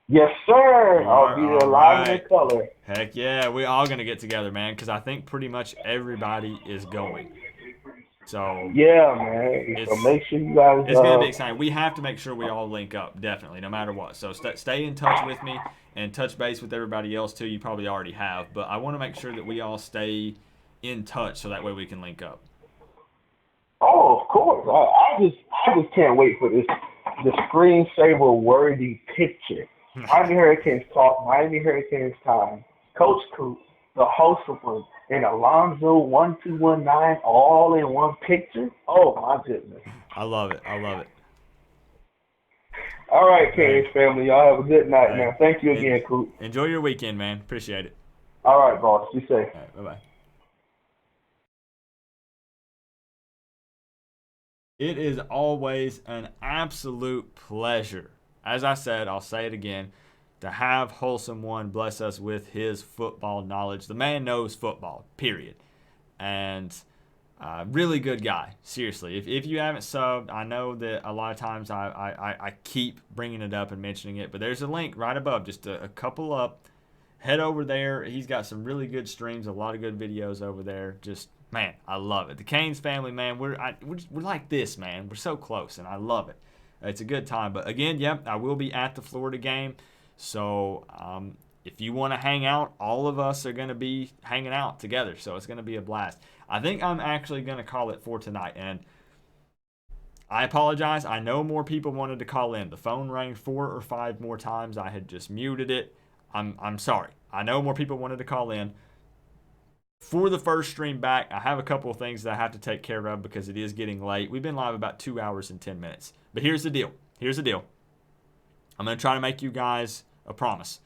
Yes, sir. I'll be there live in color. Heck yeah, we're all gonna get together, man. Because I think pretty much everybody is going. So yeah, man. So make sure you guys. It's gonna be exciting. We have to make sure we all link up, definitely, no matter what. So stay in touch with me and touch base with everybody else too. You probably already have, but I want to make sure that we all stay in touch so that way we can link up. Oh, of course. I just can't wait for the screensaver worthy picture. Miami Hurricanes talk, Miami Hurricanes time. Coach Coop, the Wholesome and Alonzo 1219 all in one picture. Oh my goodness. I love it. I love it. All right, Canes family. Y'all have a good night, Hey. man. Thank you again, Coop. Enjoy your weekend, man. Appreciate it. All right, boss. Be safe. All right, bye-bye. It is always an absolute pleasure. As I said, I'll say it again, to have Wholesome One bless us with his football knowledge. The man knows football, period. And really good guy, seriously. If you haven't subbed, I know that a lot of times I keep bringing it up and mentioning it, but there's a link right above, just a couple up. Head over there. He's got some really good streams, a lot of good videos over there. Just, man, I love it. The Canes family, man, we're like this, man. We're so close, and I love it. It's a good time. But, again, yep, I will be at the Florida game. So if you want to hang out, all of us are going to be hanging out together. So it's going to be a blast. I think I'm actually going to call it for tonight. And I apologize. I know more people wanted to call in. The phone rang 4 or 5 more times. I had just muted it. I'm sorry. I know more people wanted to call in. For the first stream back, I have a couple of things that I have to take care of because it is getting late. We've been live about 2 hours and 10 minutes. But here's the deal. I'm going to try to make you guys a promise.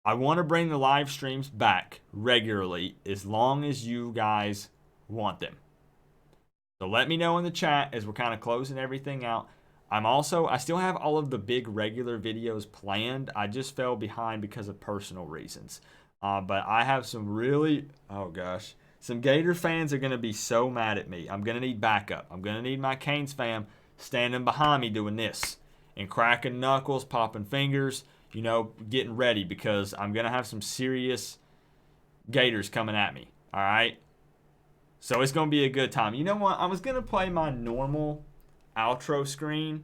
I want to bring the live streams back regularly as long as you guys want them. So let me know in the chat as we're kind of closing everything out. I still have all of the big regular videos planned. I just fell behind because of personal reasons. But I have some some Gator fans are going to be so mad at me. I'm going to need backup. I'm going to need my Canes fam standing behind me doing this and cracking knuckles, popping fingers, getting ready because I'm going to have some serious Gators coming at me. All right? So it's going to be a good time. You know what? I was going to play my normal outro screen,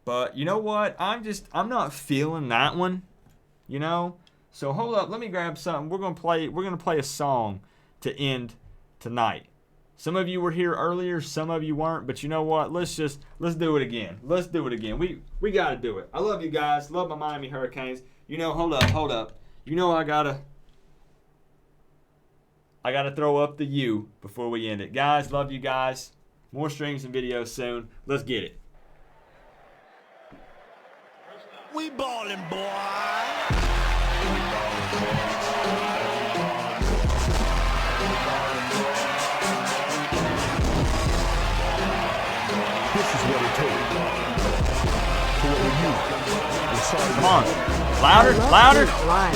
but you know what? I'm not feeling that one, So hold up, let me grab something. We're gonna play a song to end tonight. Some of you were here earlier, some of you weren't, but you know what? Let's do it again. We gotta do it. I love you guys. Love my Miami Hurricanes. Hold up. I gotta throw up the U before we end it. Guys, love you guys. More streams and videos soon. Let's get it. We ballin', boy. This is what it takes. For you. Come on. Louder. Live.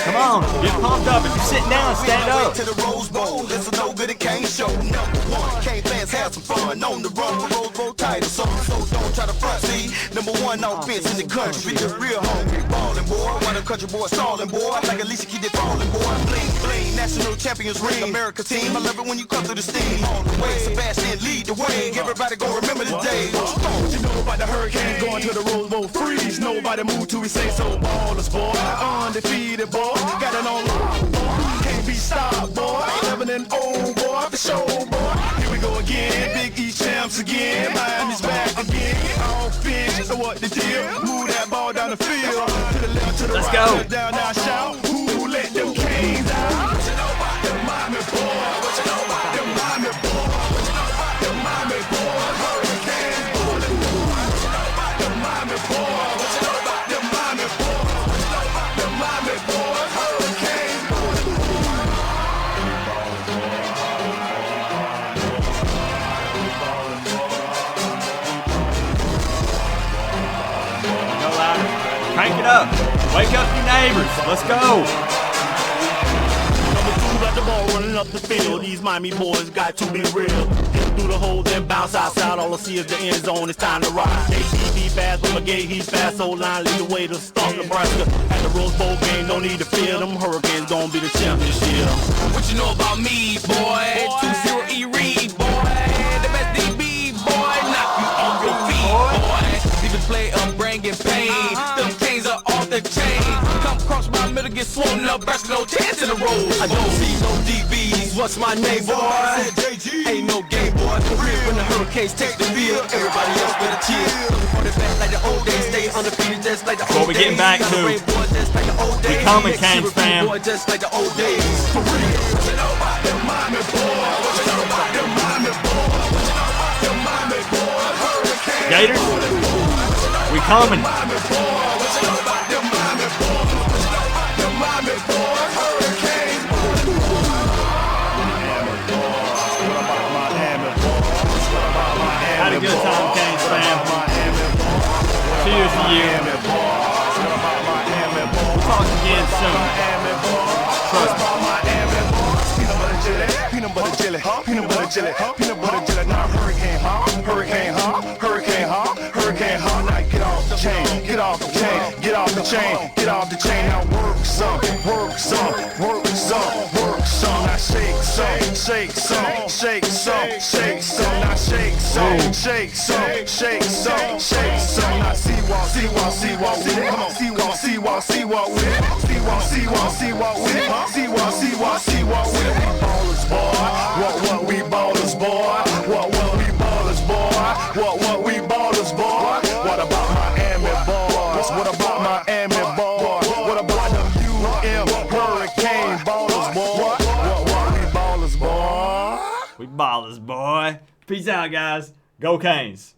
Come on, get pumped up. If you're sitting down, stand up. To the Rose Bowl, it's a no good and Kane show. Number one, Kane fans have some fun on the run for Rose Bowl title. So don't try to front. See, number one offense in the country, the real hungry ballin' boy. Why the country boy stallin' boy? Like Alicia keep it fallin' boy. Bling, national champions ring. America team, I love it when you come through the steam. On the way, Sebastian lead the way. Everybody gon' remember the day. What you know about the Hurricanes going to the Rose Bowl? Freeze, nobody move till we say so. Ballers boy, undefeated boy. Got it on lock, boy. Can't be stopped, boy. 11-0, boy. For sure, boy. Here we go again. Big East champs again. Miami's back again. Offense, so what the deal? Move that ball down the field. To the left, to the Let's right. go. Down, now shout. Who let them Canes out? What you know about them Miami boys? What you know about them Miami boys? What you know about them Miami boys? Hurricanes ballin' boy. What you know about them Miami boys? What you know about them Miami boys? What you know about them Miami boys? Hurricanes ballin' boy. Go louder. Crank it up. Wake up your neighbors. Let's go. Number 2 got the ball running up the field. These Miami boys got to be real. Hit through the hole, then bounce outside. All I see is the end zone. It's time to ride. ATV fast, but my gate he's fast. So line lead the way to start Nebraska. At the Rose Bowl game, don't need to fear. Them Hurricanes gonna be the champ this year. What you know about me, boy? 2-0 E-Reed, boy. The best DB, boy. Knock you off your feet, boy. Even play up, bringing pain. Them Canes are off the chain. Come cross my middle, get swollen up. Breast no chance in the road. I don't see no DBs. Canes, what's my name, boy? Ain't no game, boy. For real, when the Hurricanes take the field, everybody else better cheer. Run it back like the old days, stay undefeated just like the old days. What we getting back to? We coming, Canes fam. Just like the old days. For real. What you know about them Miami boys? What you know about them Miami boys? What you know about them Miami boys? Hurricanes. Gators, we coming. What you know about them Miami boys? What you know about them Miami boys? Hurricanes. Had a good time, Canes fam. Cheers to you. We'll talk again soon. Trust me. Peanut butter jelly, peanut butter jelly, peanut butter jelly. Now hurricane, hurricane, hurricane, hurricane. Now get off the chain, get off the chain, get off the chain, get off the chain. Now work some, work some, work some, work some. Now shake some, shake some, shake some, shake some. Now shake some, shake some, shake some, shake some. Now see-walk, see-walk, see-walk with it. Come on, see-walk, see-walk, see-walk with it. See-walk, see-walk, see-walk with it. See-walk, see-walk, see-walk with it. We ballers, boy. What we ballers, boy? What we ballers, boy? What we ballers, boy? What about Miami boys? What about Miami boys? What about them UM Hurricane ballers, boy? What we ballers, boy? We ballers, boy. Peace out, guys. Go Canes.